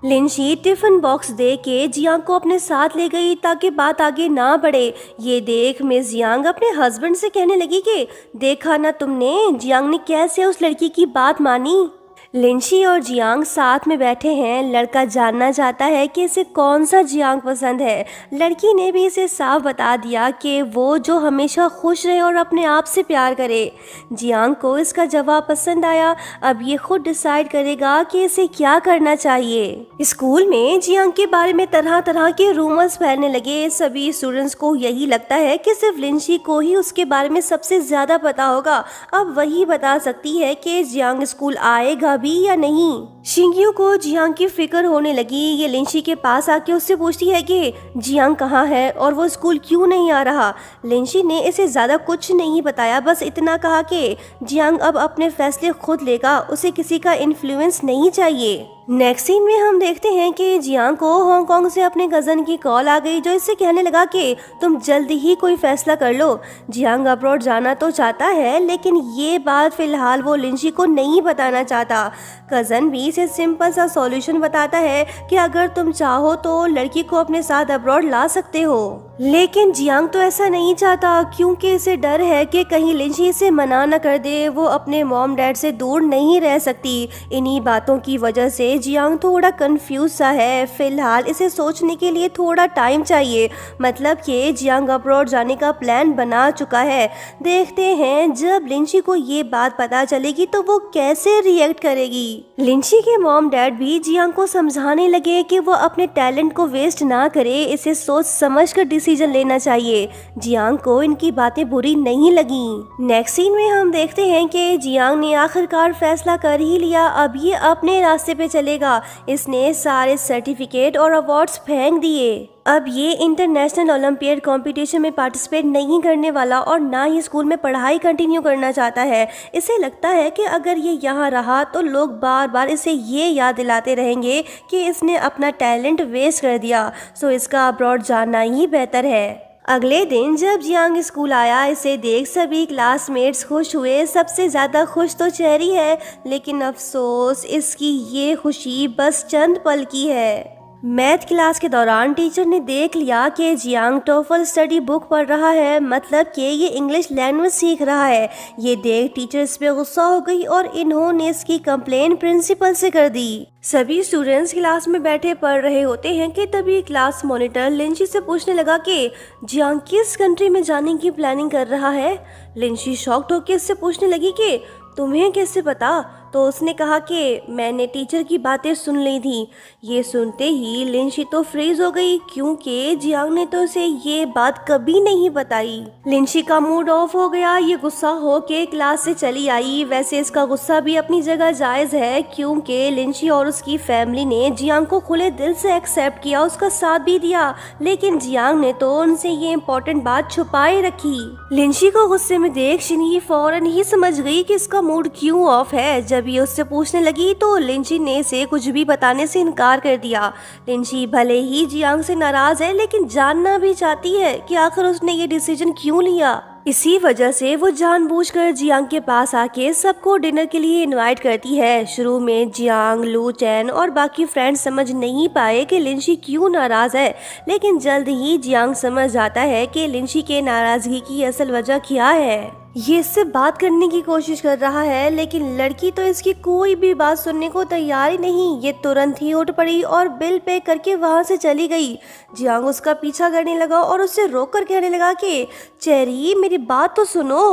लिंशी टिफिन बॉक्स दे के जियांग को अपने साथ ले गई ताकि बात आगे ना बढ़े। ये देख मिस जियांग अपने हस्बैंड से कहने लगी कि देखा ना तुमने, जियांग ने कैसे उस लड़की की बात मानी। लिंशी और जियांग साथ में बैठे हैं। लड़का जानना चाहता है कि इसे कौन सा जियांग पसंद है। लड़की ने भी इसे साफ बता दिया कि वो जो हमेशा खुश रहे और अपने आप से प्यार करे। जियांग को इसका जवाब पसंद आया। अब ये खुद डिसाइड करेगा कि इसे क्या करना चाहिए। स्कूल में जियांग के बारे में तरह तरह के रूमर्स फैलने लगे। सभी स्टूडेंट्स को यही लगता है कि सिर्फ लिंशी को ही उसके बारे में सबसे ज़्यादा पता होगा। अब वही बता सकती है कि जियांग स्कूल आएगा भी या नहीं। शिंग्यू को जियांग की फिक्र होने लगी। ये लिंशी के पास आके उससे पूछती है कि जियांग कहाँ है और वो स्कूल क्यों नहीं आ रहा। लिंशी ने इसे ज़्यादा कुछ नहीं बताया, बस इतना कहा कि जियांग अब अपने फैसले खुद लेगा, उसे किसी का इन्फ्लुएंस नहीं चाहिए। नेक्स्ट सीन में हम देखते हैं कि जियांग को हांगकांग से अपने कज़न की कॉल आ गई, जो इससे कहने लगा कि तुम जल्दी ही कोई फैसला कर लो। जियांग अब्रॉड जाना तो चाहता है, लेकिन ये बात फिलहाल वो लिंशी को नहीं बताना चाहता। कज़न भी इसे सिंपल सा सॉल्यूशन बताता है कि अगर तुम चाहो तो लड़की को अपने साथ अब्रॉड ला सकते हो। लेकिन जियांग तो ऐसा नहीं चाहता, क्योंकि इसे डर है कि कहीं लिंशी इसे मना न कर दे। वो अपने मॉम डैड से दूर नहीं रह सकती। इन्हीं बातों की वजह से जियांग थोड़ा कंफ्यूज सा है। फिलहाल इसे सोचने के लिए थोड़ा टाइम चाहिए। मतलब कि जियांग अब्रॉड जाने का प्लान बना चुका है। देखते हैं जब लिंशी को ये बात पता चलेगी तो वो कैसे रिएक्ट करेगी। लिंशी के मॉम डैड भी जियांग को समझाने लगे कि वो अपने टैलेंट को वेस्ट ना करे, इसे सोच समझ कर डिसीजन लेना चाहिए। जियांग को इनकी बातें बुरी नहीं लगी। नेक्स्ट सीन में हम देखते हैं कि जियांग ने आखिरकार फैसला कर ही लिया। अब ये अपने रास्ते पे चलेगा। इसने सारे सर्टिफिकेट और अवार्ड्स फेंक दिए। अब ये इंटरनेशनल ओलंपियाड कंपटीशन में पार्टिसिपेट नहीं करने वाला और ना ही स्कूल में पढ़ाई कंटिन्यू करना चाहता है। इसे लगता है कि अगर ये यहाँ रहा तो लोग बार बार इसे ये याद दिलाते रहेंगे कि इसने अपना टैलेंट वेस्ट कर दिया, सो इसका अब्रॉड जाना ही बेहतर है। अगले दिन जब जियांग स्कूल आया, इसे देख सभी क्लासमेट्स खुश हुए। सबसे ज़्यादा खुश तो चेरी है, लेकिन अफसोस इसकी ये खुशी बस चंद पल की है। मैथ क्लास के दौरान टीचर ने देख लिया कि जियांग टोफल स्टडी बुक पढ़ रहा है, मतलब कि ये इंग्लिश लैंग्वेज सीख रहा है। ये देख टीचर इस पे गुस्सा हो गई और इन्होंने इसकी कंप्लेन प्रिंसिपल से कर दी। सभी स्टूडेंट्स क्लास में बैठे पढ़ रहे होते हैं कि तभी क्लास मॉनिटर लिंची से पूछने लगा कि जियांग किस कंट्री में जाने की प्लानिंग कर रहा है। लिंची शॉक्ड होकर इससे पूछने लगी कि तुम्हें कैसे पता? तो उसने कहा कि मैंने टीचर की बातें सुन ली थी। ये सुनते ही लिंशी तो फ्रीज हो गई, क्योंकि जियांग ने तो उसे ये बात कभी नहीं बताई। लिंशी का मूड ऑफ हो गया, ये गुस्सा हो के क्लास से चली आई। वैसे इसका गुस्सा भी अपनी जगह जायज है, क्योंकि लिंशी और उसकी फैमिली ने जियांग को खुले दिल से एक्सेप्ट किया, उसका साथ भी दिया, लेकिन जियांग ने तो उनसे ये इम्पोर्टेंट बात छुपाए रखी। लिंशी को गुस्से में देख शिनी फौरन ही समझ गई कि इसका मूड क्यों ऑफ है। जब ये उससे पूछने लगी तो लिंची ने इसे कुछ भी बताने से इनकार कर दिया। लिंची भले ही जियांग से नाराज है, लेकिन जानना भी चाहती है कि आखिर उसने ये डिसीजन क्यों लिया। इसी वजह से वो जानबूझकर जियांग के पास आके सबको डिनर के लिए इनवाइट करती है। शुरू में जियांग, लू चैन और बाकी फ्रेंड्स समझ नहीं पाए कि लिंची क्यों नाराज है, लेकिन जल्द ही जियांग समझ जाता है कि लिंची के नाराजगी की असल वजह क्या है। ये इससे बात करने की कोशिश कर रहा है, लेकिन लड़की तो इसकी कोई भी बात सुनने को तैयार ही नहीं। ये तुरंत ही उठ पड़ी और बिल पे करके वहां से चली गई। जियांग उसका पीछा करने लगा और उससे रोक कर कहने लगा कि चेरी मेरी बात तो सुनो।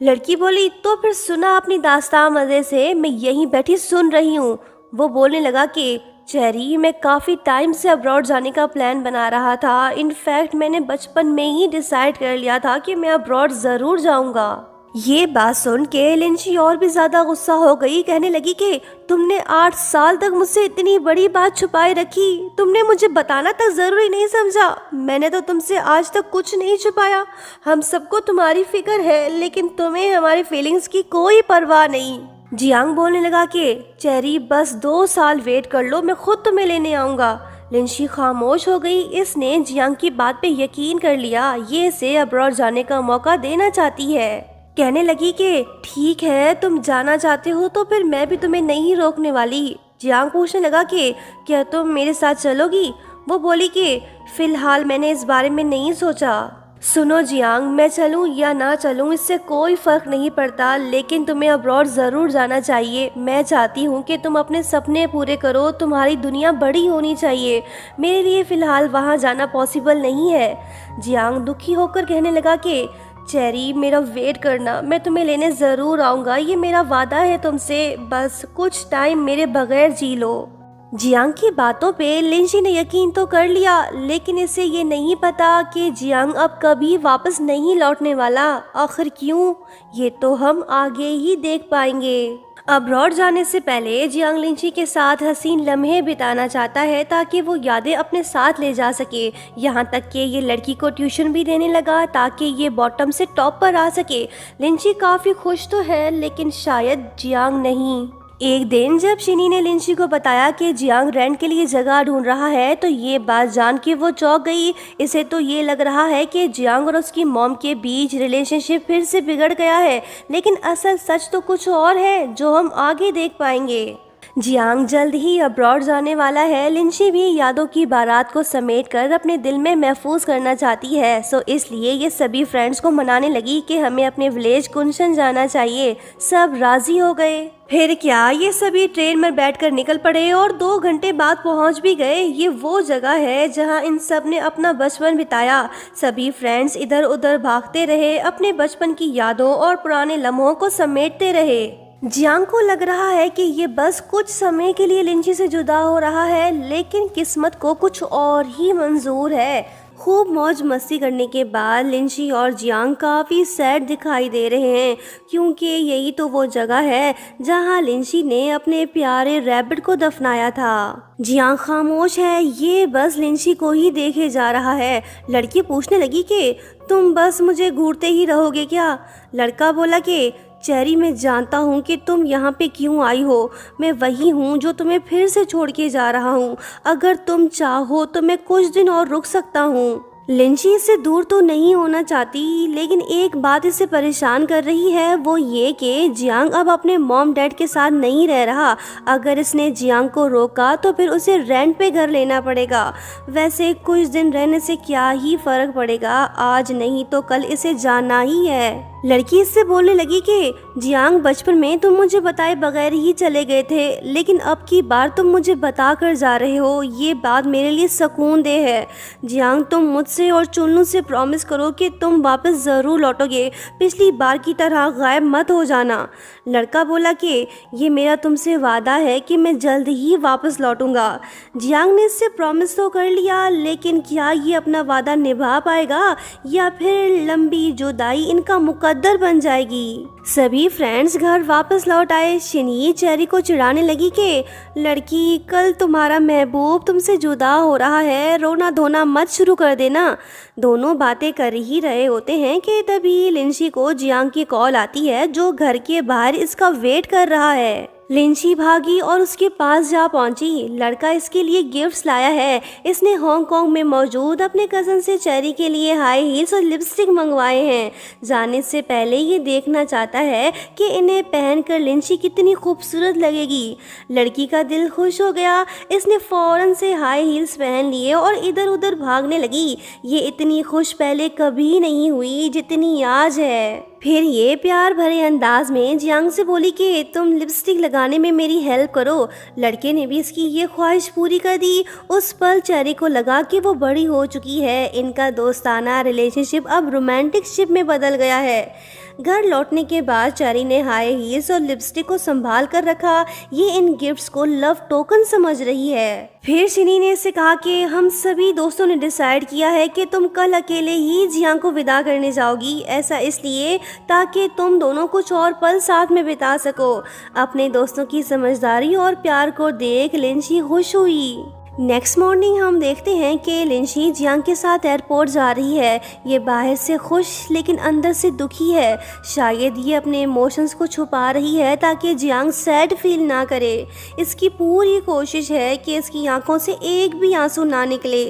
लड़की बोली तो फिर सुना अपनी दास्तान मजे से, मैं यहीं बैठी सुन रही हूँ। वो बोलने लगा कि चेरी मैं काफ़ी टाइम से अब्रॉड जाने का प्लान बना रहा था। इनफैक्ट मैंने बचपन में ही डिसाइड कर लिया था कि मैं अब्रॉड ज़रूर जाऊंगा। ये बात सुन के लिंची और भी ज़्यादा गुस्सा हो गई, कहने लगी कि तुमने 8 साल तक मुझसे इतनी बड़ी बात छुपाए रखी, तुमने मुझे बताना तक ज़रूरी नहीं समझा। मैंने तो तुमसे आज तक कुछ नहीं छुपाया। हम सबको तुम्हारी फिक्र है, लेकिन तुम्हें हमारी फीलिंग्स की कोई परवाह नहीं। जियांग बोलने लगा कि चेरी बस 2 साल वेट कर लो, मैं खुद तुम्हें लेने आऊँगा। लिंशी खामोश हो गई। इसने जियांग की बात पे यकीन कर लिया, ये इसे अब्रॉड जाने का मौका देना चाहती है। कहने लगी कि ठीक है, तुम जाना चाहते हो तो फिर मैं भी तुम्हें नहीं रोकने वाली। जियांग पूछने लगा कि क्या तुम मेरे साथ चलोगी? वो बोली कि फिलहाल मैंने इस बारे में नहीं सोचा। सुनो जियांग, मैं चलूं या ना चलूं इससे कोई फ़र्क नहीं पड़ता, लेकिन तुम्हें अब्रॉड ज़रूर जाना चाहिए। मैं चाहती हूं कि तुम अपने सपने पूरे करो, तुम्हारी दुनिया बड़ी होनी चाहिए। मेरे लिए फ़िलहाल वहां जाना पॉसिबल नहीं है। जियांग दुखी होकर कहने लगा कि चेरी मेरा वेट करना, मैं तुम्हें लेने ज़रूर आऊँगा, ये मेरा वादा है तुमसे। बस कुछ टाइम मेरे बगैर जी लो। जियांग की बातों पे लिंची ने यकीन तो कर लिया, लेकिन इसे ये नहीं पता कि जियांग अब कभी वापस नहीं लौटने वाला। आखिर क्यों, ये तो हम आगे ही देख पाएंगे। अब्रॉड जाने से पहले जियांग लिंची के साथ हसीन लम्हे बिताना चाहता है, ताकि वो यादें अपने साथ ले जा सके। यहाँ तक कि ये लड़की को ट्यूशन भी देने लगा ताकि ये बॉटम से टॉप पर आ सके। लिंची काफ़ी खुश तो है, लेकिन शायद जियांग नहीं। एक दिन जब शिनी ने लिंची को बताया कि जियांग रेंट के लिए जगह ढूंढ रहा है, तो ये बात जान के वो चौंक गई। इसे तो ये लग रहा है कि जियांग और उसकी मॉम के बीच रिलेशनशिप फिर से बिगड़ गया है, लेकिन असल सच तो कुछ और है जो हम आगे देख पाएंगे। जियांग जल्द ही अब्रॉड जाने वाला है। लिंची भी यादों की बारात को समेटकर अपने दिल में महफूज करना चाहती है, सो इसलिए ये सभी फ्रेंड्स को मनाने लगी कि हमें अपने विलेज कुंशन जाना चाहिए। सब राजी हो गए। फिर क्या, ये सभी ट्रेन में बैठकर निकल पड़े और 2 घंटे बाद पहुंच भी गए। ये वो जगह है जहां इन सब ने अपना बचपन बिताया। सभी फ्रेंड्स इधर उधर भागते रहे, अपने बचपन की यादों और पुराने लम्हों को समेटते रहे। जियांग को लग रहा है कि ये बस कुछ समय के लिए लिंची से जुदा हो रहा है, लेकिन किस्मत को कुछ और ही मंजूर है। खूब मौज मस्ती करने के बाद लिंशी और जियांग काफ़ी सैड दिखाई दे रहे हैं, क्योंकि यही तो वो जगह है जहां लिंशी ने अपने प्यारे रैबिट को दफनाया था। जियांग खामोश है, ये बस लिंशी को ही देखे जा रहा है। लड़की पूछने लगी कि तुम बस मुझे घूरते ही रहोगे क्या? लड़का बोला कि चेरी, मैं जानता हूँ कि तुम यहाँ पे क्यों आई हो। मैं वही हूँ जो तुम्हें फिर से छोड़ के जा रहा हूँ। अगर तुम चाहो तो मैं कुछ दिन और रुक सकता हूँ। लिंशी इससे दूर तो नहीं होना चाहती, लेकिन एक बात इसे परेशान कर रही है, वो ये कि जियांग अब अपने मॉम डैड के साथ नहीं रह रहा। अगर इसने जियांग को रोका तो फिर उसे रेंट पे घर लेना पड़ेगा। वैसे कुछ दिन रहने से क्या ही फर्क पड़ेगा, आज नहीं तो कल इसे जाना ही है। लड़की इससे बोलने लगी कि जियांग, बचपन में तुम मुझे बताए बगैर ही चले गए थे, लेकिन अब की बार तुम मुझे बता कर जा रहे हो। ये बात मेरे लिए सुकून दे है। जियांग, तुम मुझसे और चुन्नू से प्रॉमिस करो कि तुम वापस ज़रूर लौटोगे। पिछली बार की तरह गायब मत हो जाना। लड़का बोला कि ये मेरा तुमसे वादा है कि मैं जल्द ही वापस लौटूंगा। जियांग ने इससे प्रॉमिस तो कर लिया, लेकिन क्या ये अपना वादा निभा पाएगा या फिर लंबी जुदाई इनका मुकद्दर बन जाएगी। सभी फ्रेंड्स घर वापस लौट आए। शिनी चेरी को चिढ़ाने लगी कि लड़की, कल तुम्हारा महबूब तुमसे जुदा हो रहा है, रोना धोना मत शुरू कर देना। दोनों बातें कर ही रहे होते हैं कि तभी लिंशी को जियांग की कॉल आती है, जो घर के बाहर इसका वेट कर रहा है। लिंशी भागी और उसके पास जा पहुंची। लड़का इसके लिए गिफ्ट्स लाया है। इसने हांगकांग में मौजूद अपने कज़न से चेरी के लिए हाई हील्स और लिपस्टिक मंगवाए हैं। जाने से पहले ये देखना चाहता है कि इन्हें पहनकर लिंशी कितनी खूबसूरत लगेगी। लड़की का दिल खुश हो गया। इसने फौरन से हाई हील्स पहन लिए और इधर उधर भागने लगी। ये इतनी खुश पहले कभी नहीं हुई जितनी आज है। फिर ये प्यार भरे अंदाज में जियांग से बोली कि तुम लिपस्टिक लगाने में मेरी हेल्प करो। लड़के ने भी इसकी ये ख्वाहिश पूरी कर दी। उस पल चेरी को लगा कि वो बड़ी हो चुकी है। इनका दोस्ताना रिलेशनशिप अब रोमांटिक शिप में बदल गया है। घर लौटने के बाद चेरी ने हाई हील्स और लिपस्टिक को संभाल कर रखा। ये इन गिफ्ट्स को लव टोकन समझ रही है। फिर शिनी ने इससे कहा कि हम सभी दोस्तों ने डिसाइड किया है कि तुम कल अकेले ही जियांग को विदा करने जाओगी। ऐसा इसलिए ताकि तुम दोनों कुछ और पल साथ में बिता सको। अपने दोस्तों की समझदारी और प्यार को देख लिंशी खुश हुई। नेक्स्ट मॉर्निंग हम देखते हैं कि लिंशी जियांग के साथ एयरपोर्ट जा रही है। ये बाहर से खुश लेकिन अंदर से दुखी है। शायद ये अपने इमोशंस को छुपा रही है ताकि जियांग सैड फील ना करे। इसकी पूरी कोशिश है कि इसकी आंखों से एक भी आंसू ना निकले।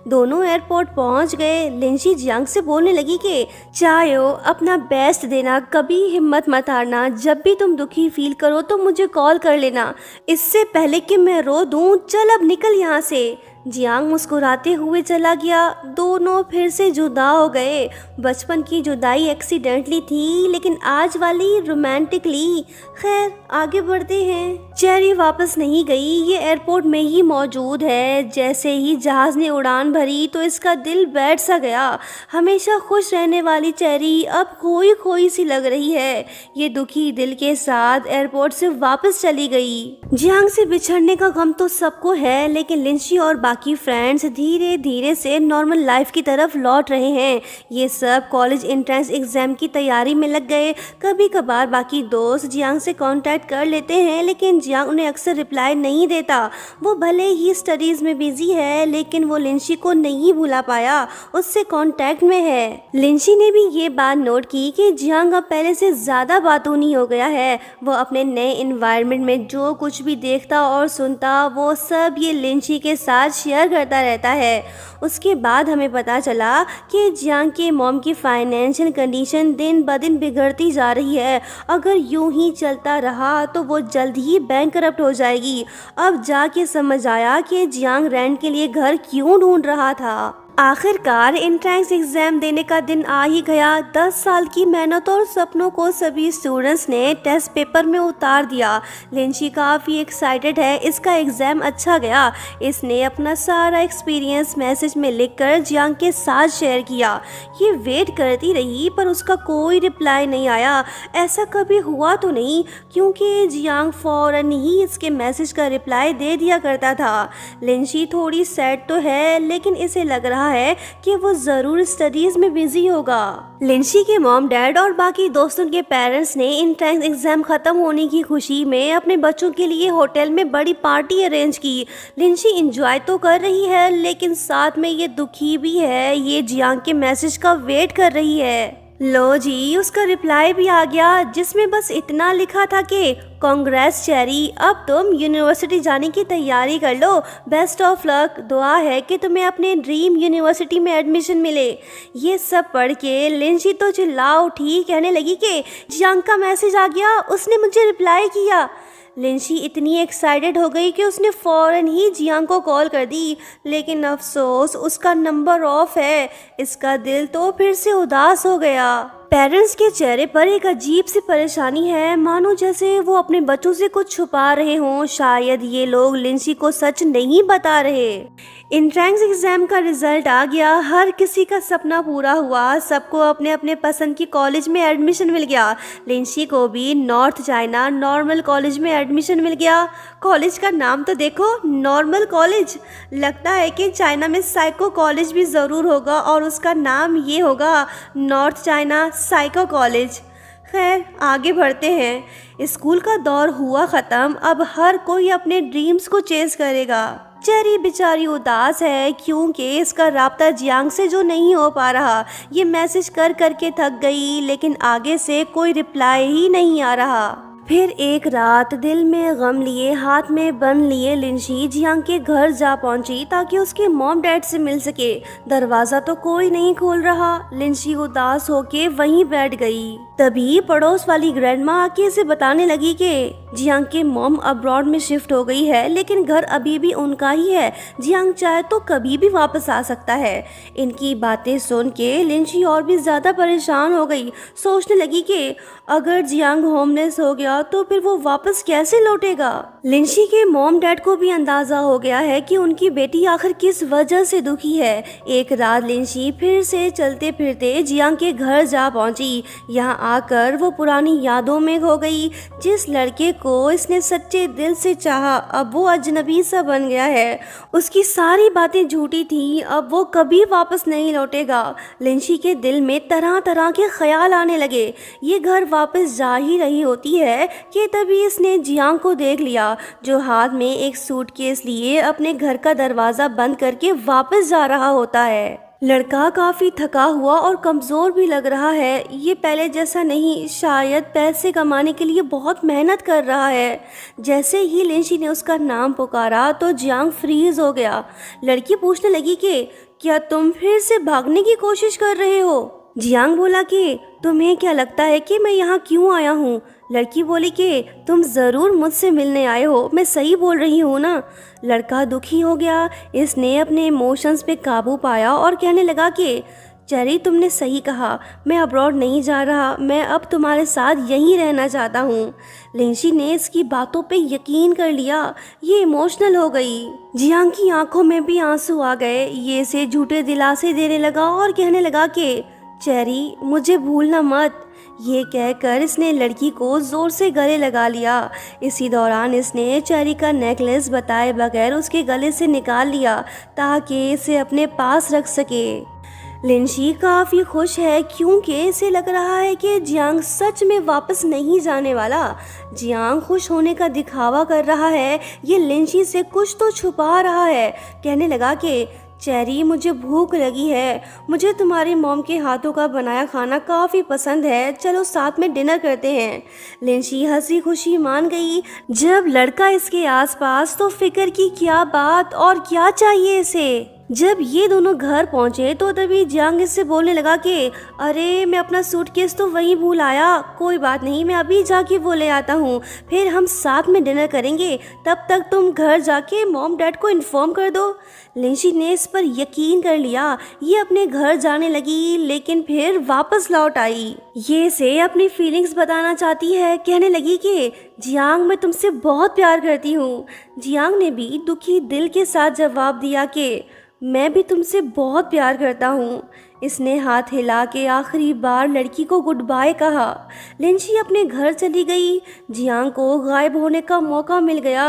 दोनों एयरपोर्ट पहुंच गए। लिंशी जियांग से बोलने लगी कि चायो, अपना बेस्ट देना, कभी हिम्मत मत हारना। जब भी तुम दुखी फील करो तो मुझे कॉल कर लेना, इससे पहले कि मैं रो दूं। चल अब निकल यहाँ से। जियांग मुस्कुराते हुए चला गया। दोनों फिर से जुदा हो गए। बचपन की जुदाई एक्सीडेंटली थी, लेकिन आज वाली रोमांटिकली। खैर, आगे बढ़ते हैं। चेरी वापस नहीं गई, ये एयरपोर्ट में ही मौजूद है। जैसे ही जहाज ने उड़ान भरी तो इसका दिल बैठ सा गया। हमेशा खुश रहने वाली चेरी अब खोई खोई सी लग रही है। ये दुखी दिल के साथ एयरपोर्ट से वापस चली गई। जियांग से बिछड़ने का गम तो सबको है, लेकिन लिंशी और बाकी फ्रेंड्स धीरे धीरे से नॉर्मल लाइफ की तरफ लौट रहे हैं। ये सब कॉलेज एंट्रेंस एग्जाम की तैयारी में लग गए। कभी कभार बाकी दोस्त जियांग से कांटेक्ट कर लेते हैं, लेकिन जियांग उन्हें अक्सर रिप्लाई नहीं देता। वो भले ही स्टडीज में बिजी है, लेकिन वो लिंशी को नहीं भुला पाया, उससे कांटेक्ट में है। लिंशी ने भी ये बात नोट की कि जियांग अब पहले से ज़्यादा बातूनी हो गया है। वो अपने नए इन्वायरमेंट में जो कुछ भी देखता और सुनता, वो सब ये लिंशी के साथ शेयर करता रहता है। उसके बाद हमें पता चला कि जियांग के मॉम की फाइनेंशियल कंडीशन दिन ब दिन बिगड़ती जा रही है। अगर यूं ही चलता रहा तो वो जल्द ही बैंकरप्ट हो जाएगी। अब जाके समझ आया कि जियांग रेंट के लिए घर क्यों ढूंढ रहा था। आखिरकार एंट्रेंस एग्जाम देने का दिन आ ही गया। 10 साल की मेहनत और सपनों को सभी स्टूडेंट्स ने टेस्ट पेपर में उतार दिया। लिंशी काफ़ी एक्साइटेड है, इसका एग्ज़ाम अच्छा गया। इसने अपना सारा एक्सपीरियंस मैसेज में लिखकर जियांग के साथ शेयर किया। ये वेट करती रही पर उसका कोई रिप्लाई नहीं आया। ऐसा कभी हुआ तो नहीं, क्योंकि जियांग फ़ौरन ही इसके मैसेज का रिप्लाई दे दिया करता था। लिंशी थोड़ी सैड तो है, लेकिन इसे लग रहा रहा है कि वो ज़रूर स्टडीज़ में बिजी होगा। लिंशी के मॉम डैड और बाकी दोस्तों के पेरेंट्स ने एंट्रेंस एग्जाम खत्म होने की खुशी में अपने बच्चों के लिए होटल में बड़ी पार्टी अरेंज की। लिंशी एंजॉय तो कर रही है लेकिन साथ में ये दुखी भी है, ये जियांग के मैसेज का वेट कर रही है। लो जी, उसका रिप्लाई भी आ गया जिसमें बस इतना लिखा था कि कांग्रेस चेरी, अब तुम यूनिवर्सिटी जाने की तैयारी कर लो, बेस्ट ऑफ लक, दुआ है कि तुम्हें अपने ड्रीम यूनिवर्सिटी में एडमिशन मिले। ये सब पढ़ के लिंशी तो चिल्ला उठी, कहने लगी कि जियांग का मैसेज आ गया, उसने मुझे रिप्लाई किया। लिंशी इतनी एक्साइटेड हो गई कि उसने फ़ौरन ही जियांग को कॉल कर दी, लेकिन अफसोस उसका नंबर ऑफ है। इसका दिल तो फिर से उदास हो गया। पेरेंट्स के चेहरे पर एक अजीब सी परेशानी है, मानो जैसे वो अपने बच्चों से कुछ छुपा रहे हों। शायद ये लोग लिंशी को सच नहीं बता रहे। एंट्रेंस एग्जाम का रिजल्ट आ गया, हर किसी का सपना पूरा हुआ, सबको अपने अपने पसंद की कॉलेज में एडमिशन मिल गया। लिंशी को भी नॉर्थ चाइना नॉर्मल कॉलेज में एडमिशन मिल गया। कॉलेज का नाम तो देखो, नॉर्मल कॉलेज। लगता है कि चाइना में साइको कॉलेज भी ज़रूर होगा और उसका नाम ये होगा नॉर्थ चाइना साइको कॉलेज। खैर आगे बढ़ते हैं। स्कूल का दौर हुआ ख़त्म, अब हर कोई अपने ड्रीम्स को चेस करेगा। चेरी बेचारी उदास है क्योंकि इसका राब्ता जियांग से जो नहीं हो पा रहा। ये मैसेज कर करके थक गई लेकिन आगे से कोई रिप्लाई ही नहीं आ रहा। फिर एक रात दिल में गम लिए, हाथ में बन लिए लिंशी जियांग के घर जा पहुंची ताकि उसके मॉम डैड से मिल सके। दरवाजा तो कोई नहीं खोल रहा। लिंशी उदास होके वहीं बैठ गई। तभी पड़ोस वाली ग्रैंडमा आके इसे बताने लगी कि जियांग के मॉम अब्रॉड में शिफ्ट हो गई है लेकिन घर अभी भी उनका ही है। जियांग चाहे तो कभी भी वापस आ सकता है। इनकी बातें सुन के लिंशी और भी ज्यादा परेशान हो गई। सोचने लगी कि अगर जियांग होमलेस हो गया तो फिर वो वापस कैसे लौटेगा। लिंशी के मॉम डैड को भी अंदाजा हो गया है कि उनकी बेटी आखिर किस वजह से दुखी है। एक रात लिंशी फिर से चलते फिरते जियांग के घर जा पहुंची। यहाँ आकर वो पुरानी यादों में खो गई। जिस लड़के को इसने सच्चे दिल से चाहा अब वो अजनबी सा बन गया है। उसकी सारी बातें झूठी थी, अब वो कभी वापस नहीं लौटेगा। लिंशी के दिल में तरह तरह के ख्याल आने लगे। ये घर वापस जा ही रही होती है कि तभी इसने जियांग को देख लिया जो हाथ में एक सूटकेस लिए अपने घर का दरवाजा बंद करके वापस जा रहा होता है। लड़का काफी थका हुआ और कमजोर भी लग रहा है। ये पहले जैसा नहीं, शायद पैसे कमाने के लिए बहुत मेहनत कर रहा है। जैसे ही लिंशी ने उसका नाम पुकारा तो जियांग फ्रीज हो गया। लड़की पूछने लगी कि क्या तुम फिर से भागने की कोशिश कर रहे हो? जियांग बोला कि तुम्हें क्या लगता है कि मैं यहाँ क्यों आया हूँ? लड़की बोली कि तुम ज़रूर मुझसे मिलने आए हो, मैं सही बोल रही हूँ ना? लड़का दुखी हो गया। इसने अपने इमोशंस पे काबू पाया और कहने लगा कि चेरी तुमने सही कहा, मैं अब्रॉड नहीं जा रहा, मैं अब तुम्हारे साथ यहीं रहना चाहता हूँ। लिंशी ने इसकी बातों पे यकीन कर लिया। ये इमोशनल हो गई। जियांग की आंखों में भी आंसू आ गए। ये इसे झूठे दिलासे देने लगा और कहने लगा कि चेरी मुझे भूलना मत। ये कहकर इसने लड़की को जोर से गले लगा लिया। इसी दौरान इसने चेरी का नेकलेस बताए बगैर उसके गले से निकाल लिया ताकि इसे अपने पास रख सके। लिंशी काफ़ी खुश है क्योंकि इसे लग रहा है कि जियांग सच में वापस नहीं जाने वाला। जियांग खुश होने का दिखावा कर रहा है, ये लिंशी से कुछ तो छुपा रहा है। कहने लगा कि चेरी मुझे भूख लगी है, मुझे तुम्हारी मॉम के हाथों का बनाया खाना काफ़ी पसंद है, चलो साथ में डिनर करते हैं। लिंशी हंसी खुशी मान गई। जब लड़का इसके आसपास तो फिक्र की क्या बात, और क्या चाहिए इसे। जब ये दोनों घर पहुंचे तो तभी जियांग इससे बोलने लगा कि अरे मैं अपना सूटकेस तो वहीं भूल आया, कोई बात नहीं, मैं अभी जाके वो ले आता हूँ, फिर हम साथ में डिनर करेंगे, तब तक तुम घर जाके मॉम डैड को इन्फॉर्म कर दो। लिंशी ने इस पर यकीन कर लिया। ये अपने घर जाने लगी लेकिन फिर वापस लौट आई। ये इसे अपनी फीलिंग्स बताना चाहती है। कहने लगी कि जियांग मैं तुमसे बहुत प्यार करती हूँ। जियांग ने भी दुखी दिल के साथ जवाब दिया कि मैं भी तुमसे बहुत प्यार करता हूँ। इसने हाथ हिला के आखिरी बार लड़की को गुड बाय कहा। लिंची अपने घर चली गई। जियांग को गायब होने का मौका मिल गया।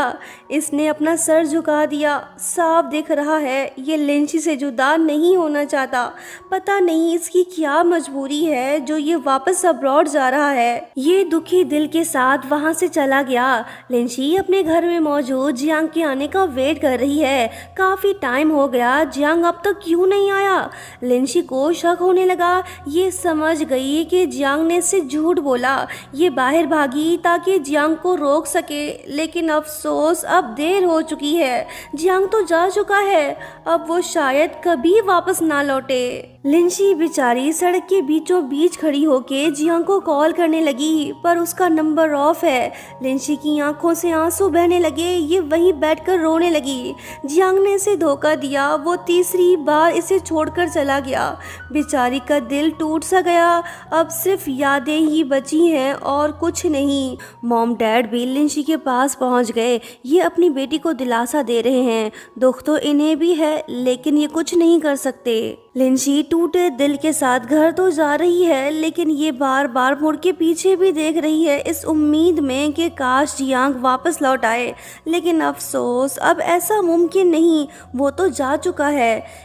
इसने अपना सर झुका दिया। साफ दिख रहा है ये लिंची से जुदा नहीं होना चाहता। पता नहीं इसकी क्या मजबूरी है जो ये वापस अब्रॉड जा रहा है। ये दुखी दिल के साथ वहाँ से चला गया। लिंची अपने घर में मौजूद जियांग के आने का वेट कर रही है। काफ़ी टाइम हो गया, जियांग अब तक क्यों नहीं आया। लिंची को शक होने लगा। ये समझ गई कि जियांग ने इससे झूठ बोला। ये बाहर भागी ताकि जियांग को रोक सके, लेकिन अफसोस अब देर हो चुकी है। जियांग तो जा चुका है, अब वो शायद कभी वापस ना लौटे। लिंची बेचारी सड़क के बीचों बीच खड़ी होके जियांग को कॉल करने लगी, पर उसका नंबर ऑफ है। लिंची की आंखों से आंसू बहने लगे। ये वहीं बैठकर रोने लगी। जियांग ने इसे धोखा दिया। वो तीसरी बार इसे छोड़कर चला गया। बेचारी का दिल टूट सा गया। अब सिर्फ यादें ही बची हैं और कुछ नहीं। मॉम डैड भी लिंची के पास पहुंच गए। ये अपनी बेटी को दिलासा दे रहे हैं। दुख तो इन्हें भी है, लेकिन ये कुछ नहीं कर सकते। लिंची टूटे दिल के साथ घर तो जा रही है, लेकिन ये बार बार मुड़ के पीछे भी देख रही है, इस उम्मीद में कि काश जियांग वापस लौट आए। लेकिन अफसोस अब ऐसा मुमकिन नहीं, वो तो जा चुका है।